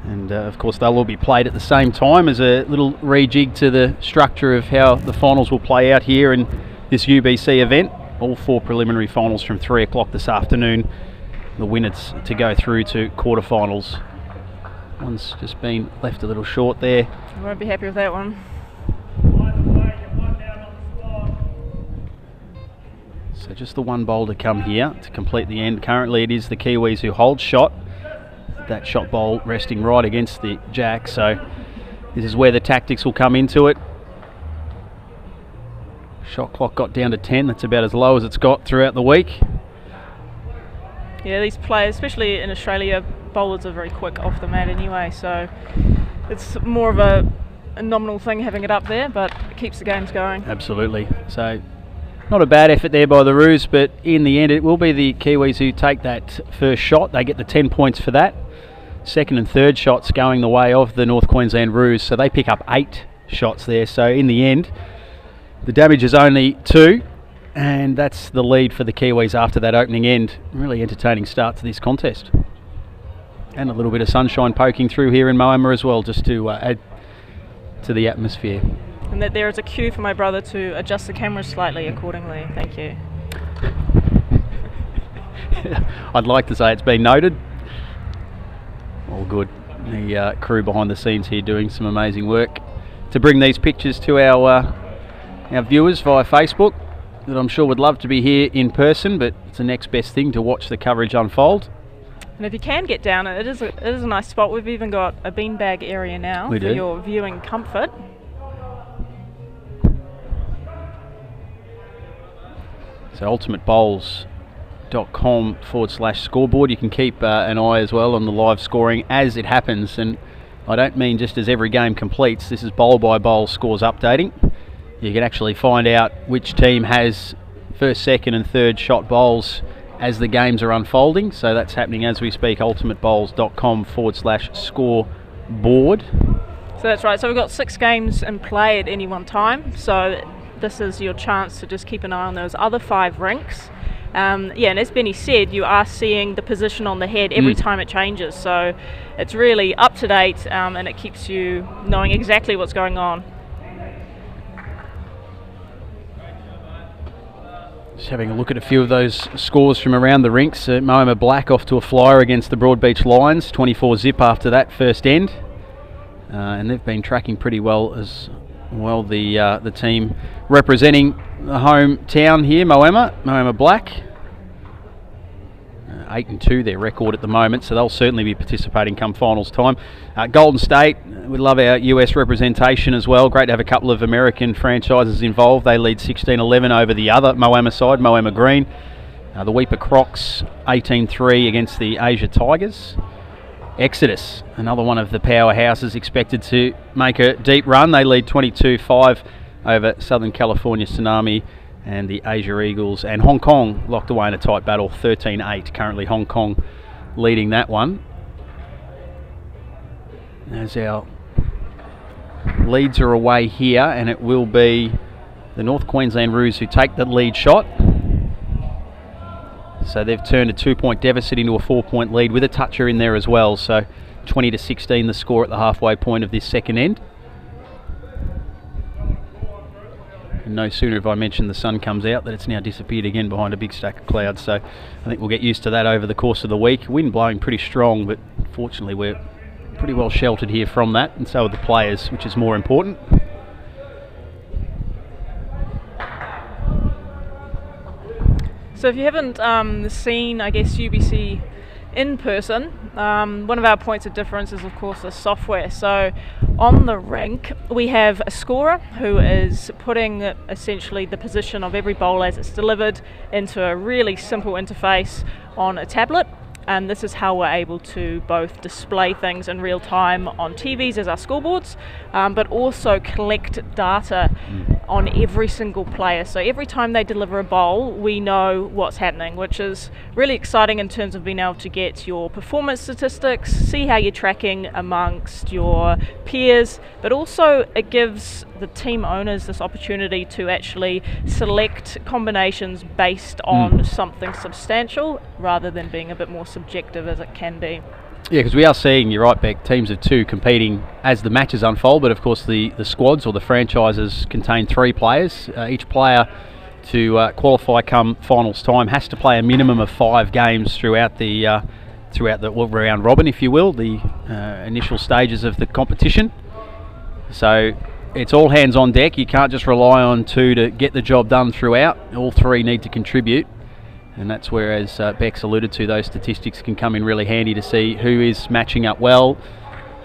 And of course they'll all be played at the same time as a little rejig to the structure of how the finals will play out here in this UBC event. All 4 preliminary finals from 3 o'clock this afternoon. The winners to go through to quarterfinals. One's just been left a little short there. I won't be happy with that one. So just the one bowl to come here to complete the end. Currently it is the Kiwis who hold shot. That shot bowl resting right against the jack, so this is where the tactics will come into it. Shot clock got down to 10. That's about as low as it's got throughout the week. Yeah, these players, especially in Australia, bowlers are very quick off the mat anyway, so it's more of a nominal thing having it up there, but it keeps the games going. Absolutely. So not a bad effort there by the Roos, but in the end it will be the Kiwis who take that first shot. They get the 10 points for that. Second and third shots going the way of the North Queensland Roos, so they pick up 8 shots there. So in the end, the damage is only 2, and that's the lead for the Kiwis after that opening end. Really entertaining start to this contest. And a little bit of sunshine poking through here in Moama as well, just to add to the atmosphere. And that there is a cue for my brother to adjust the camera slightly accordingly. Thank you. I'd like to say it's been noted. All good. The crew behind the scenes here doing some amazing work to bring these pictures to our viewers via Facebook, that I'm sure would love to be here in person, but it's the next best thing to watch the coverage unfold. And if you can get down, it is a nice spot. We've even got a beanbag area now for your viewing comfort. So ultimatebowls.com/scoreboard. You can keep an eye as well on the live scoring as it happens, and I don't mean just as every game completes. This is bowl by bowl scores updating. You can actually find out which team has first, second and third shot bowls as the games are unfolding. So that's happening as we speak. ultimatebowls.com/scoreboard. So that's right. So we've got 6 games in play at any one time. So this is your chance to just keep an eye on those other 5 rinks. And as Benny said, you are seeing the position on the head every time it changes. So it's really up to date, and it keeps you knowing exactly what's going on. Just having a look at a few of those scores from around the rinks. Moama Black off to a flyer against the Broadbeach Lions, 24 zip after that first end. And they've been tracking pretty well as well, the team representing the hometown here, Moama Black. 8-2 their record at the moment, so they'll certainly be participating come finals time. Golden State, we love our US representation as well. Great to have a couple of American franchises involved. They lead 16-11 over the other Moama side, Moama Green. The Weeper Crocs 18-3 against the Asia Tigers. Exodus, another one of the powerhouses, expected to make a deep run. They lead 22-5 over Southern California Tsunami and the Asia Eagles, and Hong Kong locked away in a tight battle, 13-8. Currently Hong Kong leading that one. As our leads are away here, and it will be the North Queensland Roos who take the lead shot. So they've turned a 2-point deficit into a 4-point lead with a toucher in there as well. So 20-16 the score at the halfway point of this second end. And no sooner have I mentioned the sun comes out that it's now disappeared again behind a big stack of clouds. So I think we'll get used to that over the course of the week. Wind blowing pretty strong, but fortunately we're pretty well sheltered here from that, and so are the players, which is more important. So if you haven't seen, I guess, UBC in person, one of our points of difference is, of course, the software. So on the rink, we have a scorer who is putting essentially the position of every bowl as it's delivered into a really simple interface on a tablet. And this is how we're able to both display things in real time on TVs as our scoreboards, but also collect data on every single player. So every time they deliver a bowl, we know what's happening, which is really exciting in terms of being able to get your performance statistics, see how you're tracking amongst your peers, but also it gives the team owners this opportunity to actually select combinations based on something substantial rather than being a bit more subjective as it can be. Yeah, because we are seeing, you're right, Beck, teams of two competing as the matches unfold, but of course the squads or the franchises contain 3 players. Each player to qualify come finals time has to play a minimum of 5 games throughout the round robin, if you will, the initial stages of the competition. So it's all hands on deck. You can't just rely on 2 to get the job done throughout. All 3 need to contribute. And that's where, as Beck's alluded to, those statistics can come in really handy to see who is matching up well,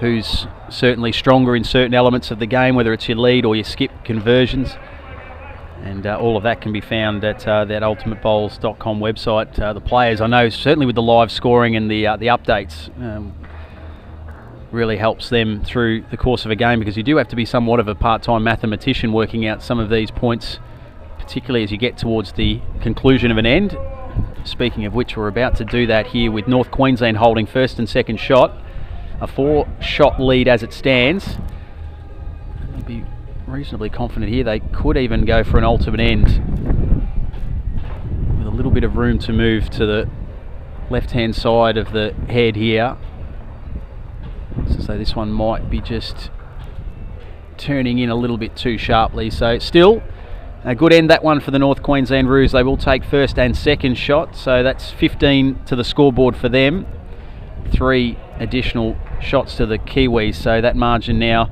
who's certainly stronger in certain elements of the game, whether it's your lead or your skip conversions. And all of that can be found at that ultimatebowls.com website. The players, I know, certainly with the live scoring and the updates, really helps them through the course of a game, because you do have to be somewhat of a part-time mathematician working out some of these points, particularly as you get towards the conclusion of an end. Speaking of which, we're about to do that here with North Queensland holding first and second shot. A 4-shot lead as it stands. They'll be reasonably confident here. They could even go for an ultimate end with a little bit of room to move to the left-hand side of the head here. So this one might be just turning in a little bit too sharply. So still a good end, that one, for the North Queensland Roos. They will take first and second shot, so that's 15 to the scoreboard for them. 3 additional shots to the Kiwis, so that margin now,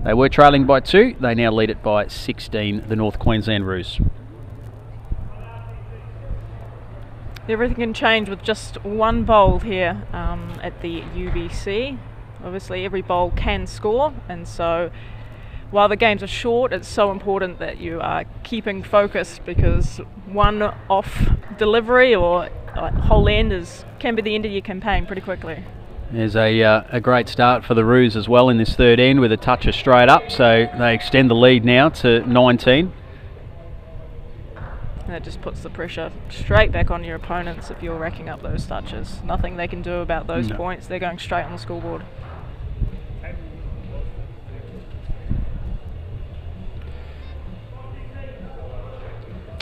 they were trailing by 2, they now lead it by 16, the North Queensland Roos. Everything can change with just one bowl here at the UBC. Obviously every bowl can score, and so while the games are short, it's so important that you are keeping focused, because one off delivery or whole end can be the end of your campaign pretty quickly. There's a great start for the Roos as well in this third end with a toucher straight up, so they extend the lead now to 19. And that just puts the pressure straight back on your opponents if you're racking up those touches. Nothing they can do about those points, they're going straight on the scoreboard.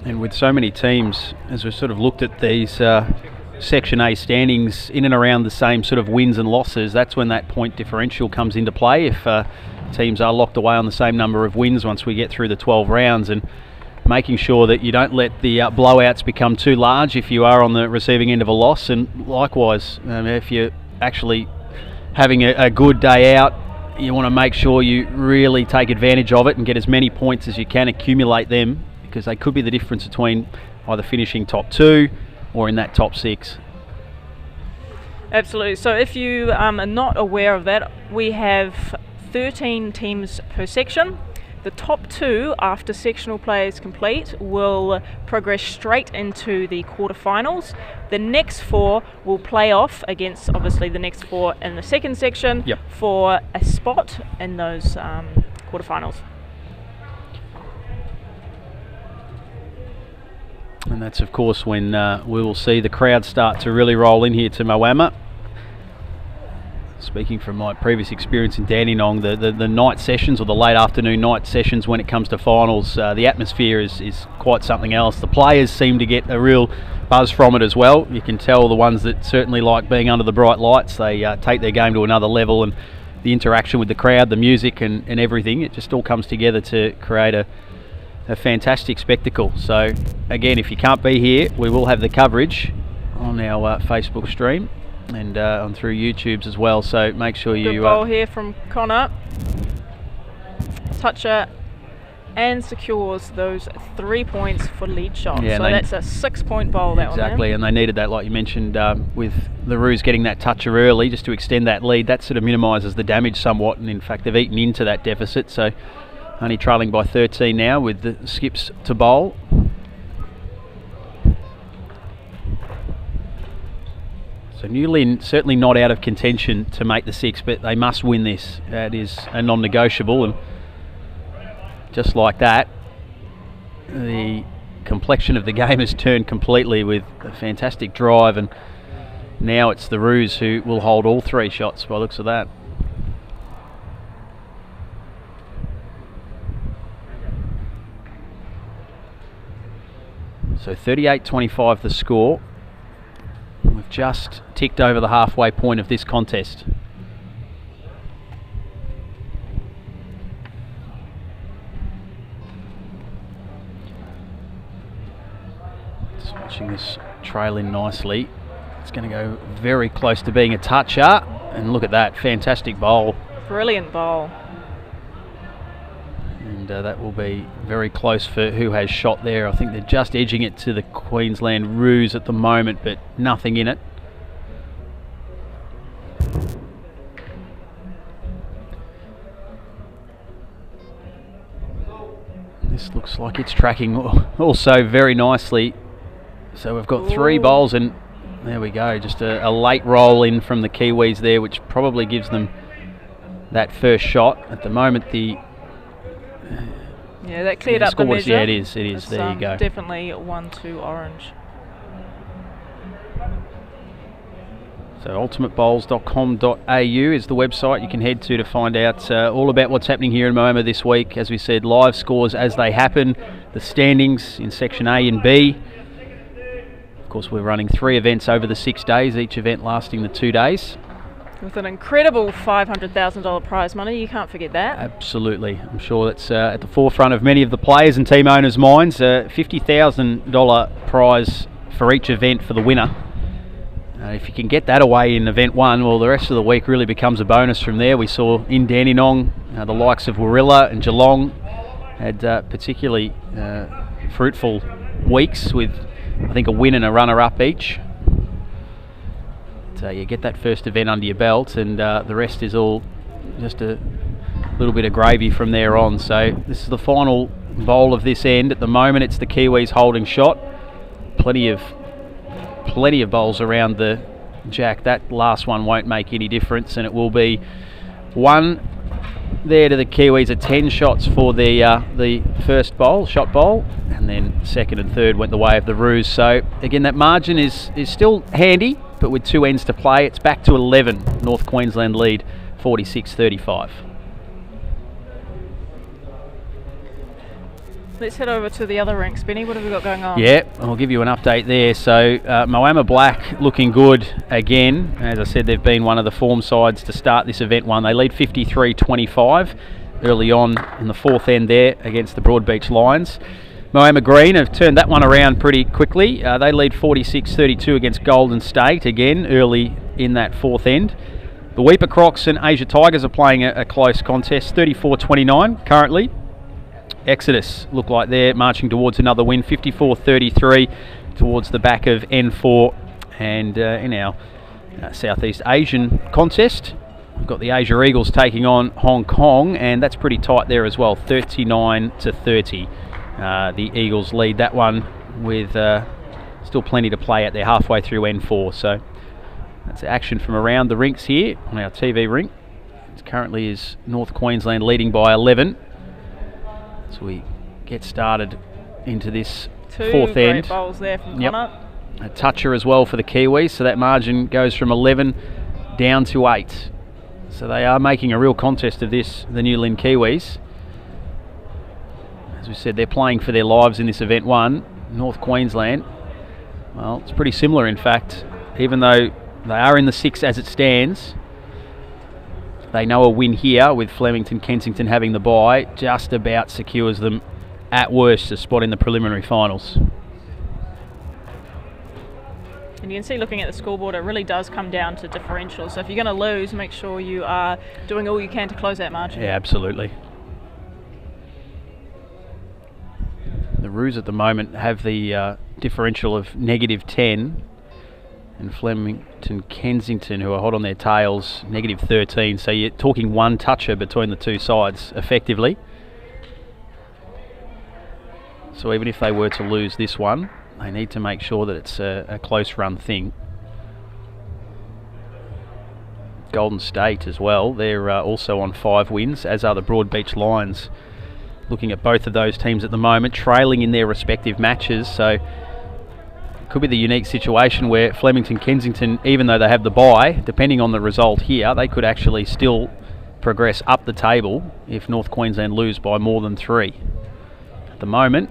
And with so many teams, as we've sort of looked at these Section A standings in and around the same sort of wins and losses, that's when that point differential comes into play. If teams are locked away on the same number of wins once we get through the 12 rounds, and making sure that you don't let the blowouts become too large if you are on the receiving end of a loss. And likewise, if you're actually having a good day out, you want to make sure you really take advantage of it and get as many points as you can, accumulate them, because they could be the difference between either finishing top 2 or in that top 6. Absolutely. So if you are not aware of that, we have 13 teams per section. The top 2, after sectional play is complete, will progress straight into the quarterfinals. The next 4 will play off against, obviously, the next 4 in the second section for a spot in those quarterfinals. And that's, of course, when we will see the crowd start to really roll in here to Moama. Speaking from my previous experience in Dandenong, the night sessions, or the late afternoon night sessions when it comes to finals, the atmosphere is quite something else. The players seem to get a real buzz from it as well. You can tell the ones that certainly like being under the bright lights, they take their game to another level, and the interaction with the crowd, the music and everything, it just all comes together to create a fantastic spectacle. So again, if you can't be here, we will have the coverage on our Facebook stream and on through YouTube's as well, so make sure you... Good ball here from Connor. Toucher and secures those 3 points for lead shot. Yeah, so that's a 6-point bowl, that one. Exactly, and they needed that, like you mentioned, with the Roos getting that toucher early just to extend that lead. That sort of minimises the damage somewhat, and in fact they've eaten into that deficit, so only trailing by 13 now with the skips to bowl. So New Lynn certainly not out of contention to make the 6, but they must win this. That is a non-negotiable, and just like that, the complexion of the game has turned completely with a fantastic drive, and now it's the Roos who will hold all 3 shots by the looks of that. So 38-25 the score. We've just ticked over the halfway point of this contest. Just watching this trail in nicely. It's going to go very close to being a toucher, and look at that, fantastic bowl. Brilliant bowl. And that will be very close for who has shot there. I think they're just edging it to the Queensland Roos at the moment, but nothing in it. This looks like it's tracking also very nicely. So we've got 3 bowls, and there we go. Just a late roll in from the Kiwis there, which probably gives them that first shot. At the moment, yeah, that cleared up the measure. Yeah, it is. There you go. Definitely 1-2 orange. So ultimatebowls.com.au is the website you can head to find out all about what's happening here in Moama this week. As we said, live scores as they happen, the standings in Section A and B. Of course, we're running 3 events over the 6 days, each event lasting the 2 days. With an incredible $500,000 prize money, you can't forget that. Absolutely. I'm sure that's at the forefront of many of the players and team owners' minds. $50,000 prize for each event for the winner. If you can get that away in event 1, well, the rest of the week really becomes a bonus from there. We saw in Dandenong the likes of Warilla and Geelong had particularly fruitful weeks with, I think, a win and a runner-up each. You get that first event under your belt, and the rest is all just a little bit of gravy from there on. So this is the final bowl of this end. At the moment, it's the Kiwis holding shot. Plenty of bowls around the jack. That last one won't make any difference, and it will be 1 there to the Kiwis. 10 shots for the first bowl, shot bowl, and then second and third went the way of the Roos. So again, that margin is still handy, but with 2 ends to play, it's back to 11. North Queensland lead 46-35. Let's head over to the other rinks. Benny, what have we got going on? Yeah, I'll give you an update there. So Moama Black looking good again. As I said, they've been one of the form sides to start this event 1. They lead 53-25 early on in the 4th end there against the Broadbeach Lions. Moama Green have turned that one around pretty quickly. They lead 46-32 against Golden State, again early in that 4th end. The Weeper Crocs and Asia Tigers are playing a close contest, 34-29 currently. Exodus look like they're marching towards another win, 54-33 towards the back of N4. And in our Southeast Asian contest, we've got the Asia Eagles taking on Hong Kong, and that's pretty tight there as well, 39-30. The Eagles lead that one with still plenty to play at. They're halfway through N4, so that's action from around the rinks here on our TV rink. It currently is North Queensland leading by 11. So we get started into this fourth end. 2 great bowls there from Connor. A toucher as well for the Kiwis, so that margin goes from 11 down to 8. So they are making a real contest of this, the New Lynn Kiwis. As we said, they're playing for their lives in this event one. North Queensland, well, it's pretty similar in fact. Even though they are in the 6 as it stands, they know a win here with Flemington Kensington having the bye just about secures them at worst a spot in the preliminary finals. And you can see, looking at the scoreboard, it really does come down to differentials. So if you're going to lose, make sure you are doing all you can to close that margin. Yeah, absolutely. The Roos at the moment have the differential of -10, and Flemington Kensington, who are hot on their tails, -13. So you're talking one toucher between the two sides effectively. So even if they were to lose this one, they need to make sure that it's a close run thing. Golden State as well, they're also on 5 wins, as are the Broadbeach Lions. Looking at both of those teams at the moment, trailing in their respective matches, so it could be the unique situation where Flemington Kensington, even though they have the bye, depending on the result here, they could actually still progress up the table if North Queensland lose by more than 3. At the moment,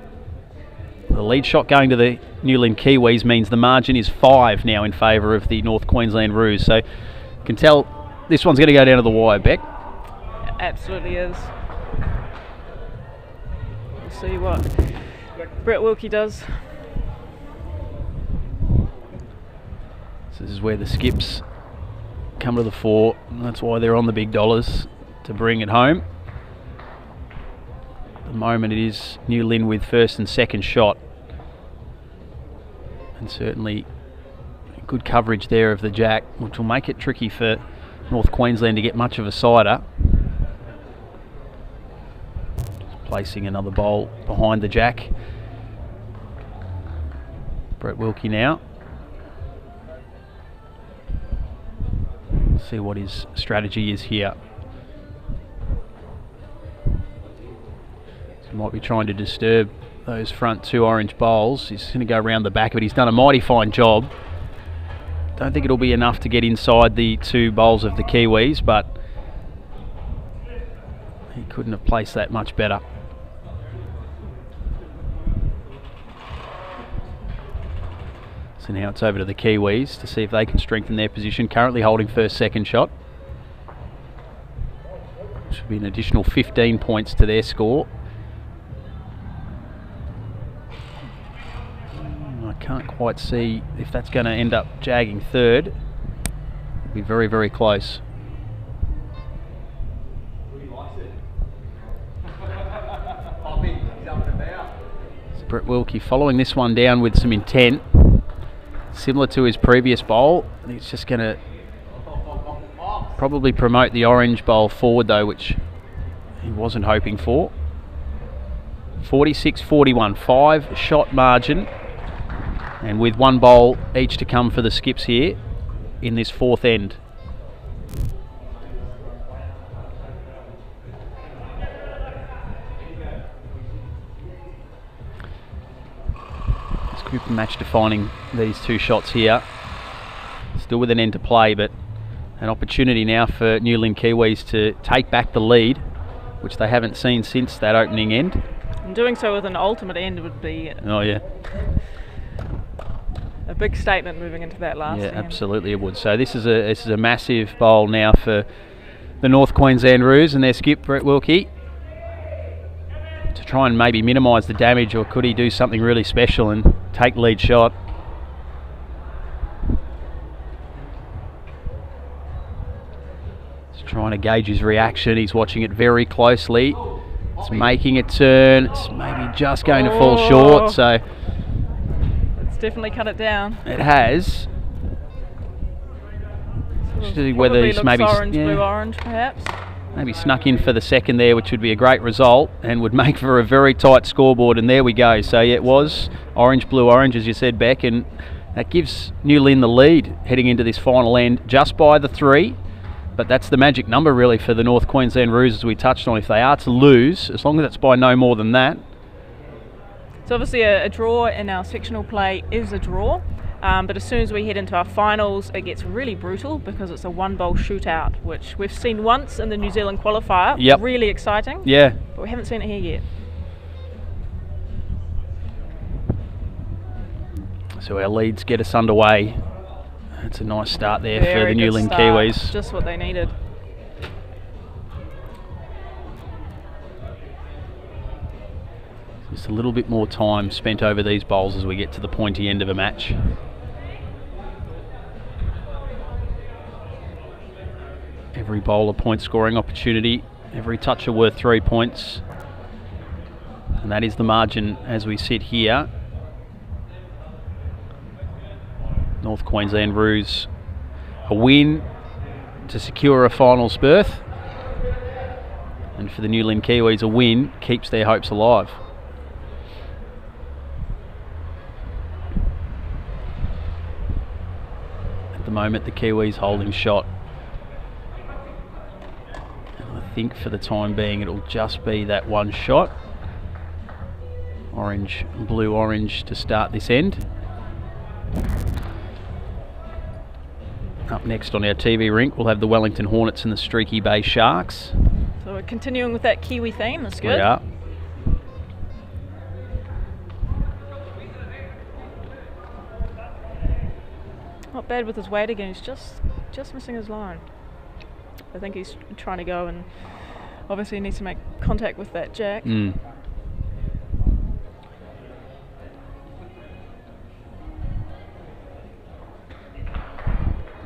the lead shot going to the New Lynn Kiwis means the margin is 5 now in favour of the North Queensland Roos. So you can tell this one's going to go down to the wire, Beck. It absolutely is. We'll see what Brett Wilkie does. So this is where the skips come to the fore, and that's why they're on the big dollars to bring it home. At the moment it is New Lynn with first and second shot, and certainly good coverage there of the jack, which will make it tricky for North Queensland to get much of a sider. Just placing another bowl behind the jack. Brett Wilkie now. See what his strategy is here. So he might be trying to disturb those front 2 orange bowls. He's going to go around the back of it. He's done a mighty fine job. Don't think it'll be enough to get inside the 2 bowls of the Kiwis, but he couldn't have placed that much better. So now it's over to the Kiwis to see if they can strengthen their position. Currently holding first, second shot. Should be an additional 15 points to their score. I can't quite see if that's going to end up jagging third. It'll be very, very close. So Brett Wilkie following this one down with some intent. Similar to his previous bowl. He's just going to probably promote the orange bowl forward though, which he wasn't hoping for. 46-41, 5 shot margin, and with 1 bowl each to come for the skips here in this 4th end. Scoop and match defining these 2 shots here. Still with an end to play, but an opportunity now for New Lynn Kiwis to take back the lead, which they haven't seen since that opening end. And doing so with an ultimate end would be Oh yeah, a big statement moving into that last end. yeah, absolutely it would. So this is a massive bowl now for the North Queensland Roos and their skip Brett Wilkie to try and maybe minimise the damage, or could he do something really special and take lead shot? He's trying to gauge his reaction. He's watching it very closely. It's making a turn. It's maybe just going to fall short. So it's definitely cut it down. it has. See whether he's maybe orange, blue-orange, perhaps. Maybe snuck in for the second there, which would be a great result and would make for a very tight scoreboard. And there we go. So yeah, it was orange, blue, orange, as you said, Beck, and that gives New Lynn the lead heading into this final end just by the 3. But that's the magic number really for the North Queensland Roos, as we touched on. If they are to lose, as long as it's by no more than that. So obviously a draw in our sectional play is a draw. But as soon as we head into our finals, it gets really brutal because it's a 1-bowl shootout, which we've seen once in the New Zealand qualifier. Yep. Really exciting. Yeah. But we haven't seen it here yet. So our leads get us underway. That's a nice start there for the Very New good Lynn start. Kiwis. Just what they needed. Just a little bit more time spent over these bowls as we get to the pointy end of a match. Every bowl a point scoring opportunity, every toucher worth 3 points. And that is the margin as we sit here. North Queensland Roos a win to secure a finals berth. And for the New Lynn Kiwis, a win keeps their hopes alive. At the moment, the Kiwis holding shot. And I think for the time being, it'll just be that one shot. Orange, blue, orange to start this end. Up next on our TV rink, we'll have the Wellington Hornets and the Streaky Bay Sharks. So we're continuing with that Kiwi theme. That's good. We are. Not bad with his weight again. He's just missing his line. I think he's trying to go, and obviously he needs to make contact with that jack.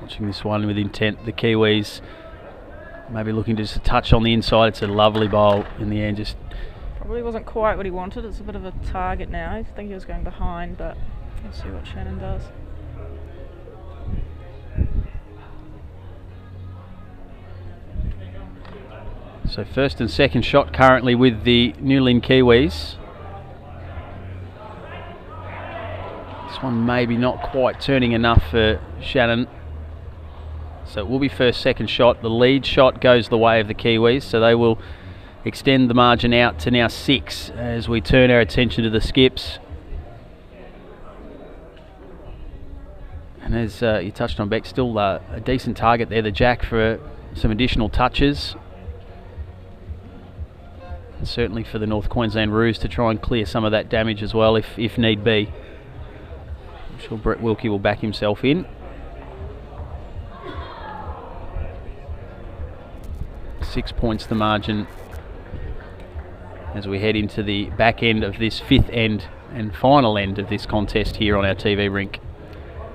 Watching this one with intent. The Kiwis maybe looking to just touch on the inside. It's a lovely bowl in the end. Just probably wasn't quite what he wanted. It's a bit of a target now. I think he was going behind, but we'll see what Shannon does. so first and second shot currently with the New Lynn Kiwis. This one maybe not quite turning enough for Shannon. So it will be first, second shot. The lead shot goes the way of the Kiwis, so they will extend the margin out to now 6 as we turn our attention to the skips. And as you touched on, Beck, still a decent target there, the jack, for some additional touches. And certainly for the North Queensland Roos to try and clear some of that damage as well if need be. I'm sure Brett Wilkie will back himself in. 6 points the margin as we head into the back end of this 5th end and final end of this contest here on our TV rink.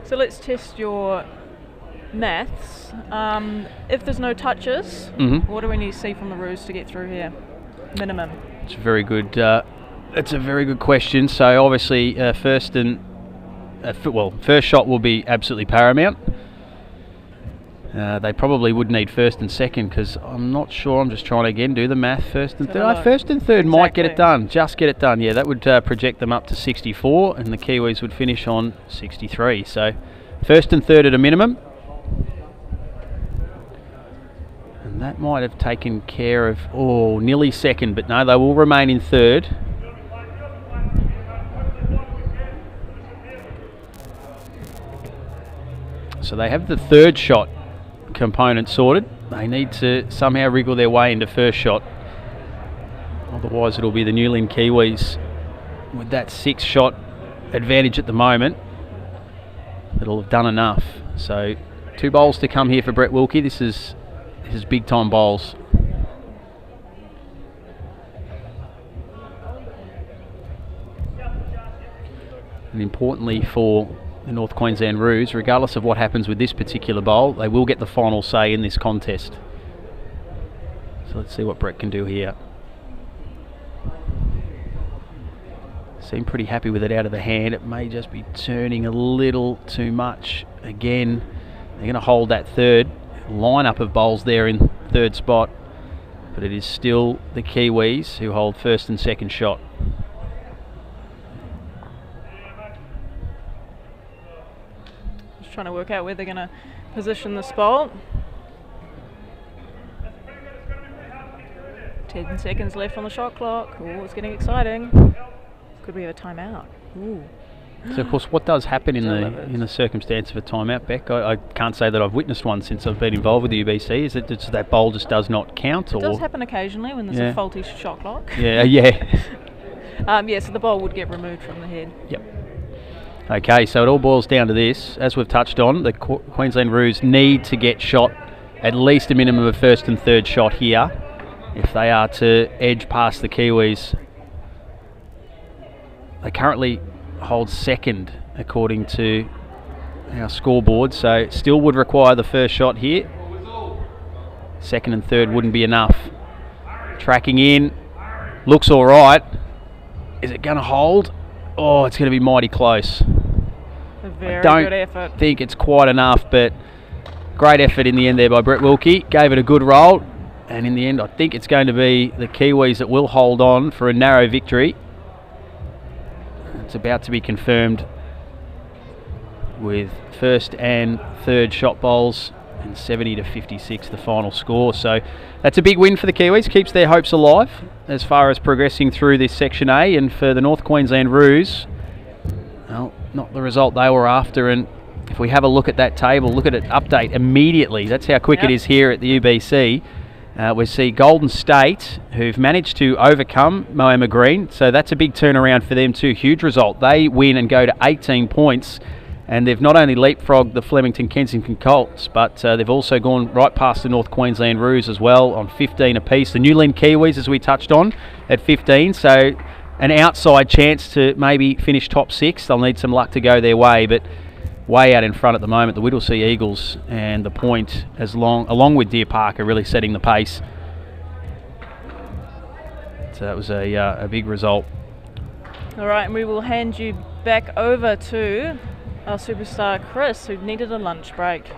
So let's test your maths. If there's no touches, what do we need to see from the Roos to get through here? Minimum. It's a very good. It's a very good question. So obviously, first shot will be absolutely paramount. They probably would need first and second, because I'm not sure. I'm just trying to again do the math. First and third. First and third might get it done. Just get it done. Yeah, that would project them up to 64, and the Kiwis would finish on 63. So first and third at a minimum. And that might have taken care of, nearly second, but no, they will remain in third. So they have the third shot component sorted. They need to somehow wriggle their way into first shot. Otherwise it'll be the New Lynn Kiwis with that 6 shot advantage at the moment that'll have done enough. So 2 bowls to come here for Brett Wilkie. This is big time bowls. And importantly for the North Queensland Roos, regardless of what happens with this particular bowl, they will get the final say in this contest. So let's see what Brett can do here. Seem pretty happy with it out of the hand. It may just be turning a little too much. Again, they're going to hold that third. lineup of bowls there in third spot, but it is still the Kiwis who hold first and second shot. Just trying to work out where they're going to position this bowl. 10 seconds left on the shot clock. Oh, it's getting exciting. Could we have a timeout? Ooh. So of course, what does happen in the circumstance of a timeout, Beck? I can't say that I've witnessed one since I've been involved with the UBC. Is it that bowl just does not count? It does happen occasionally when there's a faulty shot clock. Yeah. So the bowl would get removed from the head. Yep. Okay, so it all boils down to this. As we've touched on, the Queensland Roos need to get shot at least a minimum of first and third shot here if they are to edge past the Kiwis. They currently hold second according to our scoreboard, so still would require the first shot here. Second and third wouldn't be enough. Tracking in, looks all right. Is it going to hold? Oh, it's going to be mighty close. A very good effort. I don't think it's quite enough, but great effort in the end there by Brett Wilkie. Gave it a good roll, and in the end I think it's going to be the Kiwis that will hold on for a narrow victory. It's about to be confirmed with first and third shot bowls, and 70 to 56 the final score. So that's a big win for the Kiwis, keeps their hopes alive as far as progressing through this Section A. And for the North Queensland Roos, well, not the result they were after. And if we have a look at that table, look at it update immediately. That's how quick it is here at the UBC. We see Golden State, who've managed to overcome Moama Green, so that's a big turnaround for them too. Huge result. They win and go to 18 points, and they've not only leapfrogged the Flemington Kensington Colts, but they've also gone right past the North Queensland Roos as well on 15 apiece. The Newland Kiwis, as we touched on, at 15, so an outside chance to maybe finish top 6. They'll need some luck to go their way, but way out in front at the moment, the Whittlesea Eagles and the Point, along with Deer Park, are really setting the pace. So that was a big result. All right, and we will hand you back over to our superstar Chris, who needed a lunch break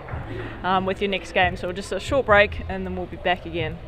with your next game. So just a short break, and then we'll be back again.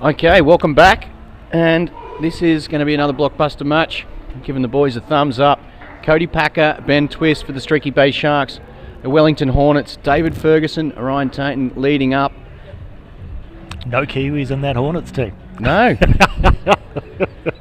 Okay, welcome back, and this is going to be another blockbuster match. Giving the boys a thumbs up. Cody Packer, Ben Twist for the Streaky Bay Sharks. The Wellington Hornets, David Ferguson, Ryan Tainton leading up. No Kiwis in that Hornets team. No.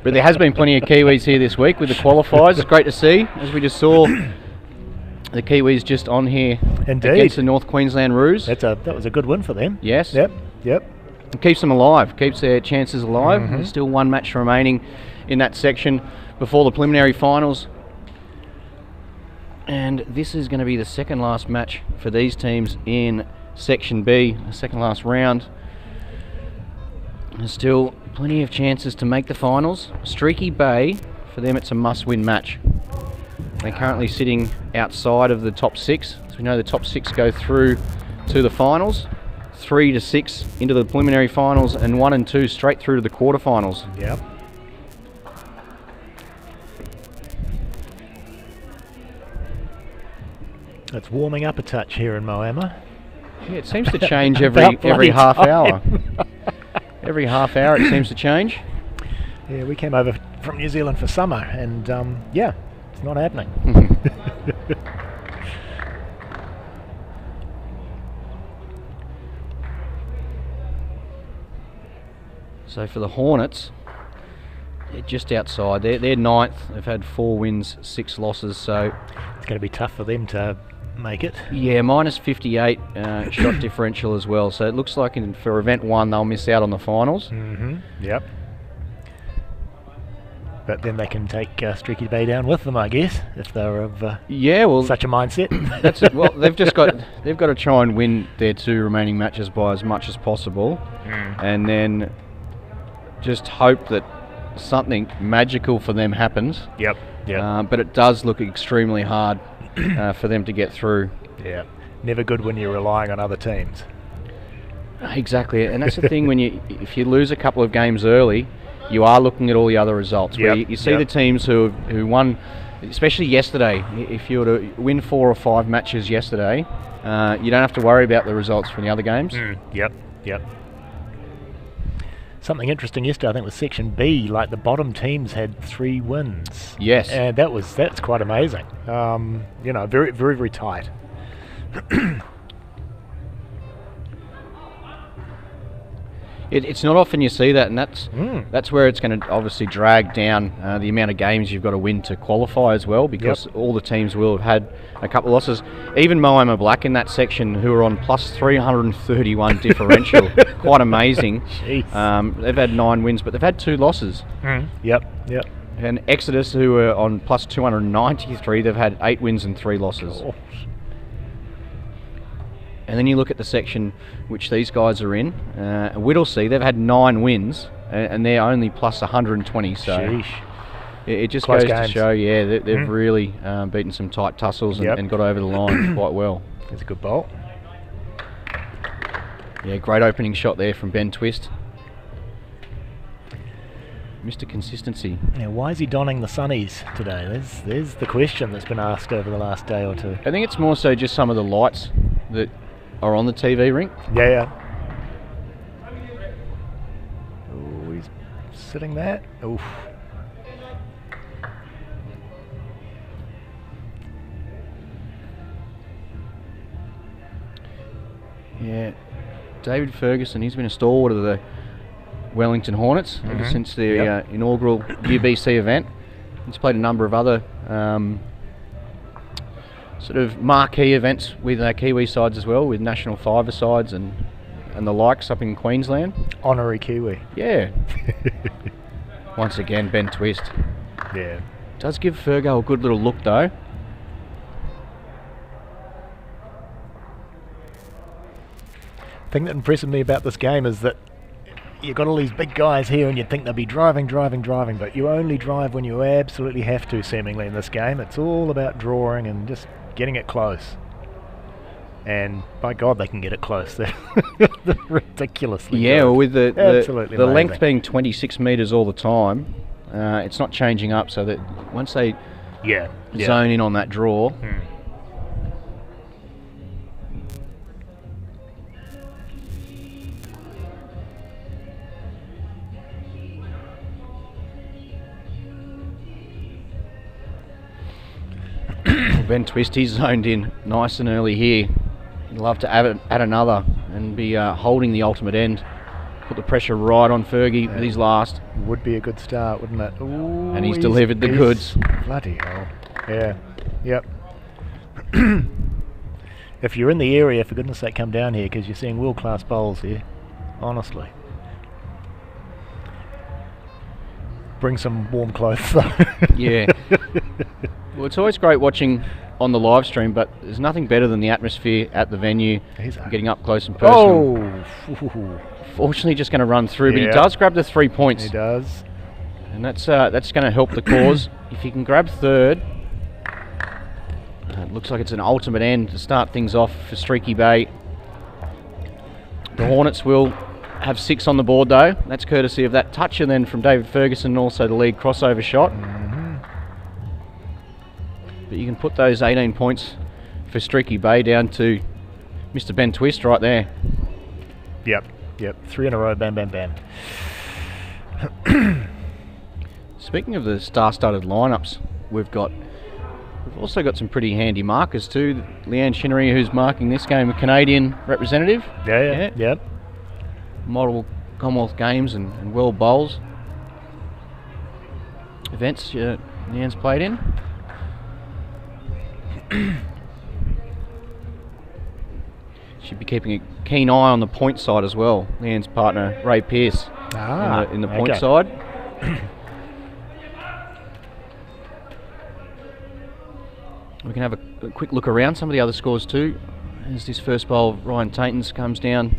But there has been plenty of Kiwis here this week with the qualifiers. It's great to see, as we just saw the Kiwis just on here. Indeed. Against the North Queensland Roos. That was a good win for them. Yes. Yep. It keeps them alive, keeps their chances alive. There's still one match remaining in that section before the preliminary finals. And this is going to be the second last match for these teams in Section B, the second last round. There's still plenty of chances to make the finals. Streaky Bay, for them it's a must-win match. They're currently sitting outside of the top 6. So we know the top 6 go through to the finals. 3 to 6 into the preliminary finals, and 1 and 2 straight through to the quarterfinals. Yep. It's warming up a touch here in Moama. Yeah, it seems to change every half hour. Every half hour it seems to change. Yeah, we came over from New Zealand for summer, and yeah, it's not happening. So for the Hornets, they're just outside. They're ninth. They've had 4 wins, 6 losses. So it's going to be tough for them to make it. Yeah, minus 58 shot differential as well. So it looks like for event 1 they'll miss out on the finals. Yep. But then they can take Streaky Bay down with them, I guess, if they're of such a mindset. That's it. Well, they've got to try and win their 2 remaining matches by as much as possible, and then just hope that something magical for them happens. Yep. But it does look extremely hard for them to get through. Yeah. Never good when you're relying on other teams. Exactly, and that's the thing, if you lose a couple of games early, you are looking at all the other results. Where you see the teams who won, especially yesterday. If you were to win 4 or 5 matches yesterday, you don't have to worry about the results from the other games. Yep. Something interesting yesterday, I think, was Section B. Like the bottom teams had 3 wins. Yes, and that's quite amazing. Very, very, very tight. It's not often you see that, and that's where it's going to obviously drag down the amount of games you've got to win to qualify as well, because all the teams will have had a couple of losses. Even Moama Black in that section, who are on plus 331 differential, quite amazing. They've had 9 wins, but they've had 2 losses. Yep. And Exodus, who are on plus 293, they've had 8 wins and 3 losses. Oh. And then you look at the section which these guys are in. Whittlesea, they've had 9 wins, and they're only plus 120. So it just Close goes games. to show, they've really beaten some tight tussles and got over the line quite well. That's a good bowl. Yeah, great opening shot there from Ben Twist. Mr. Consistency. Now, why is he donning the sunnies today? There's the question that's been asked over the last day or 2. I think it's more so just some of the lights that are on the TV rink. Yeah. Oh, he's sitting there. Oof. Yeah, David Ferguson, he's been a stalwart of the Wellington Hornets ever since their inaugural UBC event. He's played a number of other sort of marquee events with Kiwi sides as well, with national 5 sides and the likes up in Queensland. Honorary Kiwi. Yeah. Once again, Ben Twist. Yeah. Does give Fergo a good little look though. The thing that impresses me about this game is that you've got all these big guys here and you'd think they'll be driving, but you only drive when you absolutely have to, seemingly, in this game. It's all about drawing and just getting it close. And by God, they can get it close. They're ridiculously good. Well, with the Absolutely amazing. length being 26 metres all the time, it's not changing up, so that once they zone in on that draw, Ben Twist, he's zoned in nice and early here. He'd love to add another and be holding the ultimate end. Put the pressure right on Fergie with his last. Would be a good start, wouldn't it? Ooh, And he's delivered the goods. Bloody hell. Yeah. Yep. If you're in the area, for goodness sake, come down here, because you're seeing world-class bowls here. Honestly. Bring some warm clothes, though. Yeah. Well, it's always great watching on the live stream, but there's nothing better than the atmosphere at the venue, getting up close and personal. Oh! Fortunately, just going to run through, but he does grab the 3 points. He does. And that's going to help the cause. If he can grab third, it looks like it's an ultimate end to start things off for Streaky Bay. The Hornets will have 6 on the board, though. That's courtesy of that touch, and then from David Ferguson, also the lead crossover shot. But you can put those 18 points for Streaky Bay down to Mr. Ben Twist right there. Yep. 3 in a row, bam, bam, bam. Speaking of the star-studded lineups, we've also got some pretty handy markers too. Leanne Chinnery, who's marking this game, a Canadian representative. Yep. Model Commonwealth Games and World Bowls events Leanne's played in. Should be keeping a keen eye on the point side as well. Leanne's partner, Ray Pearce, in the point side. We can have a quick look around some of the other scores too. As this first bowl, Ryan Taintons comes down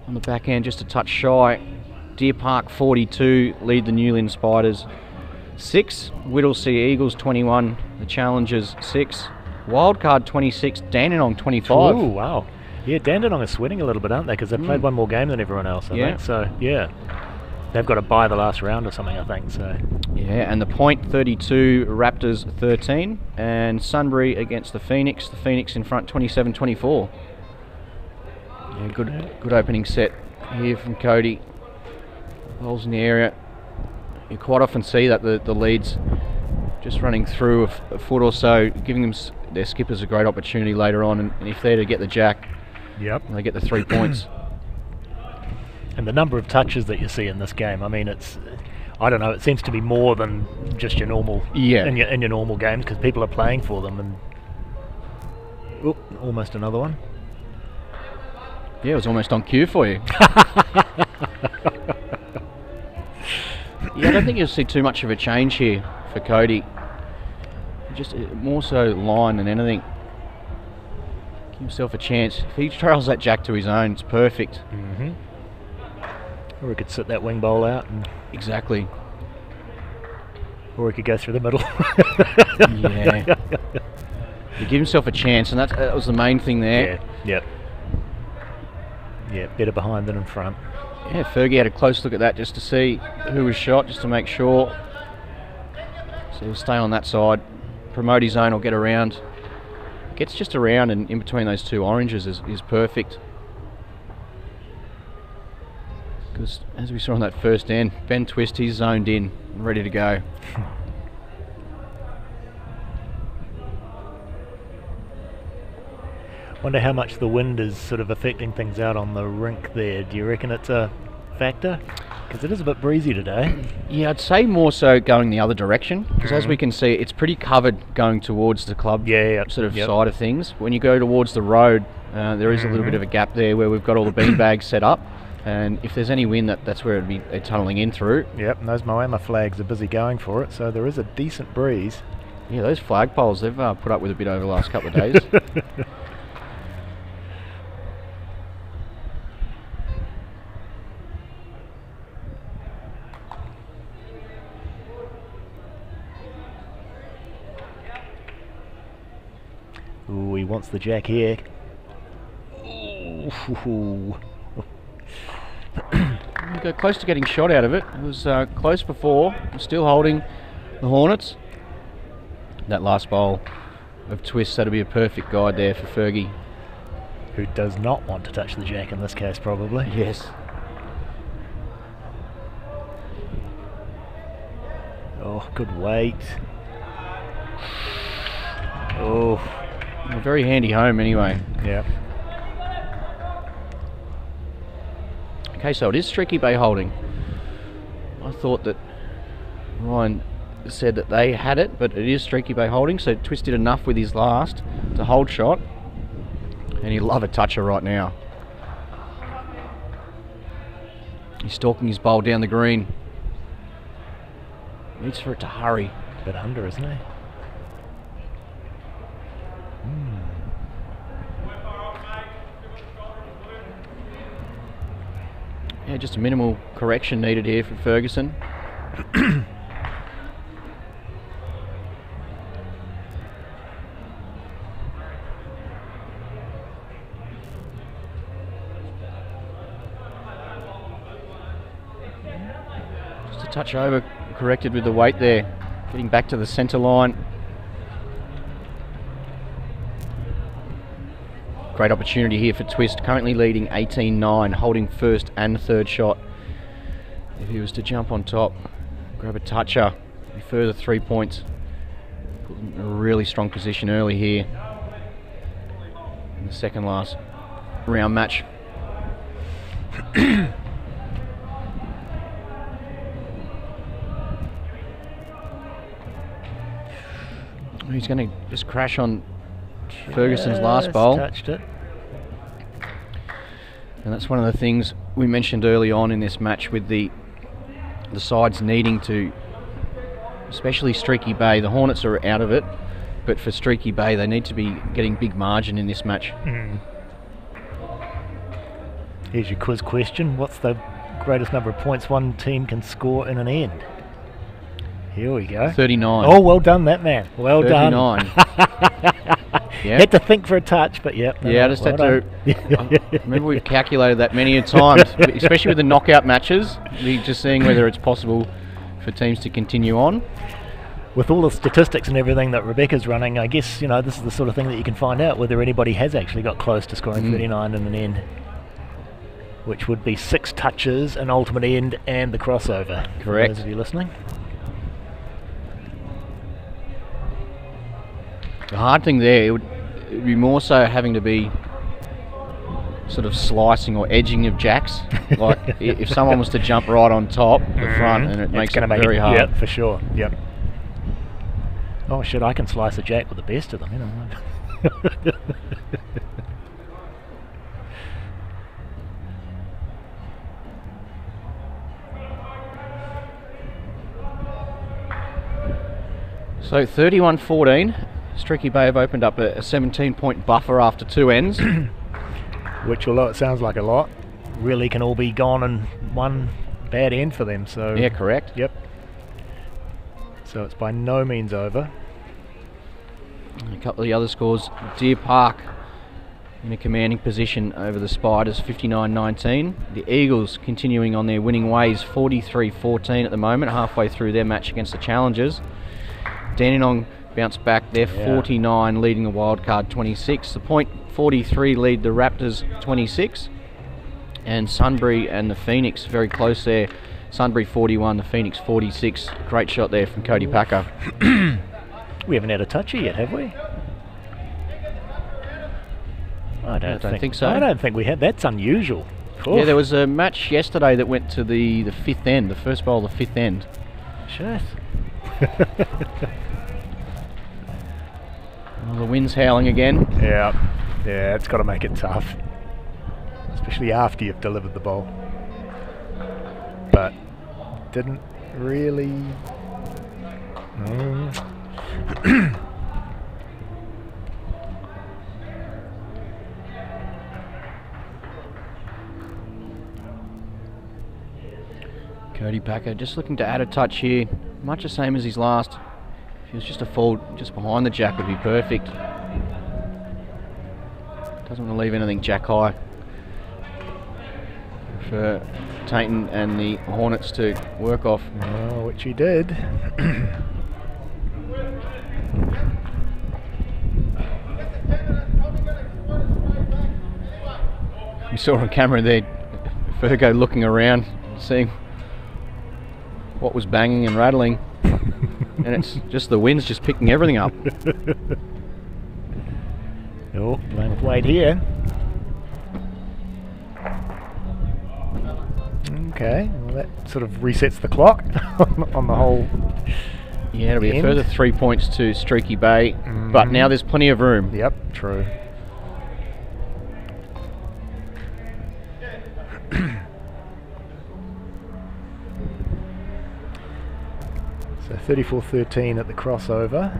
on the back end just a touch shy. Deer Park 42 lead the Newlyn Spiders 6. Whittlesea Eagles 21, the Challengers 6. Wildcard 26, Dandenong 25. Ooh, wow. Yeah, Dandenong are sweating a little bit, aren't they? Because they've played one more game than everyone else, I think. So, yeah. They've got to buy the last round or something, I think. So. Yeah, and the point 32, Raptors 13. And Sunbury against the Phoenix. The Phoenix in front 27-24. Yeah, good opening set here from Cody. Bowls in the area. You quite often see that the leads just running through a foot or so, giving them their skippers a great opportunity later on, and if they're to get the jack, they get the 3 points. And the number of touches that you see in this game, I mean, it's, I don't know, it seems to be more than just your normal in your normal games, because people are playing for them. And almost another one. Yeah, it was almost on cue for you. Yeah, I don't think you'll see too much of a change here for Cody. Just more so line than anything. Give himself a chance. If he trails that jack to his own, it's perfect. Or he could sit that wing bowl out. Exactly. Or he could go through the middle. Yeah. He give himself a chance, and that was the main thing there. Yeah, better behind than in front. Yeah, Fergie had a close look at that just to see who was shot, just to make sure. So he'll stay on that side, promote his own, or get around. Gets just around, and in between those two oranges is perfect. Because as we saw on that first end, Ben Twist, he's zoned in, ready to go. Wonder how much the wind is sort of affecting things out on the rink there. Do you reckon it's a factor? Because it is a bit breezy today. Yeah, I'd say more so going the other direction, because as we can see, it's pretty covered going towards the club sort of side of things. When you go towards the road, there is a little bit of a gap there where we've got all the beanbags set up, and if there's any wind, that's where it'd be tunnelling in through. Yep, and those Moama flags are busy going for it, so there is a decent breeze. Yeah, those flagpoles, they've put up with a bit over the last couple of days. Ooh, he wants the jack here. Ooh. We got close to getting shot out of it. It was close before. Still holding the Hornets. That last bowl of Twist, that'll be a perfect guide there for Fergie. Who does not want to touch the jack in this case, probably. Yes. Oh, good weight. Oh, A very handy home anyway. yeah. Okay, so it is Streaky Bay holding. I thought that Ryan said that they had it, but it is Streaky Bay holding, so twisted enough with his last to hold shot. And he'd love a toucher right now. He's stalking his bowl down the green. Needs for it to hurry. A bit under, isn't he? Yeah, just a minimal correction needed here for Ferguson. Just a touch over, corrected with the weight there. Getting back to the centre line. Great opportunity here for Twist, currently leading 18-9, holding first and third shot. If he was to jump on top, grab a toucher, a further 3 points. Put him in a really strong position early here in the second last round match. He's going to just crash on Ferguson's last bowl. Touched it. And that's one of the things we mentioned early on in this match with the sides needing to, especially Streaky Bay. The Hornets are out of it, but for Streaky Bay they need to be getting big margin in this match. Here's your quiz question. What's the greatest number of points one team can score in an end? Here we go. 39. Oh, well done, that man. Well 39. Yep. Had to think for a touch, but yep. Yeah, I just had to. Remember, we've calculated that many a times, especially with the knockout matches. We're just seeing whether it's possible for teams to continue on. With all the statistics and everything that Rebecca's running, I guess this is the sort of thing that you can find out whether anybody has actually got close to scoring 39 in an end, which would be 6 touches, an ultimate end, and the crossover. Correct. For those of you listening. The hard thing there, it would be more so having to be sort of slicing or edging of jacks. Like if someone was to jump right on top, the front, and it makes it very hard. Yep, for sure. Yep. Oh shit! I can slice a jack with the best of them. So 31-14. Streaky Bay have opened up a 17-point buffer after 2 ends. Which, although it sounds like a lot, really can all be gone in one bad end for them. So Yeah, correct. Yep. So it's by no means over. And a couple of the other scores. Deer Park in a commanding position over the Spiders, 59-19. The Eagles continuing on their winning ways, 43-14 at the moment, halfway through their match against the Challengers. Dandenong bounced back, they're 49, leading the Wildcard 26. The Point 43 lead the Raptors 26. And Sunbury and the Phoenix very close there. Sunbury 41, the Phoenix 46. Great shot there from Cody Packer. We haven't had a touchy yet, have we? I don't think so. I don't think we have. That's unusual. Yeah, there was a match yesterday that went to the fifth end, the first bowl of the fifth end. Shit. Well, the wind's howling again. Yeah, it's got to make it tough, especially after you've delivered the ball. But didn't really. Cody Packer just looking to add a touch here, much the same as his last. If he was just a fall just behind the jack would be perfect. Doesn't want to leave anything jack high for Tainton and the Hornets to work off. Oh, which he did. We saw on camera there Fergo looking around, seeing what was banging and rattling. And it's just the wind's just picking everything up. Oh, playing with weight here. Okay, well that sort of resets the clock on the whole. Yeah, it'll be a further 3 points to Streaky Bay, but now there's plenty of room. Yep, true. So 34-13 at the crossover.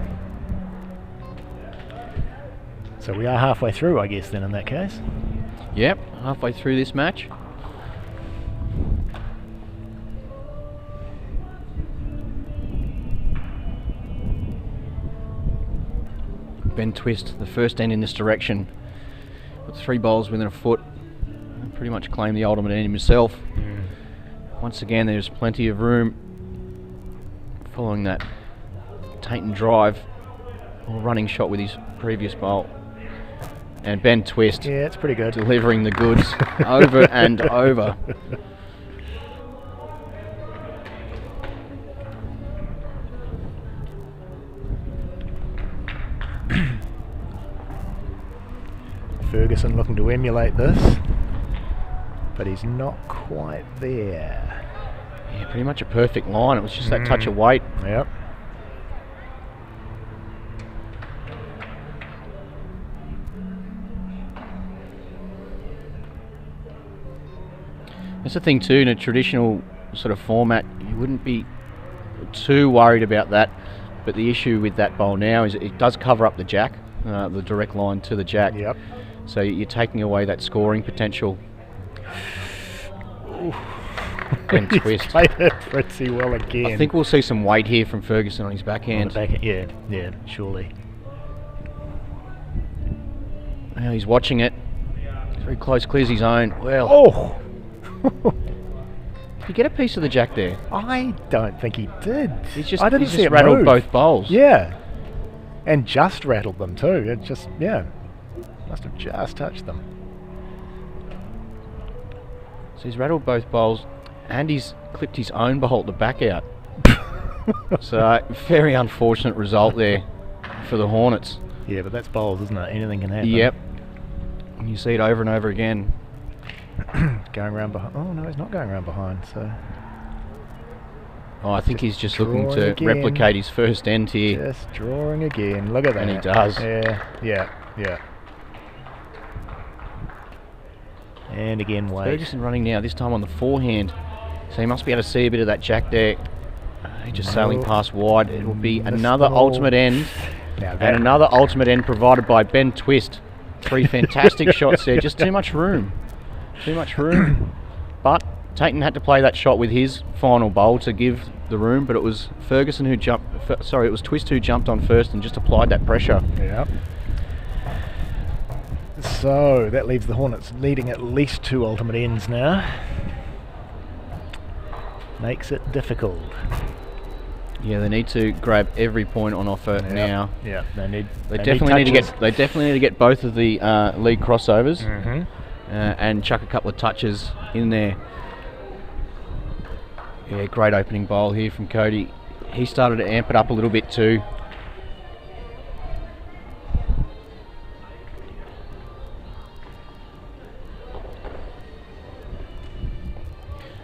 So we are halfway through, I guess, then, in that case. Yep, halfway through this match. Ben Twist, the first end in this direction, with 3 bowls within a foot. Pretty much claimed the ultimate end himself. Once again, there's plenty of room following that Tainton drive or running shot with his previous bowl. And Ben Twist, yeah, it's pretty good, delivering the goods over and over. Ferguson looking to emulate this, but he's not quite there. Yeah, pretty much a perfect line. It was just that touch of weight. Yep. That's the thing too, in a traditional sort of format, you wouldn't be too worried about that. But the issue with that bowl now is it does cover up the jack, the direct line to the jack. Yep. So you're taking away that scoring potential. And Twist. Played it pretty well again. I think we'll see some weight here from Ferguson on his backhand. Yeah, surely. Now he's watching it. He's very close, clears his own. Well. Oh! Did he get a piece of the jack there? I don't think he did. I didn't see it rattled both bowls. Yeah. And just rattled them too. It just, yeah. Must have just touched them. So he's rattled both bowls and he's clipped his own bowl at the back out. So, very unfortunate result there for the Hornets. Yeah, but that's bowls, isn't it? Anything can happen. Yep. And you see it over and over again. Going around behind. Oh, no, he's not going around behind, so. Oh, I think he's just looking drawing to again. replicate his first end here. Just drawing again. Look at that. And he does. Yeah. And again, weight. Ferguson running now, this time on the forehand. So he must be able to see a bit of that jack there. He's just sailing past wide. It will be another ultimate end. And another ultimate end provided by Ben Twist. 3 fantastic shots there. Just too much room. Too much room. But Tainton had to play that shot with his final bowl to give the room, but it was Ferguson who jumped. Sorry, it was Twist who jumped on first and just applied that pressure. Yep. So that leaves the Hornets leading at least 2 ultimate ends now. Makes it difficult. Yeah, they need to grab every point on offer now. Yeah, they definitely need to get both of the league crossovers and chuck a couple of touches in there. Yeah, great opening bowl here from Cody. He started to amp it up a little bit too.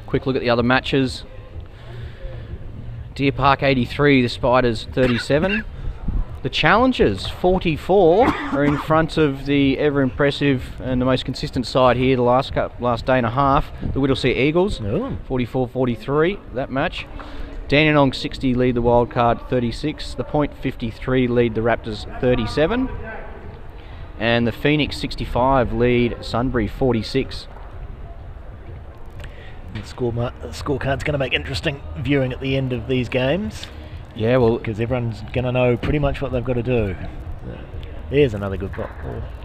Quick look at the other matches. Deer Park 83, the Spiders 37. The Challengers 44 are in front of the ever impressive and the most consistent side here the last day and a half, the Whittlesea Eagles. 44-43 that match. Dandenong 60 lead the Wildcard 36. The Point 53 lead the Raptors 37. And the Phoenix 65 lead Sunbury 46. The scorecard's going to make interesting viewing at the end of these games. Yeah, well, because everyone's going to know pretty much what they've got to do. There's another good ball,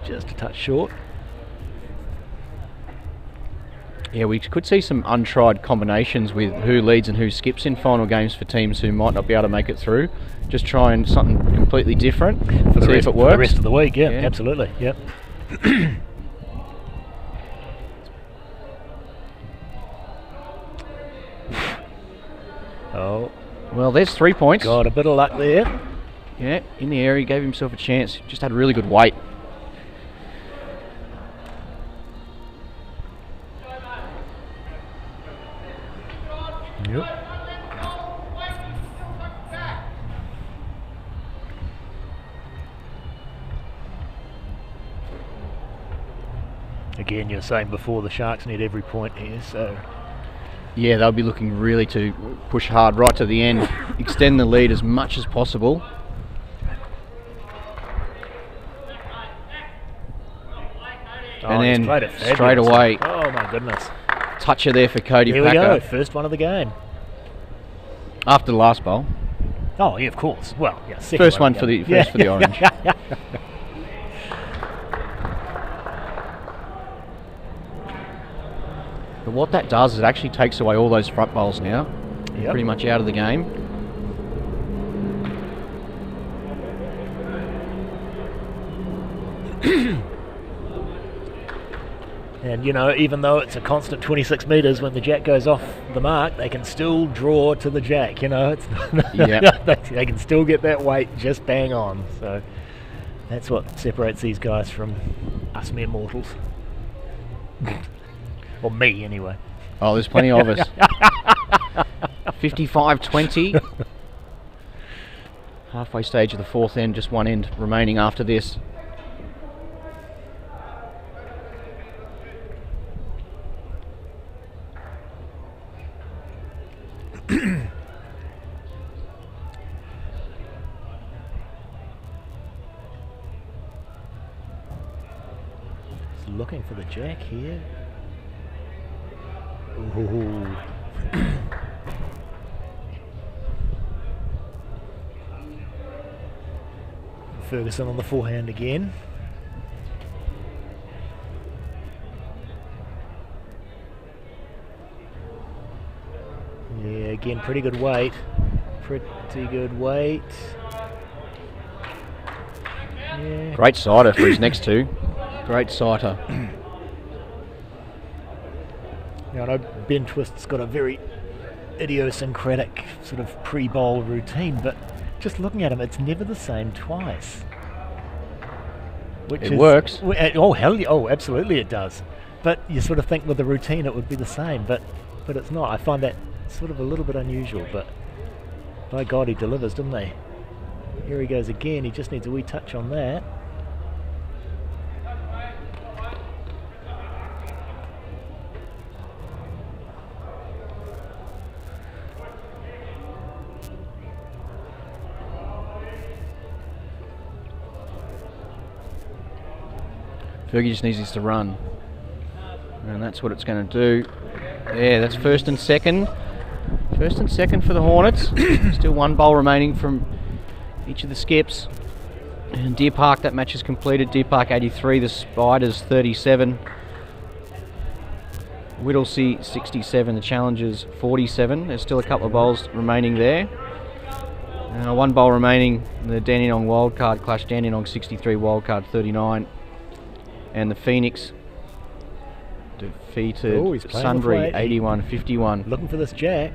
just a touch short. Yeah, we could see some untried combinations with who leads and who skips in final games for teams who might not be able to make it through. Just trying something completely different for see if it works. For the rest of the week, yeah. Absolutely, yep. Oh. Well, there's 3 points. Got a bit of luck there. Yeah, in the area, gave himself a chance. Just had really good weight. Yep. Again, you're saying before the Sharks need every point here, so... Yeah, they'll be looking really to push hard right to the end, extend the lead as much as possible. And then straight away, oh my goodness, toucher there for Cody here Packer. Here we go, first one of the game. After the last bowl. Oh yeah, of course. Well, yeah, first one for the for the Orange. But what that does is it actually takes away all those front bowls now. Yep. Pretty much out of the game. And you know, even though it's a constant 26 metres, when the jack goes off the mark, they can still draw to the jack. You know, it's they can still get that weight just bang on. So that's what separates these guys from us mere mortals. Or me, anyway. Oh, there's plenty of us. 55-20. Halfway stage of the fourth end, just one end remaining after this. Looking for the jack here. Ooh. Ferguson on the forehand again. Yeah, again, pretty good weight. Pretty good weight. Yeah. Great sighter for his next two. Great sighter. Now, I know Ben Twist's got a very idiosyncratic sort of pre-bowl routine, but just looking at him, it's never the same twice. It works. Oh, hell yeah. Oh, absolutely it does. But you sort of think with the routine it would be the same, but it's not. I find that sort of a little bit unusual, but by God, he delivers, doesn't he? Here he goes again. He just needs a wee touch on that. Fergie just needs this to run. And that's what it's going to do. Yeah, that's first and second. First and second for the Hornets. Still one bowl remaining from each of the skips. And Deer Park, that match is completed. Deer Park 83, the Spiders 37. Whittlesea 67, the Challengers 47. There's still a couple of bowls remaining there. One bowl remaining in the Dandenong Wildcard clash. Dandenong 63, Wildcard 39. And the Phoenix defeated Sunbury 81-51. Looking for this jack.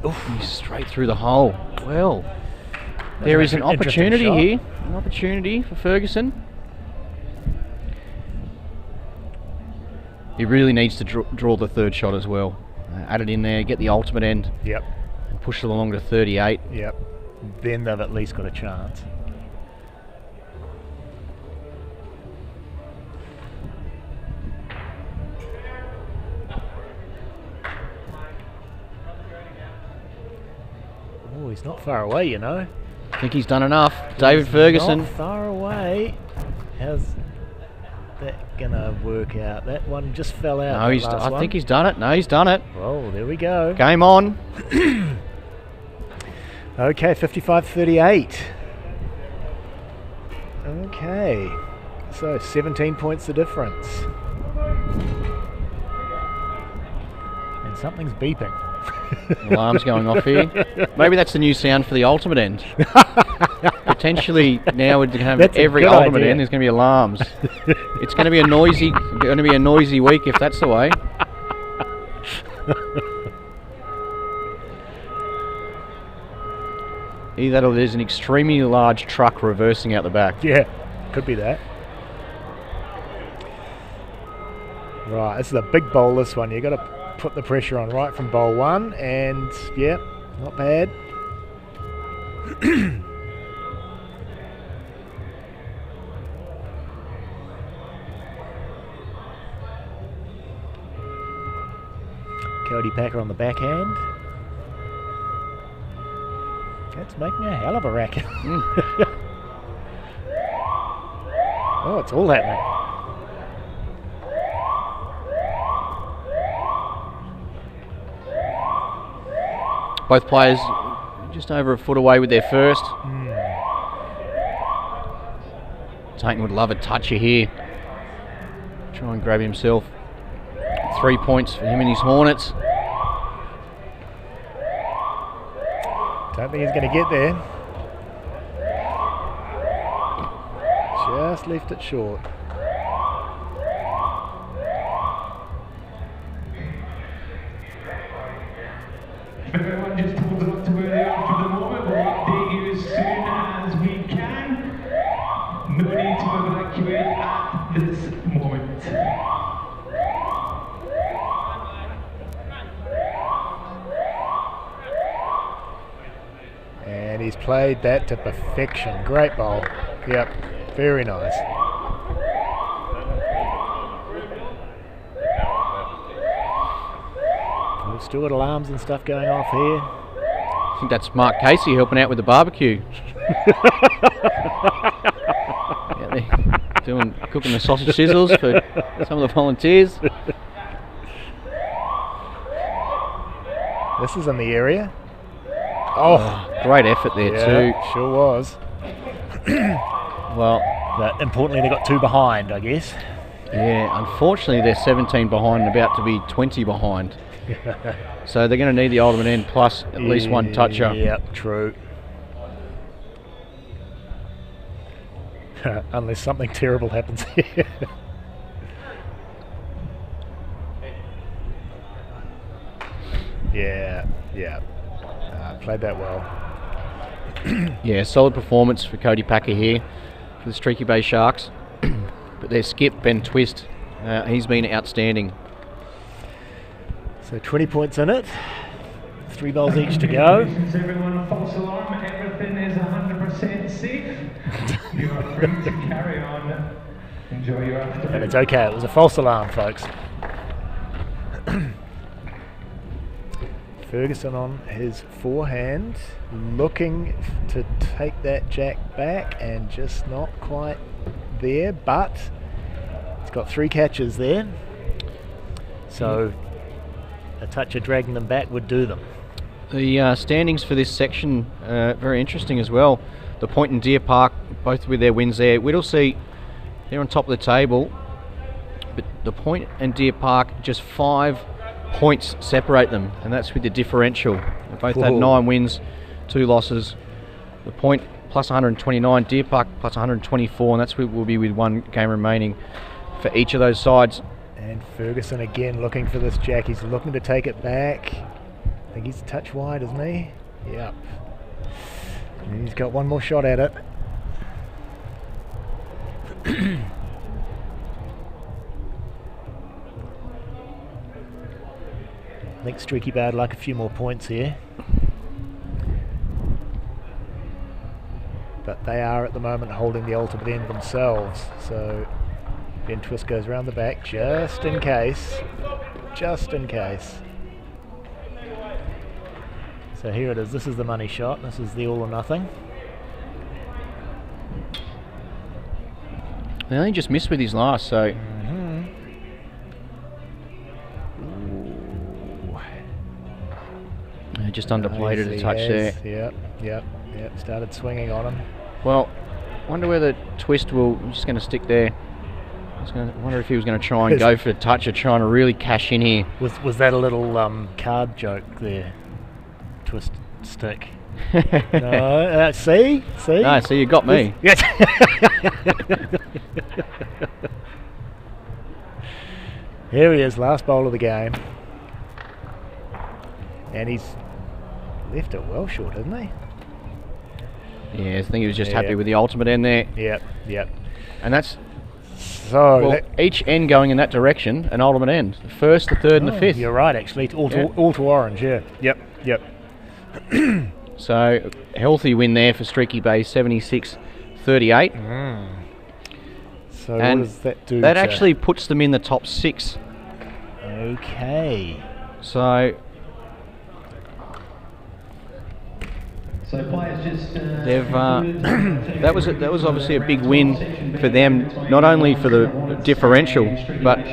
Oof, he's straight through the hole. Well, there is an opportunity here. An opportunity for Ferguson. He really needs to draw the third shot as well. Add it in there, get the ultimate end. Yep. And push it along to 38. Yep. Then they've at least got a chance. Oh, he's not far away, you know. I think he's done enough. David Ferguson. Not far away. How's that gonna work out? That one just fell out. No, I think he's done it. No, he's done it. Oh, there we go. Game on. Okay, 55-38. Okay, so 17 points the difference. And something's beeping. Alarm's going off here. Maybe that's the new sound for the ultimate end. Potentially now we're going to have every ultimate end. There's going to be alarms. It's going to be a noisy week if that's the way. Either that or there's an extremely large truck reversing out the back. Yeah, could be that. Right, this is a big bowl. This one you got to put the pressure on right from bowl 1, and yeah, not bad. Cody Packer on the backhand. That's making a hell of a racket. Oh, it's all happening. Both players just over a foot away with their first. Tainton would love a toucher here. Try and grab himself 3 points for him and his Hornets. Don't think he's going to get there. Just left it short. Everyone just pulls it up to where they are for the moment. We'll update you as soon as we can. No need to evacuate at this moment. And he's played that to perfection. Great bowl. Yep, very nice. We've still got alarms and stuff going off here. I think that's Mark Casey helping out with the barbecue. Yeah, they're cooking the sausage sizzles for some of the volunteers. This is in the area. Oh, great effort there too. Sure was. Well, but importantly, they got 2 behind, I guess. Yeah, unfortunately, they're 17 behind and about to be 20 behind. So they're going to need the ultimate end plus at least one toucher. Yep, true. Unless something terrible happens here. Yeah. Played that well. Yeah, solid performance for Cody Packer here for the Streaky Bay Sharks. But their skip, Ben Twist, he's been outstanding. So 20 points in it. 3 bowls each to go. Everyone, false alarm. Everything is 100% safe. You are free to carry on. Enjoy your afternoon. And it's okay. It was a false alarm, folks. Ferguson on his forehand, looking to take that jack back and just not quite there, but it's got 3 catches there. So a touch of dragging them back would do them. The standings for this section very interesting as well. The Point and Deer Park, both with their wins there. Whittlesea, they're on top of the table, but the Point and Deer Park, just 5 points separate them, and that's with the differential. They both had 9 wins, 2 losses. The Point plus 129, Deer Park plus 124, and that's what will be with 1 game remaining for each of those sides. And Ferguson again looking for this jack. He's looking to take it back. I think he's a touch wide, isn't he? Yep. And he's got 1 more shot at it. I think Streaky Bay would like a few more points here. But they are at the moment holding the ultimate end themselves. So Ben Twist goes around the back just in case. Just in case. So here it is. This is the money shot. This is the all or nothing. They only just missed with his last, so... Just underplayed it a touch there. Yep. Started swinging on him. Well, wonder whether Twist will... I'm just going to stick there. I wonder if he was going to try and go for a touch or trying to really cash in here. Was that a little card joke there? Twist stick. No, see? No, so you got me. Yes. Here he is, last bowl of the game. And he's left it well short, hasn't he? Yeah, I think he was just happy with the ultimate end there. Yep. And that's So Well, each end going in that direction, an ultimate end. The first, the third, and the fifth. You're right, actually. All to orange, yeah. Yep. So, healthy win there for Streaky Bay, 76-38. So And what does that do? That to- actually puts them in the top 6. Okay. So, So players just they've that was obviously a big win for them, not only for the differential, but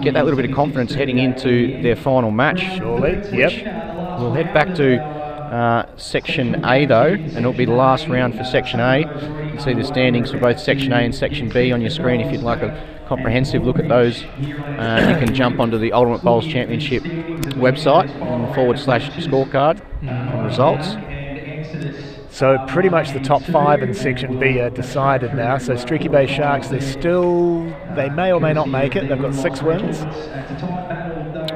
get that little bit of confidence heading into their final match. Surely. Yep. We'll head back to Section A though, and it'll be the last round for Section A. You can see the standings for both Section A and Section B on your screen. If you'd like a comprehensive look at those, you can jump onto the Ultimate Bowls Championship website and /scorecard and results. So pretty much the top 5 in Section B are decided now. So Streaky Bay Sharks, they may or may not make it. They've got 6 wins.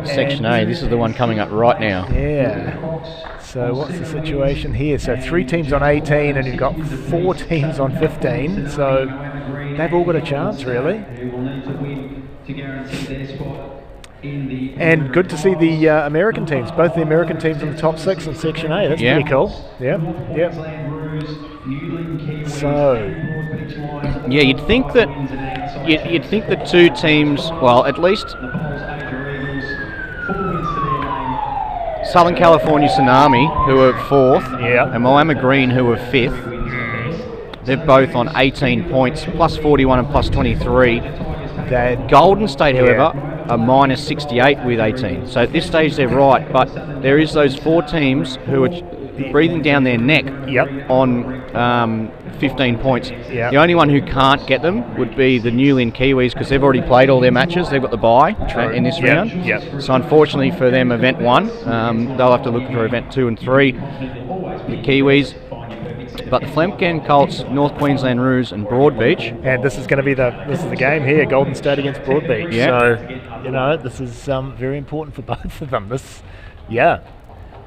Section A, this is the one coming up right now. Yeah. So what's the situation here? So 3 teams on 18 and you've got 4 teams on 15. So they've all got a chance, really. And good to see the American teams, both the American teams in the top 6 in Section A. That's pretty cool. Yep. So Yeah, you'd think that the 2 teams, well, at least Southern California Tsunami, who are 4th, and Moama Green, who are 5th. They're both on 18 points, plus 41 and plus 23. Golden State, however, are minus 68 with 18. So at this stage they're right, but there is those 4 teams who are breathing down their neck on 15 points. The only one who can't get them would be the Newland Kiwis, because they've already played all their matches. They've got the bye in this round. So unfortunately for them, event 1, they'll have to look for event 2 and 3. The Kiwis. But the Flemken Colts, North Queensland Roos and Broadbeach. And this is going to be the game here, Golden State against Broadbeach. So, this is very important for both of them.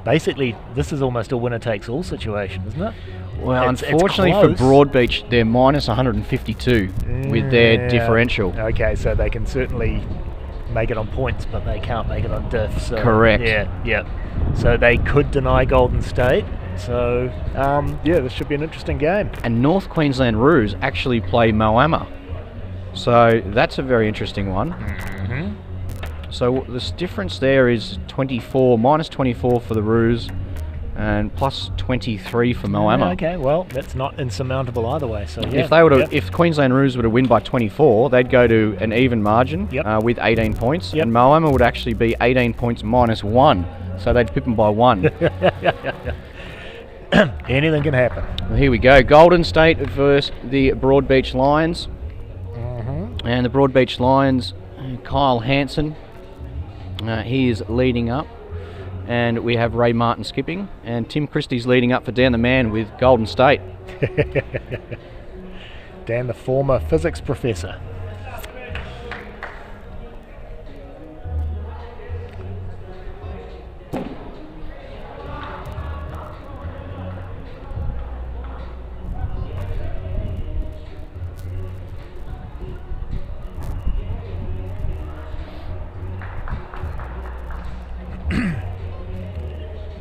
Basically, this is almost a winner-takes-all situation, isn't it? Well, unfortunately for Broadbeach, they're minus 152 with their differential. Okay, so they can certainly make it on points, but they can't make it on diff. So, correct. So they could deny Golden State. So, this should be an interesting game. And North Queensland Roos actually play Moama. So that's a very interesting one. So this difference there is 24, minus 24 for the Roos and plus 23 for Moama. Okay, well, that's not insurmountable either way. So if they were if Queensland Roos were to win by 24, they'd go to an even margin with 18 points, and Moama would actually be 18 points minus 1. So they'd pip them by 1. Anything can happen. Well, here we go. Golden State versus the Broadbeach Lions. And the Broadbeach Lions, Kyle Hansen, he is leading up. And we have Ray Martin skipping. And Tim Christie's leading up for Dan the Man with Golden State. Dan, the former physics professor.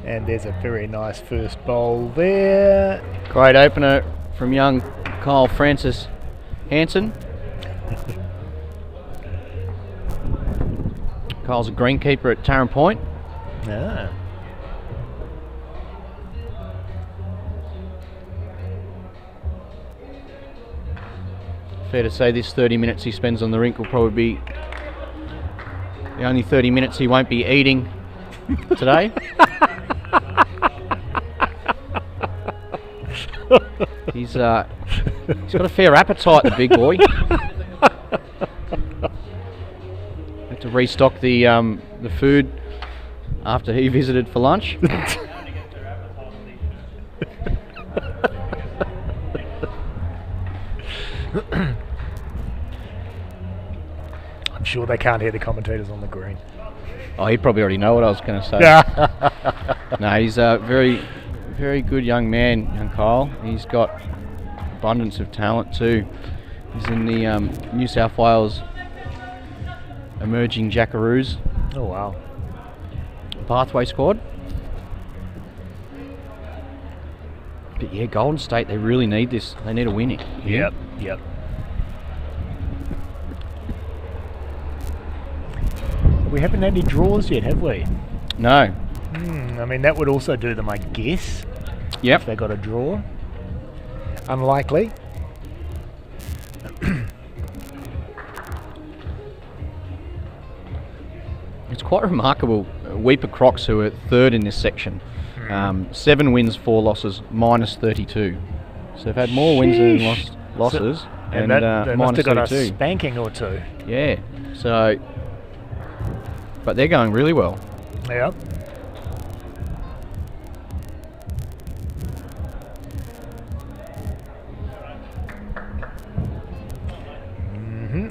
And there's a very nice first bowl there. Great opener from young Kyle Francis Hansen. Kyle's a greenkeeper at Tarrant Point. Fair to say this 30 minutes he spends on the rink will probably be the only 30 minutes he won't be eating today. He's got a fair appetite, the big boy. Had to restock the food after he visited for lunch. I'm sure they can't hear the commentators on the green. Oh, he'd probably already know what I was going to say. No, he's a very, very good young man, young Kyle. He's got abundance of talent too. He's in the New South Wales emerging Jackaroos Oh, wow. pathway squad. But yeah, Golden State, they really need this. They need a win here. Yep. We haven't had any draws yet, have we? No. I mean, that would also do them, I guess. Yep. If they got a draw. Unlikely. It's quite remarkable. Weeper Crocs, who are third in this section, 7 wins, 4 losses, minus 32. So they've had more wins than losses, and they must minus have got a 32. spanking or two. Yeah. So, but they're going really well. Yep.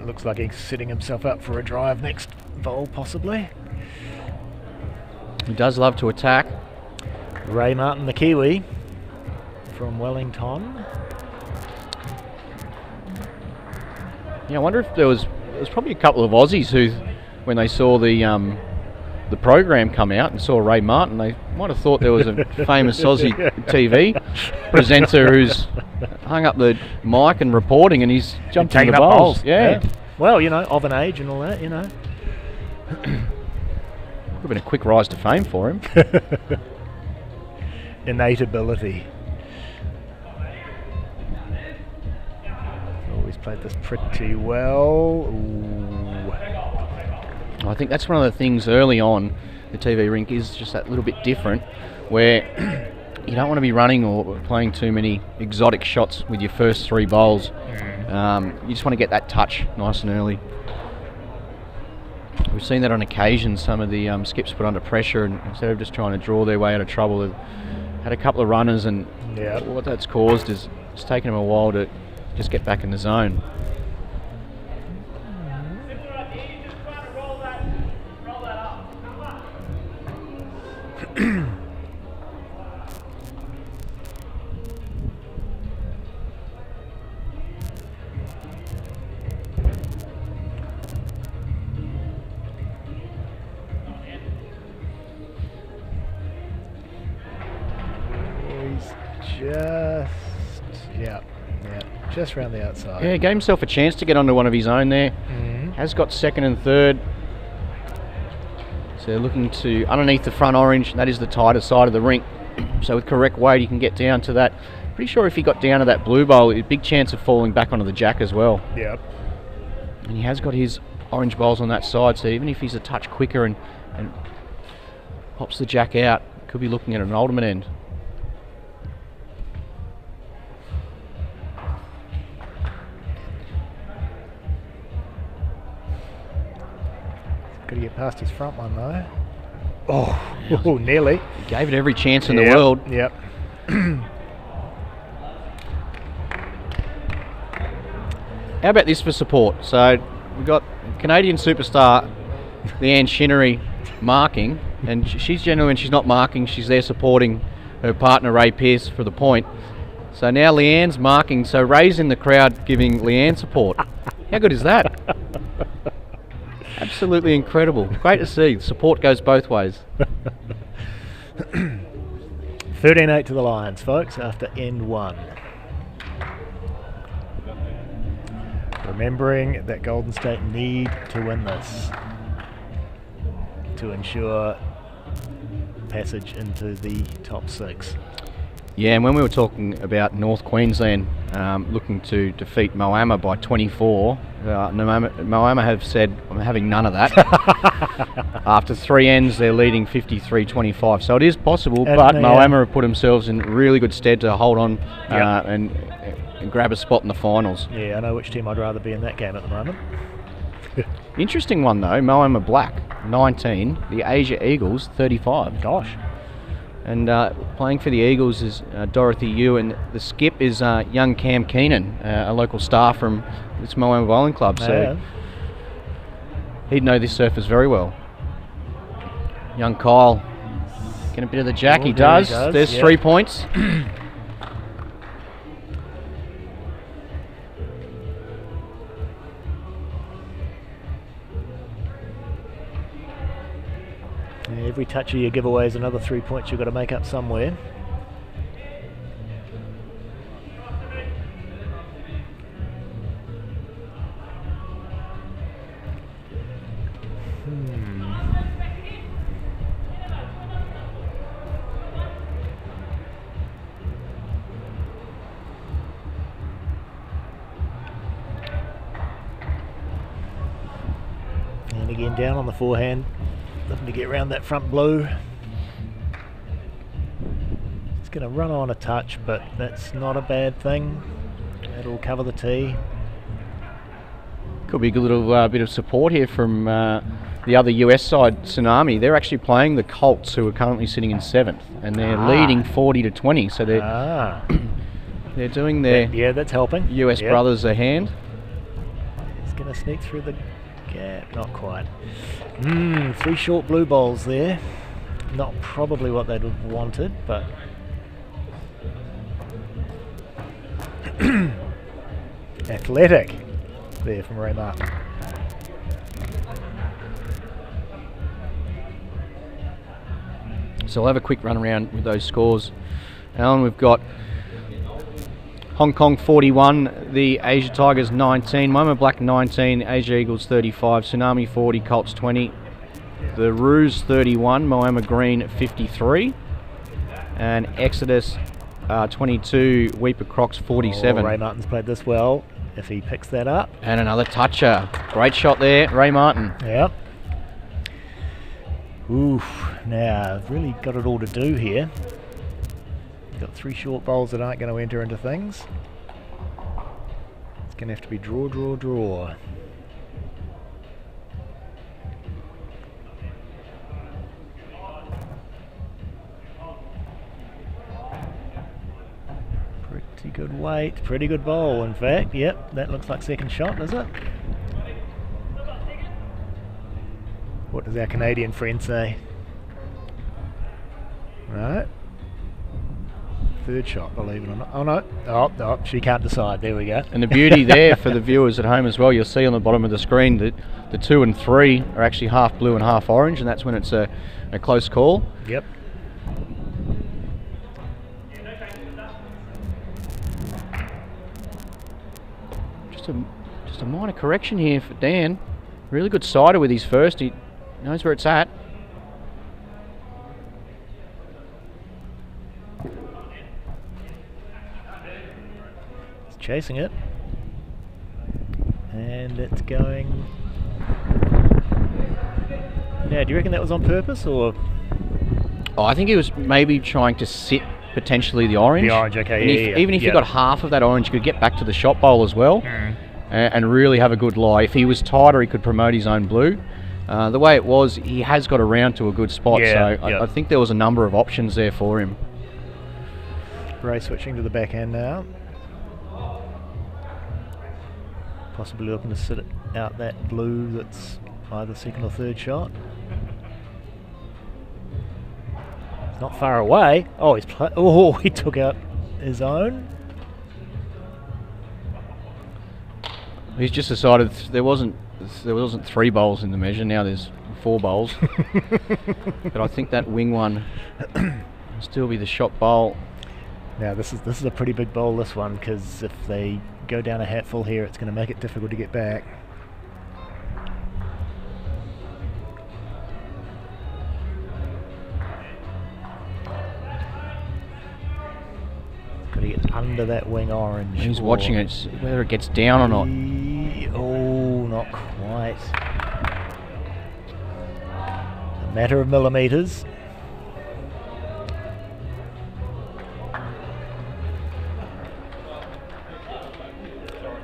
Looks like he's setting himself up for a drive next bowl, possibly. He does love to attack. Ray Martin, the Kiwi, from Wellington. Yeah, I wonder if there was probably a couple of Aussies who, when they saw the program come out and saw Ray Martin, they might have thought there was a famous Aussie TV presenter who's hung up the mic and reporting, and he's jumped in the bowls. Yeah. Well, you know, of an age and all that, you know. Would have been a quick rise to fame for him. Innate ability. Always played this pretty well. Ooh. I think that's one of the things early on the TV rink is just that little bit different, where you don't want to be running or playing too many exotic shots with your first 3 bowls. You just want to get that touch nice and early. We've seen that on occasion. Some of the skips put under pressure, and instead of just trying to draw their way out of trouble, they've had a couple of runners, and what that's caused is it's taken them a while to just get back in the zone. Just round the outside. Yeah, gave himself a chance to get onto one of his own there. Has got second and third. So they're looking to underneath the front orange. That is the tighter side of the rink. So with correct weight, he can get down to that. Pretty sure if he got down to that blue bowl, a big chance of falling back onto the jack as well. Yep. And he has got his orange bowls on that side. So even if he's a touch quicker and pops the jack out, could be looking at an ultimate end. Got to get past his front one though. Oh, nearly. He gave it every chance in the world. Yep. How about this for support? So we've got Canadian superstar Leanne Shinnery marking, and she's generally, when she's not marking, she's there supporting her partner Ray Pearce for the point. So now Leanne's marking, so Ray's in the crowd giving Leanne support. How good is that? Absolutely incredible. Great to see. Support goes both ways. 13-8 to the Lions, folks, after end 1. Remembering that Golden State need to win this to ensure passage into the top 6. Yeah, and when we were talking about North Queensland looking to defeat Moama by 24, Moama have said, I'm having none of that. After 3 ends, they're leading 53-25. So it is possible, but Moama have put themselves in really good stead to hold on and grab a spot in the finals. Yeah, I know which team I'd rather be in that game at the moment. Interesting one though, Moama Black, 19, the Asia Eagles, 35. Gosh. And playing for the Eagles is Dorothy Yu, and the skip is young Cam Keenan, a local star from this Moama Bowling Club. So he'd know this surface very well. Young Kyle, getting a bit of the jack. He does. There's 3 points. Every touch of your giveaway is another 3 points you've got to make up somewhere. And again down on the forehand, looking to get around that front blue. It's going to run on a touch, but that's not a bad thing. That'll cover the tee. Could be a good little bit of support here from the other US side, Tsunami. They're actually playing the Colts, who are currently sitting in 7th, and they're leading 40-20. So they're they're doing their that's helping. US brothers a hand. It's going to sneak through the gap, not quite. 3 short blue balls there. Not probably what they'd have wanted, but athletic there from Ray Martin. So we'll have a quick run around with those scores. Alan, we've got Hong Kong 41, the Asia Tigers 19, Moama Black 19, Asia Eagles 35, Tsunami 40, Colts 20, the Roos 31, Moama Green 53, and Exodus 22, Weeper Crocs 47. Ray Martin's played this well, if he picks that up. And another toucher. Great shot there, Ray Martin. Yep. Oof, now really got it all to do here. Got 3 short bowls that aren't going to enter into things. It's going to have to be draw, draw, draw. Pretty good weight, pretty good bowl in fact. Yep, that looks like second shot, does it? What does our Canadian friend say? Right. Third shot, believe it or not. Oh no, oh, she can't decide. There we go. And the beauty there for the viewers at home as well, you'll see on the bottom of the screen that the 2 and 3 are actually half blue and half orange, and that's when it's a close call. Yep. Just a minor correction here for Dan. Really good sider with his first. He knows where it's at. Chasing it, and it's going. Now, do you reckon that was on purpose, or? Oh, I think he was maybe trying to sit potentially the orange. The orange, okay. And even if you got half of that orange, you could get back to the shot bowl as well, and really have a good lie. If he was tighter, he could promote his own blue. The way it was, he has got around to a good spot, so I think there was a number of options there for him. Ray switching to the backhand now. Possibly looking to sit it out that blue that's either second or third shot. It's not far away. Oh, he took out his own. He's just decided there wasn't 3 bowls in the measure. Now there's 4 bowls. But I think that wing one will still be the shot bowl. Now this is a pretty big bowl, this one, because if they go down a hatful here, it's going to make it difficult to get back. Got to get under that wing orange. He's watching it, whether it gets down or not. Oh, not quite. A matter of millimetres.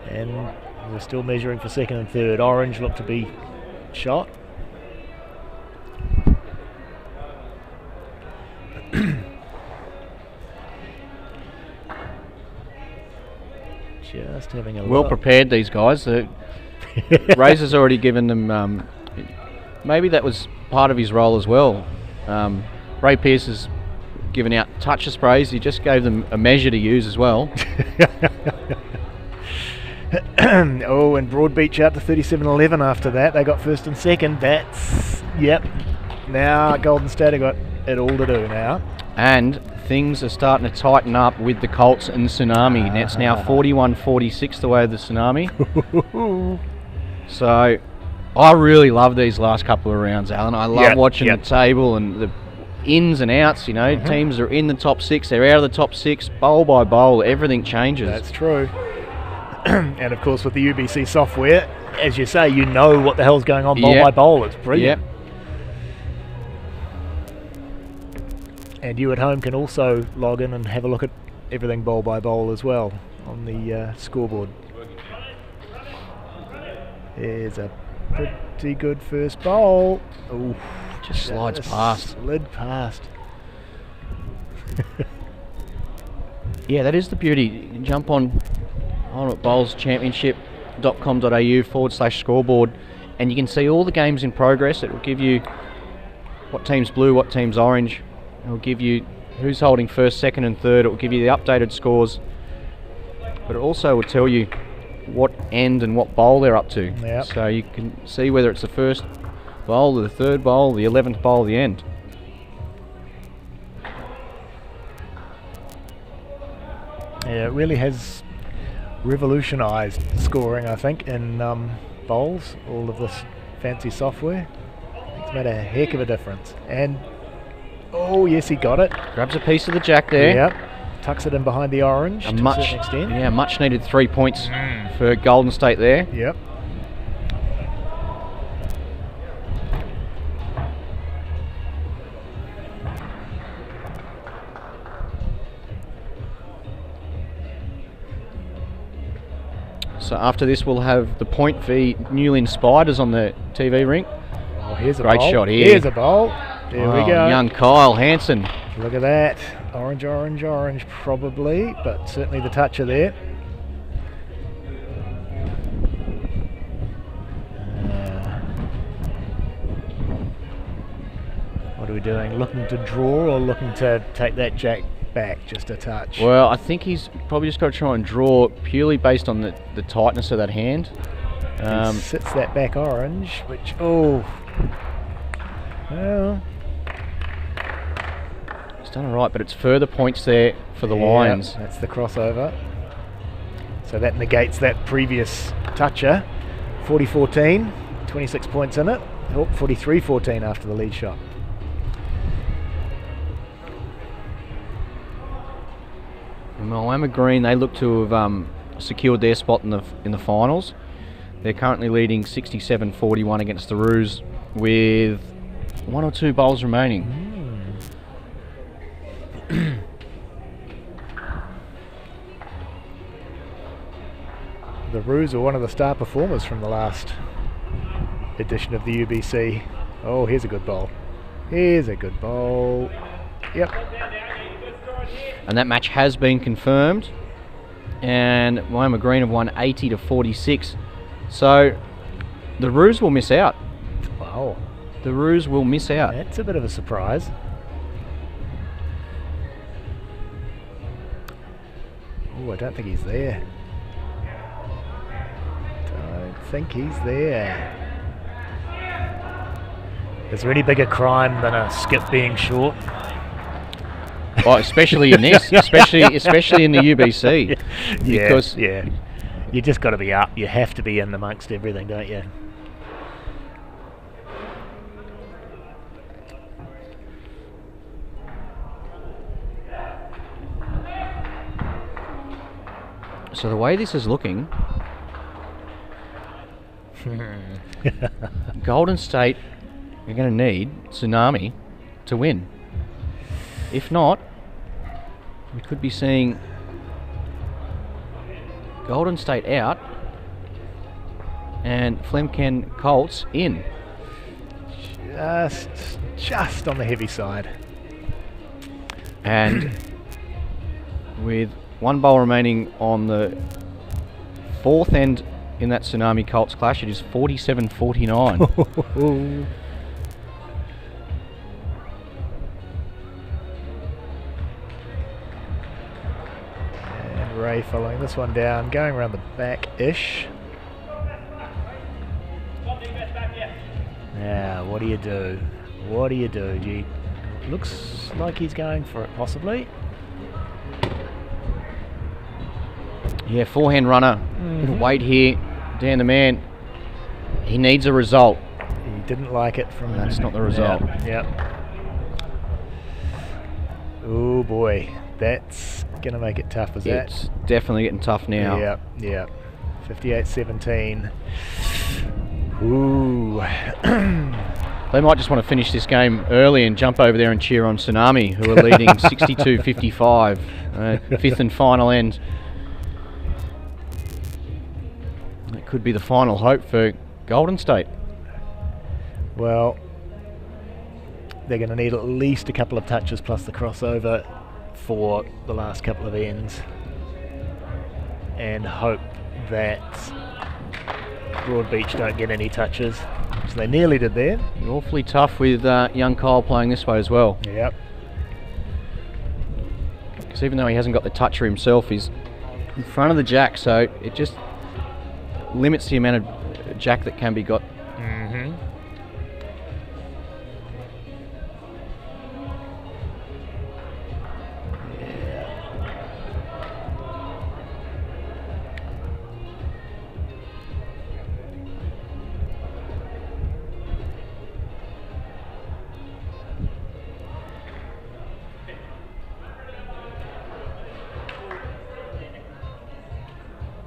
And we're still measuring for second and third. Orange looked to be shot. Just having a well look. prepared, these guys. Razor's already given them. Maybe that was part of his role as well. Ray Pearce has given out toucher sprays. He just gave them a measure to use as well. Oh, and Broadbeach out to 37-11 after that. They got first and second. That's, yep, now Golden State have got it all to do now. And things are starting to tighten up with the Colts and Tsunami. And it's now 41-46 the way of the Tsunami. So I really love these last couple of rounds, Alan. I love watching the table and the ins and outs, you know. Teams are in the top 6, they're out of the top 6, bowl by bowl, everything changes. That's true. And of course with the UBC software, as you say, you know what the hell's going on bowl by bowl. It's brilliant. And you at home can also log in and have a look at everything bowl by bowl as well on the scoreboard. There's a pretty good first bowl. Ooh, just slides past. Slid past. Yeah, that is the beauty. You can jump on bowlschampionship.com.au/scoreboard and you can see all the games in progress. It will give you what team's blue, what team's orange. It will give you who's holding first, second and third. It will give you the updated scores. But it also will tell you what end and what bowl they're up to. Yep. So you can see whether it's the first bowl, or the third bowl, the 11th bowl, the end. Yeah, it really has revolutionised scoring, I think, in bowls, all of this fancy software. It's made a heck of a difference. And, oh yes, he got it. Grabs a piece of the jack there. Yep. Tucks it in behind the orange to a certain extent. Yeah, much needed 3 points for Golden State there. Yep. So after this, we'll have the Point v Newlyn Spiders on the TV ring. Oh, here's a great bowl. Shot here. Here's a bowl. There we go. Young Kyle Hansen. Look at that. Orange, orange, orange probably, but certainly the toucher there. What are we doing? Looking to draw or looking to take that jack back just a touch? Well, I think he's probably just got to try and draw purely based on the tightness of that hand. He sits that back orange, which, oh, well. He's done all right, but it's further points there for the Lions. That's the crossover. So that negates that previous toucher. 40-14, 26 points in it. Oh, 43-14 after the lead shot. Moama Green, they look to have secured their spot in the finals. They're currently leading 67-41 against the Roos with 1 or 2 bowls remaining. The Roos are one of the star performers from the last edition of the UBC. Oh, here's a good bowl. Here's a good bowl. Yep. And that match has been confirmed. And Moama Green have won 80-46. So the Roos will miss out. Wow. The Roos will miss out. That's a bit of a surprise. Oh, I don't think he's there. Don't think he's there. Is there any bigger crime than a skip being short? Oh, especially in this, especially in the UBC. Because yeah, you just got to be up. You have to be in amongst everything, don't you? So the way this is looking, Golden State are going to need Tsunami to win. If not, we could be seeing Golden State out and Flemken Colts in. Just on the heavy side. And with 1 bowl remaining on the 4th end in that Tsunami Colts clash, it is 47-49. Ray following this one down, going around the back-ish. Now, what do you do? What do you do? Looks like he's going for it, possibly. Yeah, forehand runner. Bit of weight here. Dan the man. He needs a result. He didn't like it from... That's not the result. Yep. Oh boy, that's going to make it tough, is that? It's definitely getting tough now. Yep, yep. 58-17. Ooh. They might just want to finish this game early and jump over there and cheer on Tsunami, who are leading 62-55. Fifth and final end. That could be the final hope for Golden State. Well, they're going to need at least a couple of touches plus the crossover for the last couple of ends, and hope that Broadbeach don't get any touches, which they nearly did there. Awfully tough with young Kyle playing this way as well. Yep. Because even though he hasn't got the toucher himself, he's in front of the jack, so it just limits the amount of jack that can be got. Mm-hmm.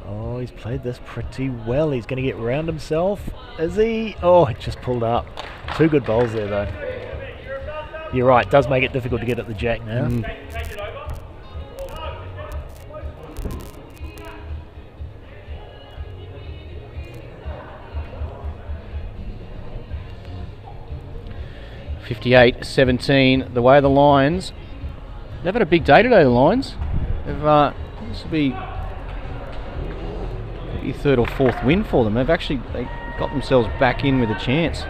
Oh, he's played this pretty well. He's going to get round himself. Is he? Oh, it just pulled up. Two good bowls there, though. You're right. It does make it difficult to get at the jack now. 58-17. The way the Lions, they've had a big day today, the Lions. They've, this will be your third or fourth win for them. They got themselves back in with a chance.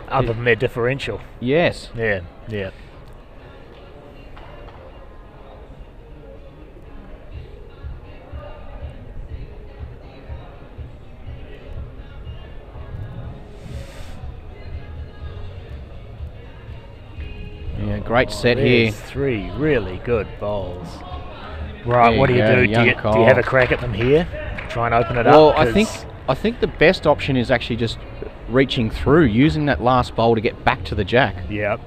Other than their differential. Yes. Yeah, yeah. Yeah, great set here. Three really good bowls. Right, There what do you you go, do? young Do you Kyle. have a crack at them here? Try and open it up? Well, 'cause I think the best option is actually just reaching through, using that last bowl to get back to the jack. Yep.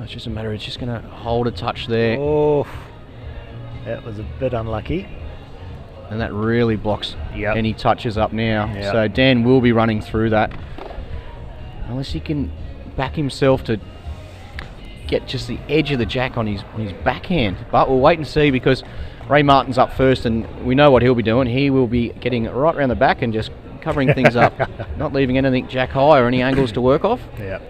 It's just a matter, it's just going to hold a touch there. Oh, that was a bit unlucky. And that really blocks Yep. any touches up now. Yep. So Dan will be running through that. Unless he can back himself to get just the edge of the jack on his backhand. But we'll wait and see, because Ray Martin's up first and we know what he'll be doing. He will be getting right around the back and just covering things up. Not leaving anything jack high or any angles to work off. Yep.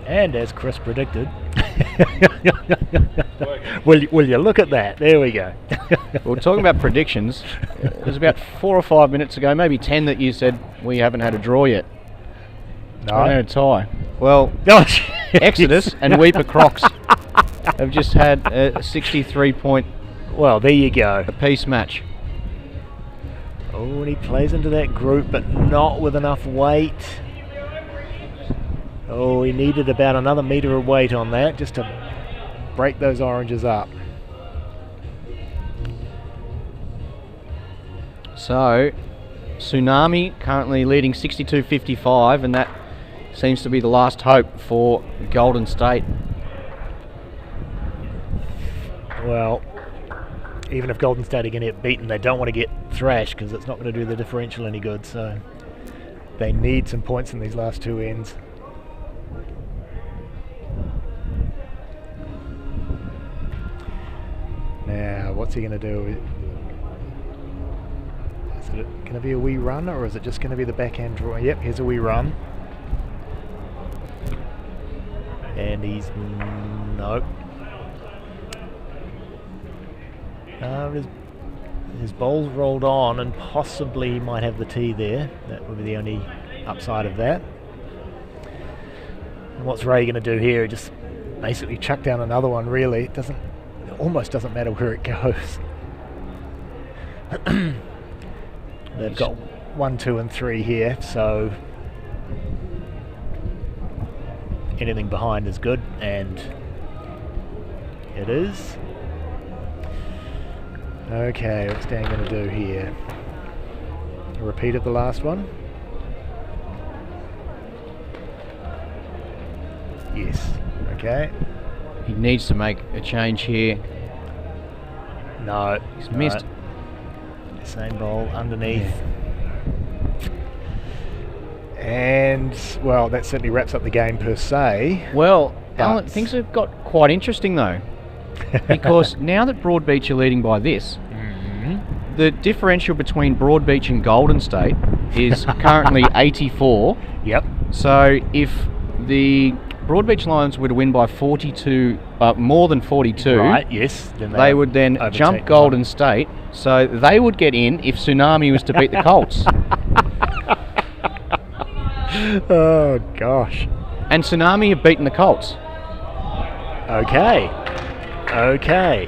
And as Chris predicted, will you look at that? There we go. We're talking about predictions. It was about 4 or 5 minutes ago, maybe 10, that you said we haven't had a draw yet. No. I had a tie. Well, Exodus and Weeper Crocs have just had a 63-point Well, there you go. apiece match. Oh, and he plays into that group, but not with enough weight. Oh, he needed about another metre of weight on that just to break those oranges up. So, Tsunami currently leading 62-55, and that seems to be the last hope for Golden State. Well, even if Golden State are going to get beaten, they don't want to get thrashed, because it's not going to do the differential any good. So they need some points in these last two ends. Now, what's he going to do? Is it going to be a wee run, or is it just going to be the backhand draw? Yep, here's a wee run. And he's... nope. his bowl's rolled on and possibly might have the tee there. That would be the only upside of that. And what's Ray going to do here? Just basically chuck down another one, really. It almost doesn't matter where it goes. They've got 1, 2 and 3 here, so anything behind is good, and it is. Okay, what's Dan going to do here? A repeat of the last one? Yes. Okay. He needs to make a change here. No. He's missed. Same bowl underneath. Yeah. And, well, that certainly wraps up the game per se. Well, Alan, things have got quite interesting though. Because now that Broadbeach are leading by this, the differential between Broadbeach and Golden State is currently 84. Yep. So if the Broadbeach Lions were to win by 42, more than 42, right, yes, then they would then jump Golden State, so they would get in if Tsunami was to beat the Colts. Oh gosh. And Tsunami have beaten the Colts. Okay. Okay.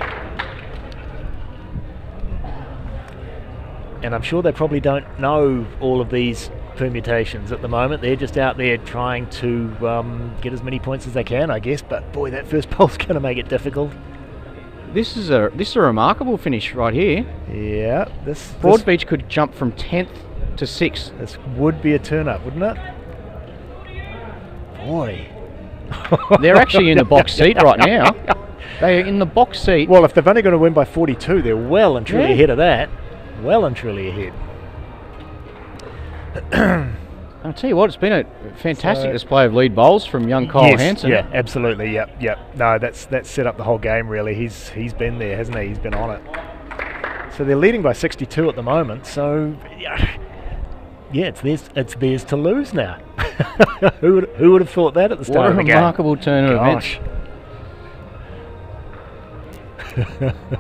And I'm sure they probably don't know all of these permutations at the moment. They're just out there trying to get as many points as they can, I guess. But boy, that first bowl's going to make it difficult. This is a remarkable finish right here. Yeah, Broadbeach could jump from 10th to 6th. This would be a turn up, wouldn't it? Boy, they're actually in the box seat right now. They are in the box seat. Well, if they've only going to win by 42, they're well and truly ahead of that. Well and truly ahead. I'll tell you what, it's been a fantastic display of lead bowls from young Kyle Hansen. Yeah, absolutely. Yep. No, that's set up the whole game really. He's been there, hasn't he? He's been on it. So they're leading by 62 at the moment. So yeah, it's theirs to lose now. Who would have thought that at the start of the game? What a remarkable turn of events.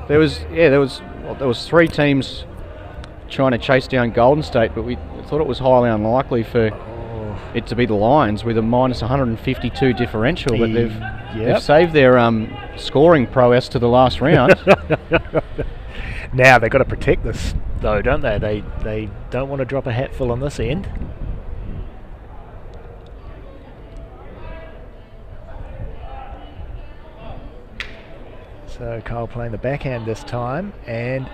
There was 3 teams trying to chase down Golden State, but we thought it was highly unlikely for it to be the Lions with a minus 152 differential, but they've saved their scoring prowess to the last round. Now they've got to protect this though, don't they? They don't want to drop a hatful on this end. So Kyle playing the backhand this time, and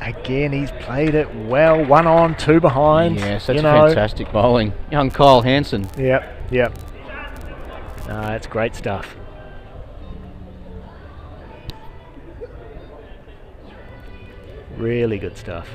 again he's played it well. 1 on, 2 behind. Yes, that's fantastic bowling. Young Kyle Hansen. Yep. That's great stuff. Really good stuff.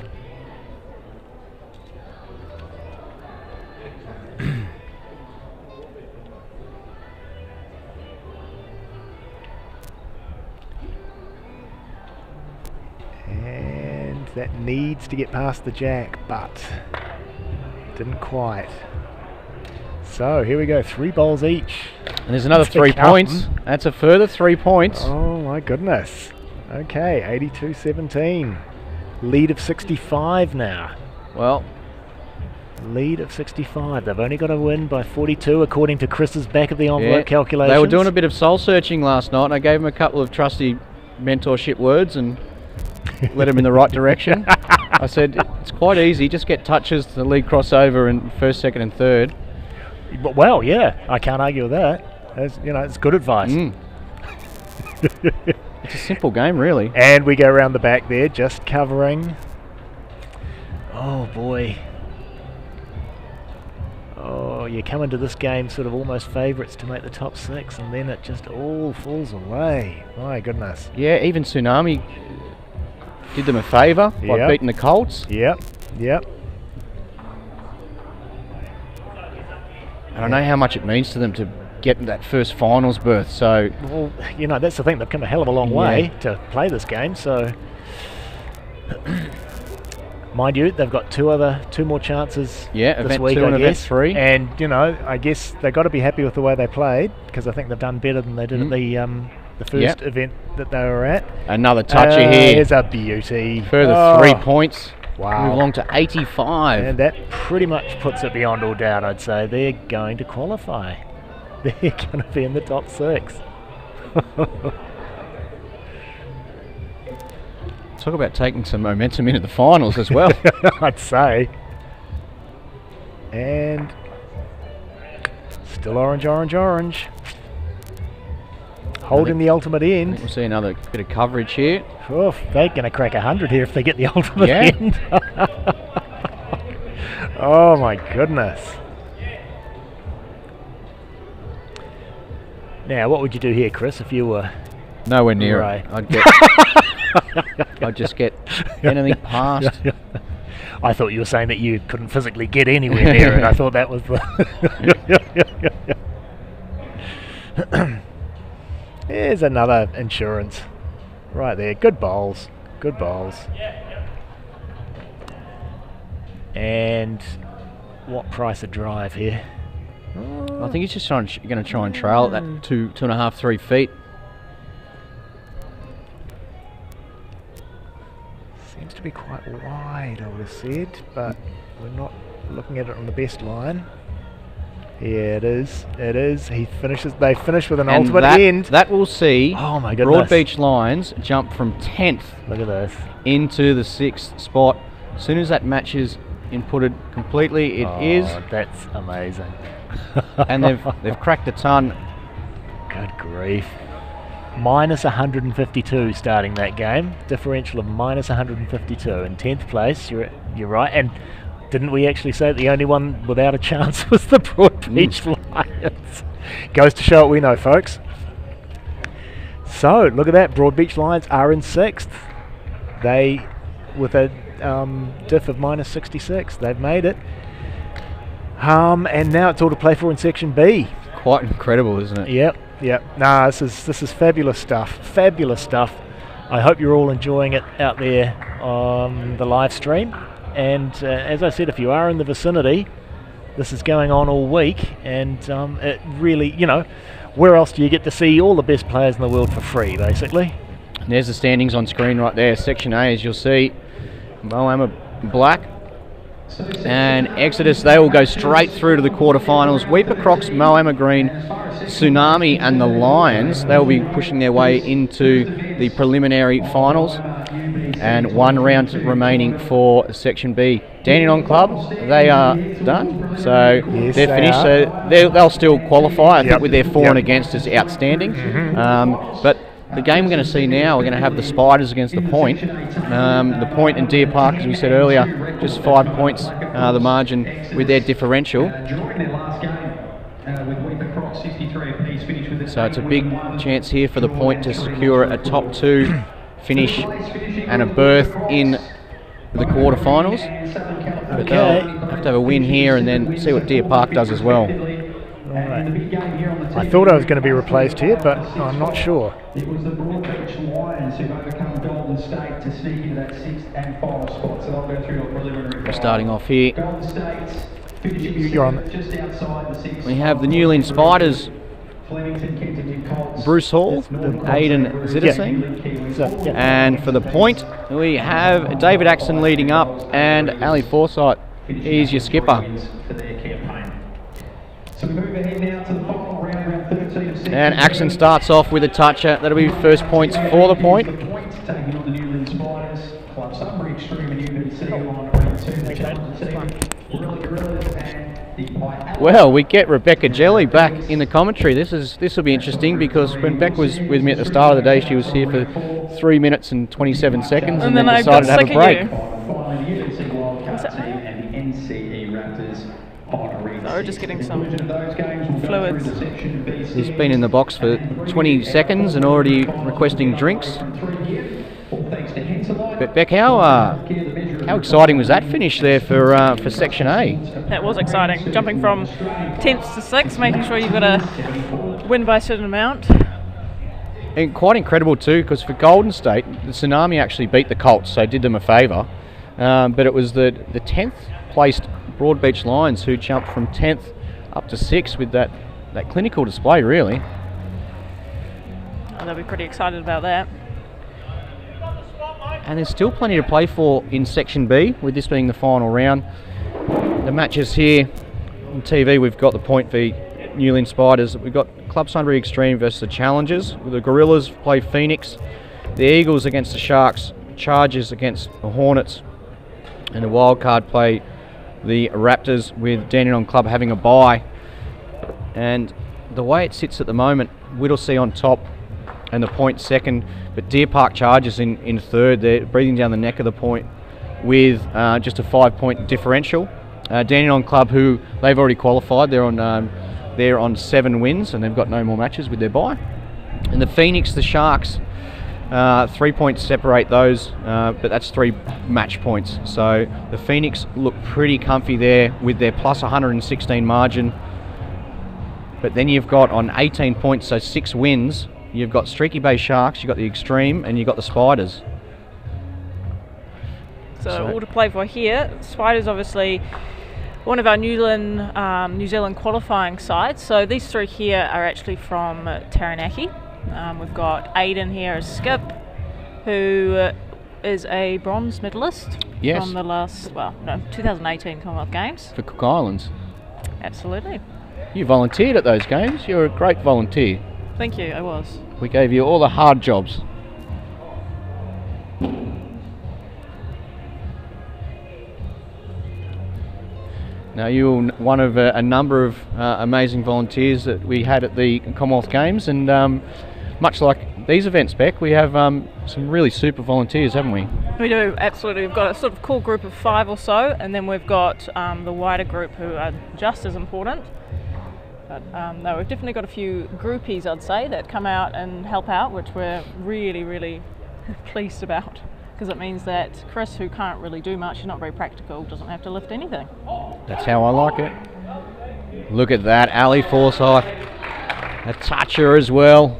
And that needs to get past the jack, but didn't quite. So here we go, 3 bowls each. And there's another 3 points. That's a further 3 points. Oh my goodness. Okay, 82-17. Lead of 65 now. Well, lead of 65. They've only got to win by 42 according to Chris's back of the envelope calculations. They were doing a bit of soul searching last night, and I gave them a couple of trusty mentorship words and led them in the right direction. I said, it's quite easy, just get touches to the lead crossover in first, second and third. Well, yeah, I can't argue with that. It's good advice. It's a simple game, really. And we go around the back there, just covering. Oh, boy. Oh, you come into this game sort of almost favourites to make the top 6, and then it just all falls away. My goodness. Yeah, even Tsunami did them a favour by beating the Colts. Yep. And I know how much it means to them to get that first finals berth, so... Well, that's the thing, they've come a hell of a long way to play this game, so... Mind you, they've got 2 more chances this week, I guess. Event 3. And, I guess they've got to be happy with the way they played, because I think they've done better than they did at the first event that they were at. Another toucher here. Here's a beauty. Further 3 points. Wow. Move along to 85. And that pretty much puts it beyond all doubt, I'd say. They're going to qualify. They're going to be in the top 6. Talk about taking some momentum into the finals as well. I'd say. And still orange, orange, orange. Holding the ultimate end. We'll see another bit of coverage here. Oof, they're going to crack 100 here if they get the ultimate end. Oh my goodness. Now, what would you do here, Chris, if you were nowhere near Ray? I'd just get anything past. I thought you were saying that you couldn't physically get anywhere near it. I thought that was the... Here's another insurance. Right there. Good bowls. Good bowls. And what price of drive here? I think he's just going to try and trail at that 2.5, 3 feet. Seems to be quite wide, I would have said, but we're not looking at it on the best line. Yeah, it is. It is. He finishes. They finish with an ultimate end. That will see. Oh my goodness! Broadbeach Lions jump from 10th. Look at this. Into the 6th spot. As soon as that match is inputted completely, it is. That's amazing. And they've cracked a ton. Good grief! Minus 152 starting that game. Differential of minus 152 in 10th place. You're right. And didn't we actually say that the only one without a chance was the Broadbeach Lions? Goes to show what we know, folks. So, look at that. Broadbeach Lions are in 6th. They, with a diff of minus 66, they've made it. And now it's all to play for in Section B. Quite incredible, isn't it? Yep. Nah, this is fabulous stuff. Fabulous stuff. I hope you're all enjoying it out there on the live stream. And as I said, if you are in the vicinity, this is going on all week, and it really, where else do you get to see all the best players in the world for free, basically? And there's the standings on screen right there. Section A, as you'll see, Moama Black and Exodus, they will go straight through to the quarterfinals. Weeper Crocs, Moama Green, Tsunami and the Lions, they'll be pushing their way into the preliminary finals. And 1 round remaining for Section B. Dandenong Club, they are done, so yes, they're finished. So they'll still qualify. I think with their for and against is outstanding. But the game we're going to see now, we're going to have the Spiders against the Point. The Point and Deer Park, as we said earlier, just 5 points the margin with their differential. So it's a big chance here for the Point to secure a top 2 finish and a berth in the quarterfinals. But they'll have to have a win here and then see what Deer Park does as well. Right. I thought I was going to be replaced here, but I'm not sure. It was the Broadbeach Lions who've overcome Golden State to sneak into that 6th and final spot. So they'll go through a preliminary. We're starting off here. Golden State's You're on. Just outside the 6th. We have the Newlyn Spiders. Bruce Hall, Aidan Zitterstein. And for the Point, we have David Axon leading up and Ali Forsyth. He's your skipper. And Axon starts off with a toucher. That'll be first points for the Point. Well, we get Rebecca Jelly back in the commentary. This will be interesting because when Beck was with me at the start of the day, she was here for 3 minutes and 27 seconds and then decided to have a break. So just getting some fluids. He's been in the box for 20 seconds and already requesting drinks. But Beck, how exciting was that finish there for Section A? That was exciting. Jumping from 10th to 6th, making sure you've got to win by a certain amount. And quite incredible too, because for Golden State, the Tsunami actually beat the Colts, so did them a favour. But it was the 10th placed Broadbeach Lions who jumped from 10th up to 6th with that clinical display, really. they'll be pretty excited about that. And there's still plenty to play for in Section B, with this being the final round. The matches here on TV, we've got the Point v Newlyn Spiders. We've got Club Sunbury Extreme versus the Challengers. The Gorillas play Phoenix. The Eagles against the Sharks. Chargers against the Hornets. And the Wildcard play the Raptors, with Dandenong Club having a bye. And the way it sits at the moment, Whittlesea on top and the Point second, but Deer Park Chargers in third. They're breathing down the neck of the Point with just a 5-point differential. Dandenong Club, who they've already qualified, they're on 7 wins and they've got no more matches with their bye. And the Phoenix, the Sharks, 3 points separate those, but that's 3 match points. So the Phoenix look pretty comfy there with their plus 116 margin. But then you've got on 18 points, so 6 wins, you've got Streaky Bay Sharks, you've got the Extreme, and you've got the Spiders. So all to play for here. Spiders obviously one of our New Zealand qualifying sides. So these 3 here are actually from Taranaki. We've got Aiden here as skip, who is a bronze medalist from the last, 2018 Commonwealth Games. For Cook Islands. Absolutely. You volunteered at those games. You're a great volunteer. Thank you, I was. We gave you all the hard jobs. Now, you're one of a number of amazing volunteers that we had at the Commonwealth Games, and much like these events, Beck, we have some really super volunteers, haven't we? We do, absolutely. We've got a sort of core group of 5 or so, and then we've got the wider group who are just as important. But no, we've definitely got a few groupies, I'd say, that come out and help out, which we're really, really pleased about, because it means that Chris, who can't really do much, he's not very practical, doesn't have to lift anything. That's how I like it. Look at that, Ali Forsyth, a toucher as well.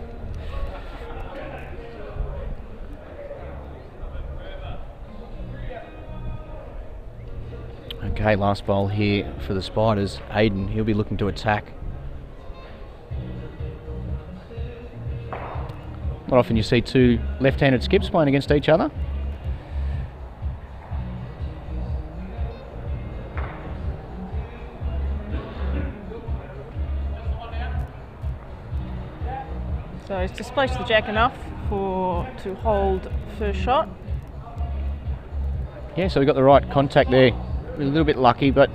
Okay, last bowl here for the Spiders. Aiden, he'll be looking to attack. Not often you see 2 left-handed skips playing against each other. So he's displaced the jack enough to hold first shot. Yeah, so we got the right contact there. A little bit lucky, but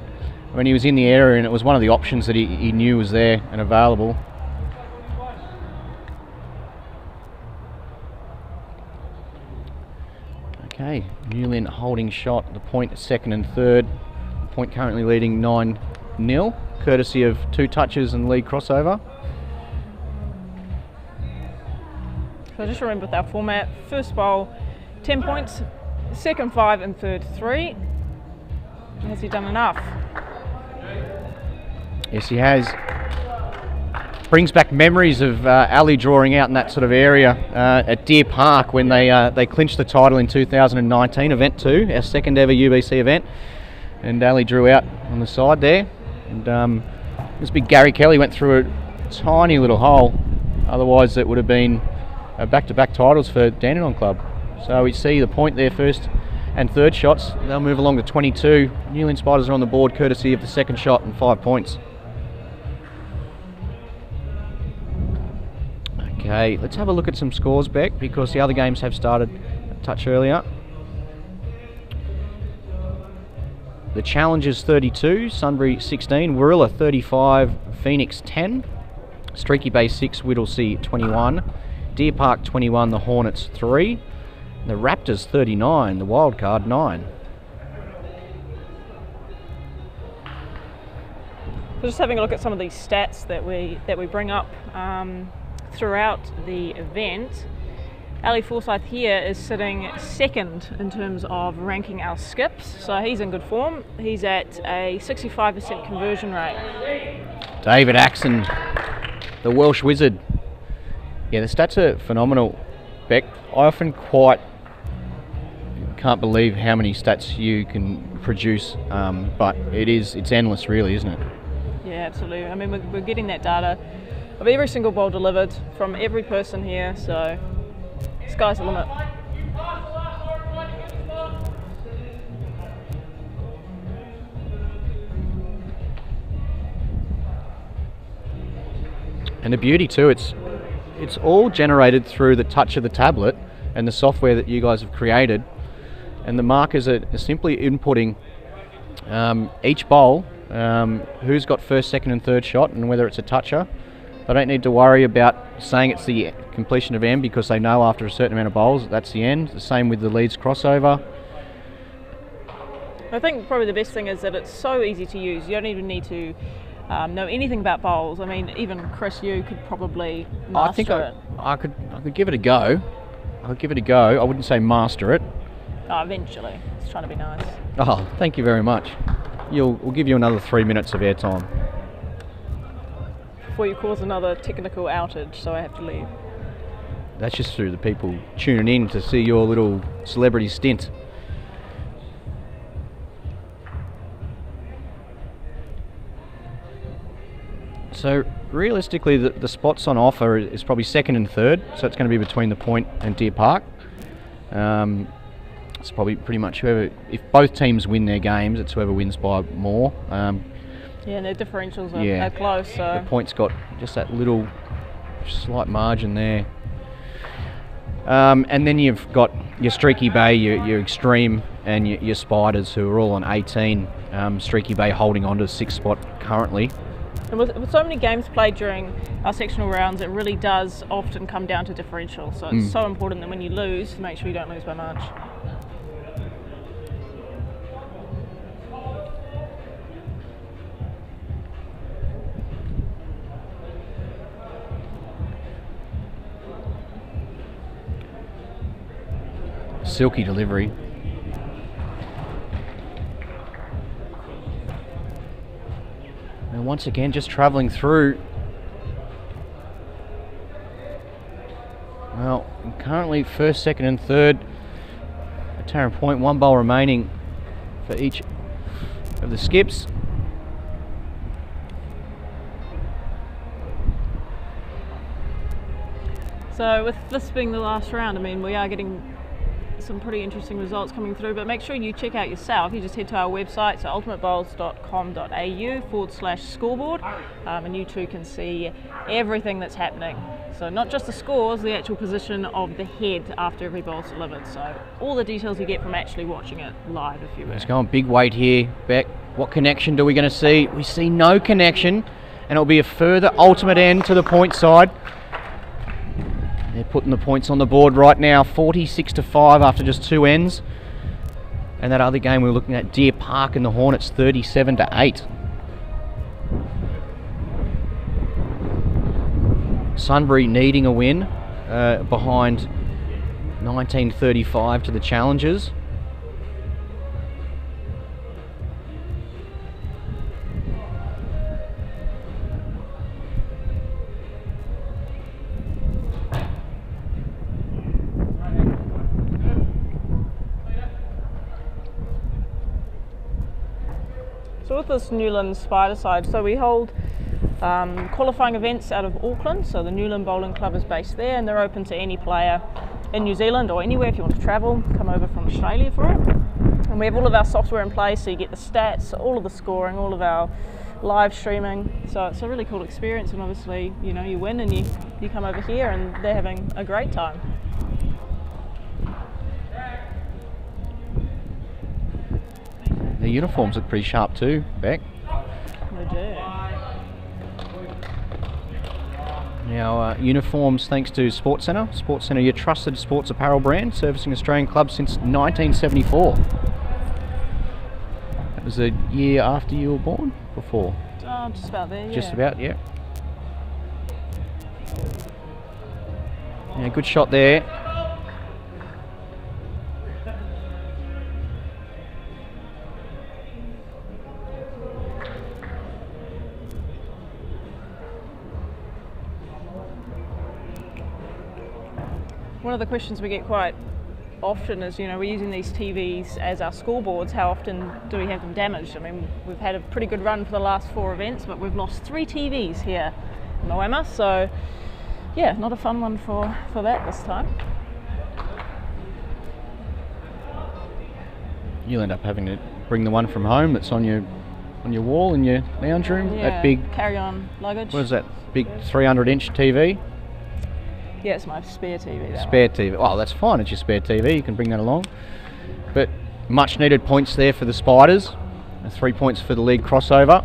when he was in the area and it was one of the options that he knew was there and available. Okay, Newlyn holding shot, the Point second and third. Point currently leading 9-0, courtesy of 2 touches and lead crossover. So just remember with our format, first bowl 10 points, second 5 and third 3. Has he done enough? Yes, he has. Brings back memories of Ali drawing out in that sort of area at Deer Park when they clinched the title in 2019, Event 2, our second ever UBC event. And Ali drew out on the side there. And this big Gary Kelly went through a tiny little hole. Otherwise it would have been back-to-back titles for Dandenong Club. So we see the Point there first and third shots. They'll move along to 22. Newlyn Spiders are on the board courtesy of the second shot and 5 points. Okay, let's have a look at some scores, Beck, because the other games have started a touch earlier. The Challengers 32, Sunbury 16, Warilla 35, Phoenix 10, Streaky Bay 6, Whittlesea 21, Deer Park 21, the Hornets 3, the Raptors 39, the Wildcard 9. So just having a look at some of these stats that we bring up throughout the event. Ali Forsyth here is sitting second in terms of ranking our skips, so he's in good form. He's at a 65% conversion rate. David Axon, the Welsh wizard. Yeah, the stats are phenomenal, Beck. I often quite can't believe how many stats you can produce, but it's endless really, isn't it? Yeah, absolutely. I mean, we're getting that data of every single ball delivered from every person here, so sky's the limit. And the beauty too, it's all generated through the touch of the tablet and the software that you guys have created, and the markers are simply inputting each bowl, who's got first, second and third shot and whether it's a toucher. They don't need to worry about saying it's the completion of end because they know after a certain amount of bowls that's the end. The same with the leads crossover. I think probably the best thing is that it's so easy to use. You don't even need to know anything about bowls. I mean, even Chris, you could probably master it. I could give it a go. I could give it a go. I wouldn't say master it. Oh, eventually. It's trying to be nice. Oh, thank you very much. We'll give you another 3 minutes of airtime. Before you cause another technical outage, so I have to leave. That's just through the people tuning in to see your little celebrity stint. So realistically, the spots on offer is probably second and third, so it's going to be between the Point and Deer Park. It's probably pretty much whoever, if both teams win their games, it's whoever wins by more. Yeah, and their differentials are close. So the Point's got just that little slight margin there. And then you've got your Streaky Bay, your Extreme, and your Spiders, who are all on 18. Streaky Bay holding on to the 6th spot currently. And with so many games played during our sectional rounds, it really does often come down to differential. So it's so important that when you lose, to make sure you don't lose by much. Silky delivery. And once again, just travelling through. Well, currently first, second and third at Tarrant Point. 1 bowl remaining for each of the skips. So with this being the last round, I mean, we are getting some pretty interesting results coming through, but make sure you check out yourself. You just head to our website, so ultimatebowls.com.au/scoreboard, and you too can see everything that's happening. So not just the scores, the actual position of the head after every bowl's delivered. So all the details you get from actually watching it live, if you will. Let's go on big weight here, Beck. What connection do we going to see? We see no connection, and it'll be a further ultimate end to the Point side. They're putting the points on the board right now, 46-5 after just 2 ends. And that other game we were looking at, Deer Park and the Hornets, 37-8. Sunbury needing a win behind 1935 to the Challengers. So with this Newland Spider side, so we hold qualifying events out of Auckland, so the Newland Bowling Club is based there, and they're open to any player in New Zealand or anywhere. If you want to travel, come over from Australia for it. And we have all of our software in place, so you get the stats, all of the scoring, all of our live streaming. So it's a really cool experience, and obviously, you know, you win and you come over here and they're having a great time. The uniforms look pretty sharp too, Beck. They do. Now, uniforms thanks to Sports Centre. Sports Centre, your trusted sports apparel brand, servicing Australian clubs since 1974. That was the year after you were born? Before? Oh, just about there, yeah. Just about, yeah. Yeah, good shot there. One of the questions we get quite often is, you know, we're using these TVs as our scoreboards. How often do we have them damaged? I mean, we've had a pretty good run for the last 4 events, but we've lost 3 TVs here Moama. So yeah, not a fun one for that this time. You'll end up having to bring the one from home that's on your wall in your lounge room. Yeah, that big carry-on luggage. What is that? Big 300-inch TV. Yeah, it's my spare TV. That Spare one. TV. Oh, that's fine. It's your spare TV. You can bring that along. But much needed points there for the Spiders. And 3 points for the league crossover.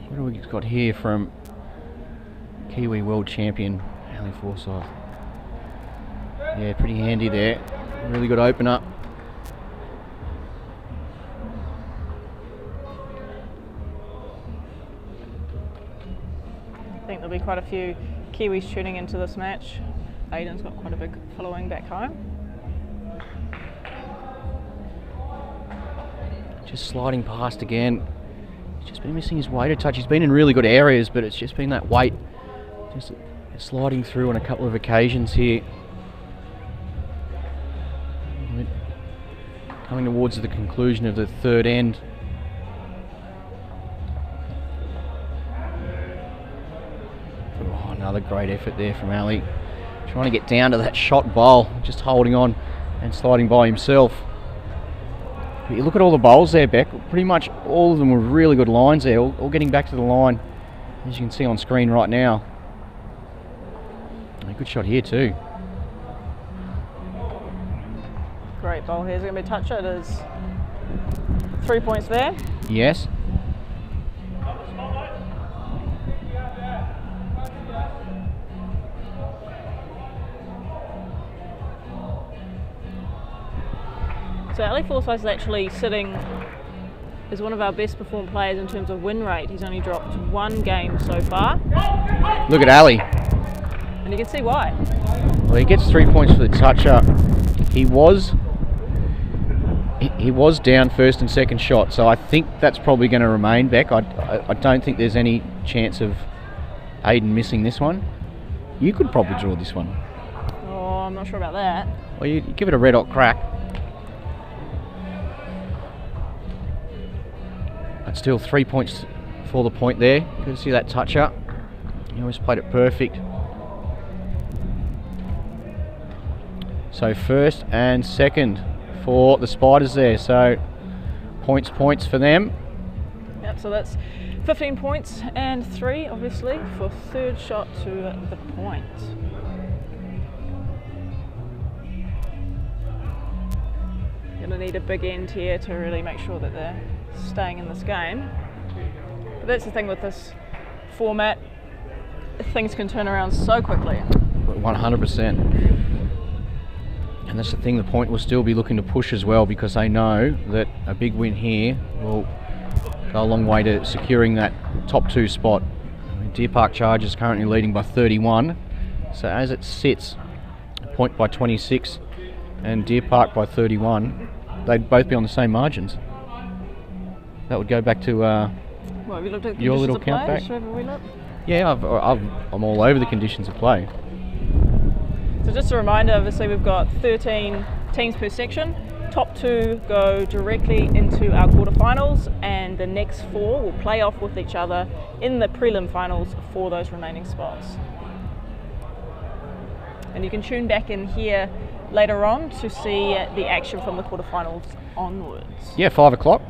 What do we got here from Kiwi World Champion Ali Forsyth? Yeah, pretty handy there. Really good opener. I think there'll be quite a few Kiwis tuning into this match. Aiden's got quite a big following back home. Just sliding past again. He's just been missing his weight a touch. He's been in really good areas, but it's just been that weight just sliding through on a couple of occasions here. Coming towards the conclusion of the third end. Oh, another great effort there from Ali. Trying to get down to that shot bowl, just holding on and sliding by himself. But you look at all the bowls there, Beck, pretty much all of them were really good lines there, all getting back to the line, as you can see on screen right now. A good shot here too. Great bowl here. Is it going to be a toucher? It is 3 points there. Yes. So Ali Forsyth is actually sitting as one of our best performed players in terms of win rate. He's only dropped one game so far. Look at Ali. And you can see why. Well, he gets 3 points for the toucher. He was down first and second shot, so I think that's probably going to remain, Beck. I don't think there's any chance of Aiden missing this one. You could probably draw this one. Oh, I'm not sure about that. Well, you give it a red hot crack. But still 3 points for the point there. Good to see that toucher. He always played it perfect. So first and second for the Spiders there. So points for them. Yep, so that's 15 points and 3 obviously for third shot to the point. Gonna need a big end here to really make sure that they're staying in this game. But that's the thing with this format, things can turn around so quickly. 100%. And that's the thing, the point will still be looking to push as well, because they know that a big win here will go a long way to securing that top 2 spot. Deer Park Chargers currently leading by 31. So as it sits, point by 26 and Deer Park by 31, they'd both be on the same margins. That would go back to Well, have you looked at your little conditions of play? count back. Should we look? Yeah, I'm all over the conditions of play. So just a reminder, obviously we've got 13 teams per section. Top 2 go directly into our quarterfinals, and the next 4 will play off with each other in the prelim finals for those remaining spots. And you can tune back in here later on to see the action from the quarterfinals onwards. Yeah, 5 o'clock.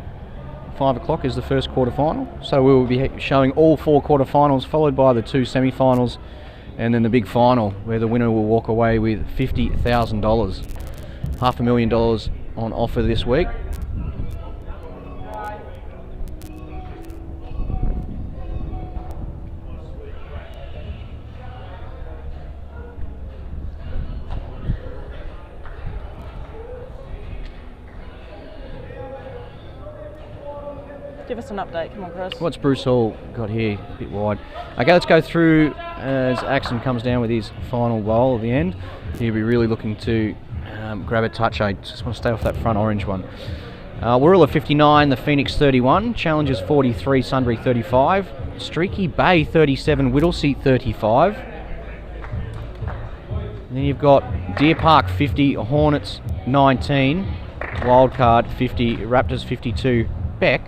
5 o'clock is the first quarterfinal. So we will be showing all 4 quarterfinals, followed by the 2 semi-finals, and then the big final, where the winner will walk away with $50,000. $500,000 on offer this week. Give us an update, come on Chris. What's Bruce Hall got here? A bit wide. Okay, let's go through as Axon comes down with his final bowl at the end. He'll be really looking to grab a touch. I just want to stay off that front orange one. Warilla 59, the Phoenix 31, Challengers 43, Sunbury 35, Streaky Bay 37, Whittlesea 35. And then you've got Deer Park 50, Hornets 19, Wildcard 50, Raptors 52, Beck,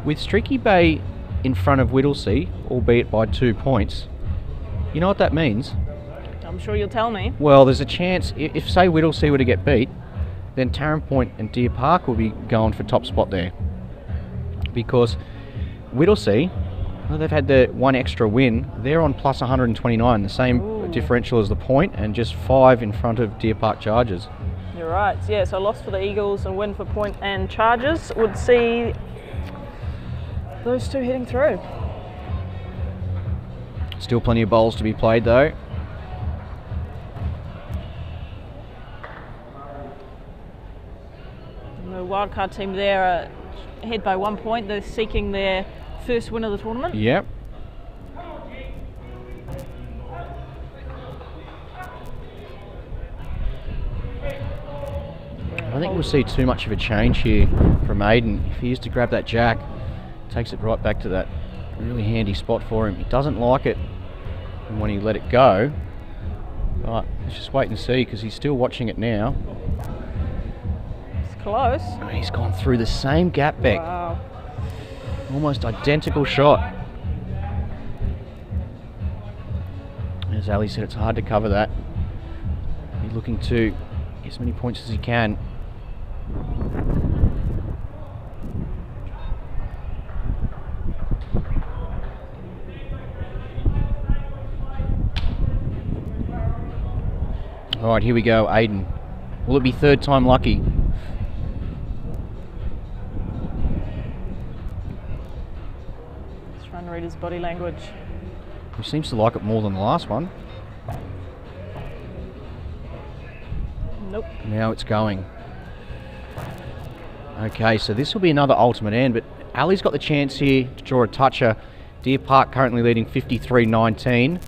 with Streaky Bay in front of Whittlesea, albeit by 2 points. You know what that means? I'm sure you'll tell me. Well, there's a chance, if say Whittlesea were to get beat, then Tarrant Point and Deer Park will be going for top spot there. Because Whittlesea, well, they've had the one extra win. They're on plus 129, the same differential as the point, and just 5 in front of Deer Park Chargers. You're right. Yeah, so loss for the Eagles and win for Point and Chargers would see those two heading through. Still plenty of bowls to be played though. And the wildcard team there are ahead by 1 point. They're seeking their first win of the tournament. Yep. I don't think we'll see too much of a change here from Aiden. If he is to grab that jack, takes it right back to that really handy spot for him. He doesn't like it when he let it go. Right, let's just wait and see because he's still watching it now. It's close. And he's gone through the same gap back. Wow. Almost identical shot. As Ali said, it's hard to cover that. He's looking to get as many points as he can. Alright, here we go, Aiden. Will it be third time lucky? Just trying to read his body language. He seems to like it more than the last one. Nope. Now it's going. Okay, so this will be another ultimate end, but Ali's got the chance here to draw a toucher. Deer Park currently leading 53-19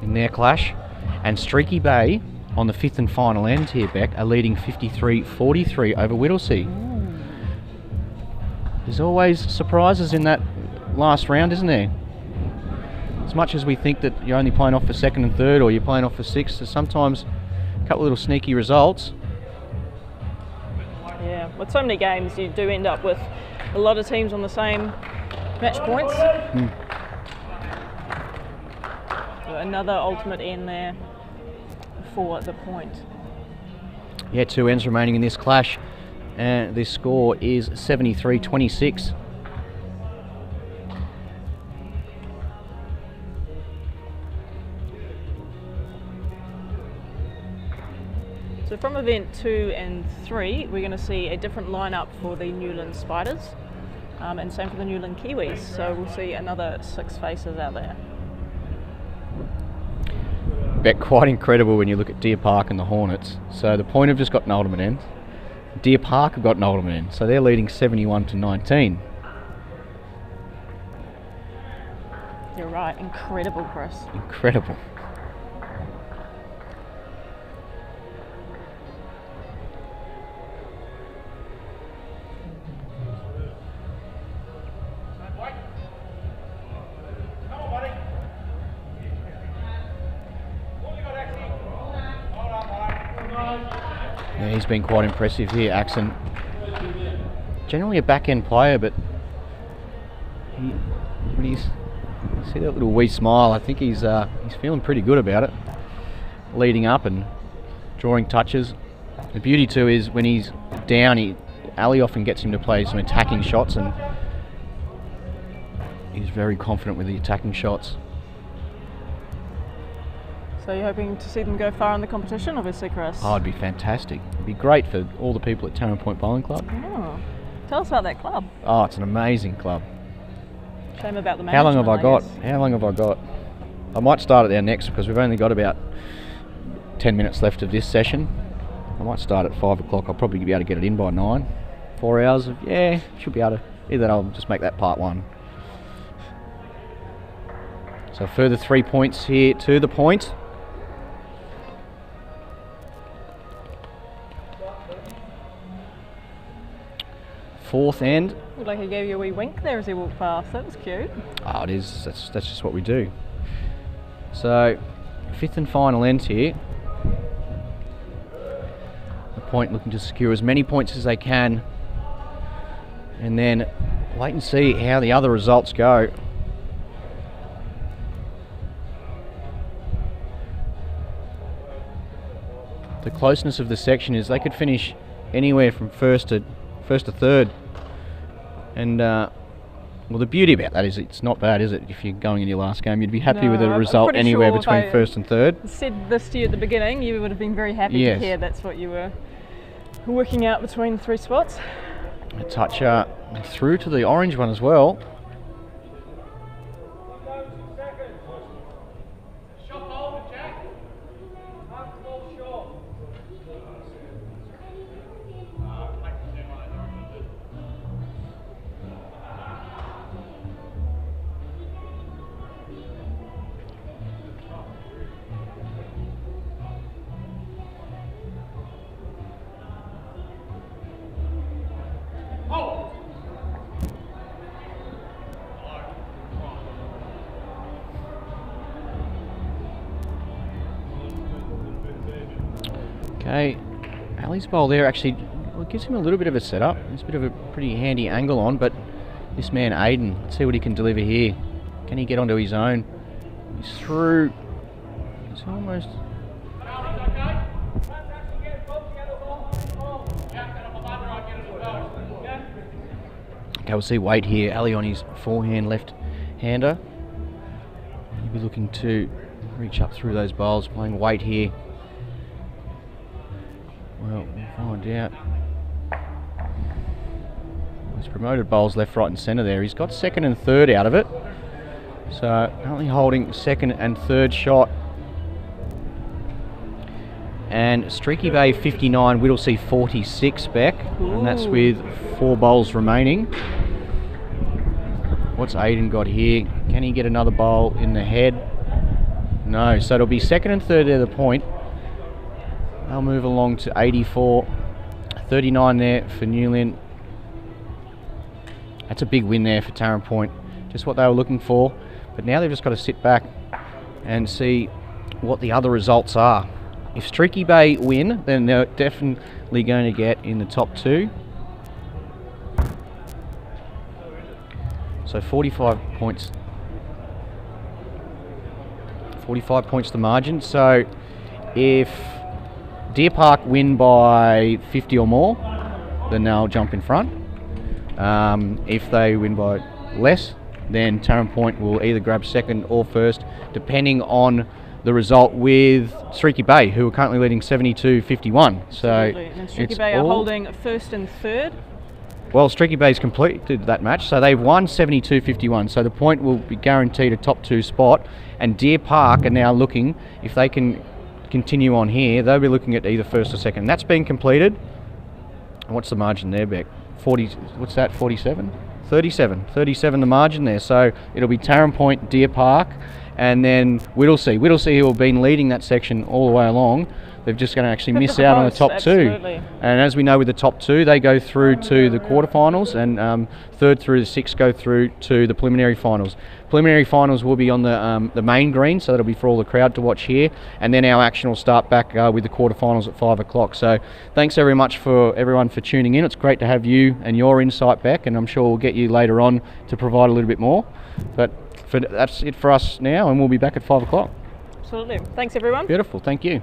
in their clash. And Streaky Bay, on the 5th and final end here, Beck, are leading 53-43 over Whittlesea. There's always surprises in that last round, isn't there? As much as we think that you're only playing off for second and third, or you're playing off for sixth, there's sometimes a couple of little sneaky results. Yeah, with so many games, you do end up with a lot of teams on the same match points. So another ultimate end there for the point. Yeah, 2 ends remaining in this clash, and this score is 73-26. So from event 2 and 3, we're going to see a different lineup for the Newland Spiders, and same for the Newland Kiwis. So we'll see another 6 faces out there. Bet quite incredible when you look at Deer Park and the Hornets. So the point have just got an ultimate end. Deer Park have got an ultimate end, so they're leading 71-19. You're right, incredible, Chris. Incredible. Yeah, he's been quite impressive here, Axon. Generally a back-end player, but when he's see that little wee smile, I think he's feeling pretty good about it. Leading up and drawing touches. The beauty too is when he's down, Ali often gets him to play some attacking shots, and he's very confident with the attacking shots. So you're hoping to see them go far in the competition, obviously, Chris? Oh, it'd be fantastic. It'd be great for all the people at Tarrant Point Bowling Club. Oh. Tell us about that club. Oh, it's an amazing club. Shame about the management. How long have I got? guess. How long have I got? I might start it there next because we've only got about 10 minutes left of this session. I might start at 5 o'clock. I'll probably be able to get it in by 9. 4 hours of, yeah, should be able to. Either I'll just make that part 1. So a further 3 points here to the point. fourth end. Looked like he gave you a wee wink there as he walked past. That was cute. Oh, it is. That's just what we do. So, fifth and final end here. The point looking to secure as many points as they can, and then wait and see how the other results go. The closeness of the section is they could finish anywhere from first to third, and well, the beauty about that is it's not bad, is it? If you're going in your last game, you'd be happy with a result anywhere between first and third. Said this to you at the beginning, you would have been very happy to hear that's what you were working out between the three spots. A touch through to the orange one as well. Okay, Ali's bowl there actually gives him a little bit of a setup. It's a bit of a pretty handy angle on, but this man Aiden, let's see what he can deliver here. Can he get onto his own? He's through. He's almost. Okay, we'll see Wade here. Ali on his forehand left-hander. He'll be looking to reach up through those bowls, playing Wade here. Well, we'll find out. He's promoted bowls left, right and centre there. He's got second and third out of it. So currently holding second and third shot. And Streaky Bay 59, Whittlesea 46 back. And that's with 4 bowls remaining. What's Aiden got here? Can he get another bowl in the head? No, so it'll be second and third at the point. They'll move along to 84. 39 there for Newlyn. That's a big win there for Tarrant Point. Just what they were looking for. But now they've just got to sit back and see what the other results are. If Streaky Bay win, then they're definitely going to get in the top 2. So 45 points. 45 points the margin. So if Deer Park win by 50 or more, then they'll jump in front. If they win by less, then Tarrant Point will either grab second or first, depending on the result with Streaky Bay, who are currently leading 72-51. So and Streaky Bay are holding first and third. Well, Streaky Bay's completed that match, so they've won 72-51. So the point will be guaranteed a top 2 spot. And Deer Park are now looking, if they can continue on here, they'll be looking at either first or second. That's been completed. And what's the margin there, Beck? 40. What's that? 47. 37 the margin there. So it'll be Tarrant Point, Deer Park, and then Whittlesea, who have been leading that section all the way along. They're just going to actually miss out on the top 2. And as we know, with the top 2, they go through to the quarterfinals, and third through the 6 go through to the preliminary finals. Preliminary finals will be on the main green, so that'll be for all the crowd to watch here, and then our action will start back with the quarterfinals at 5 o'clock. So thanks very much for everyone for tuning in. It's great to have you and your insight back, and I'm sure we'll get you later on to provide a little bit more. But that's it for us now, and we'll be back at 5 o'clock. Absolutely. Thanks, everyone. Beautiful. Thank you.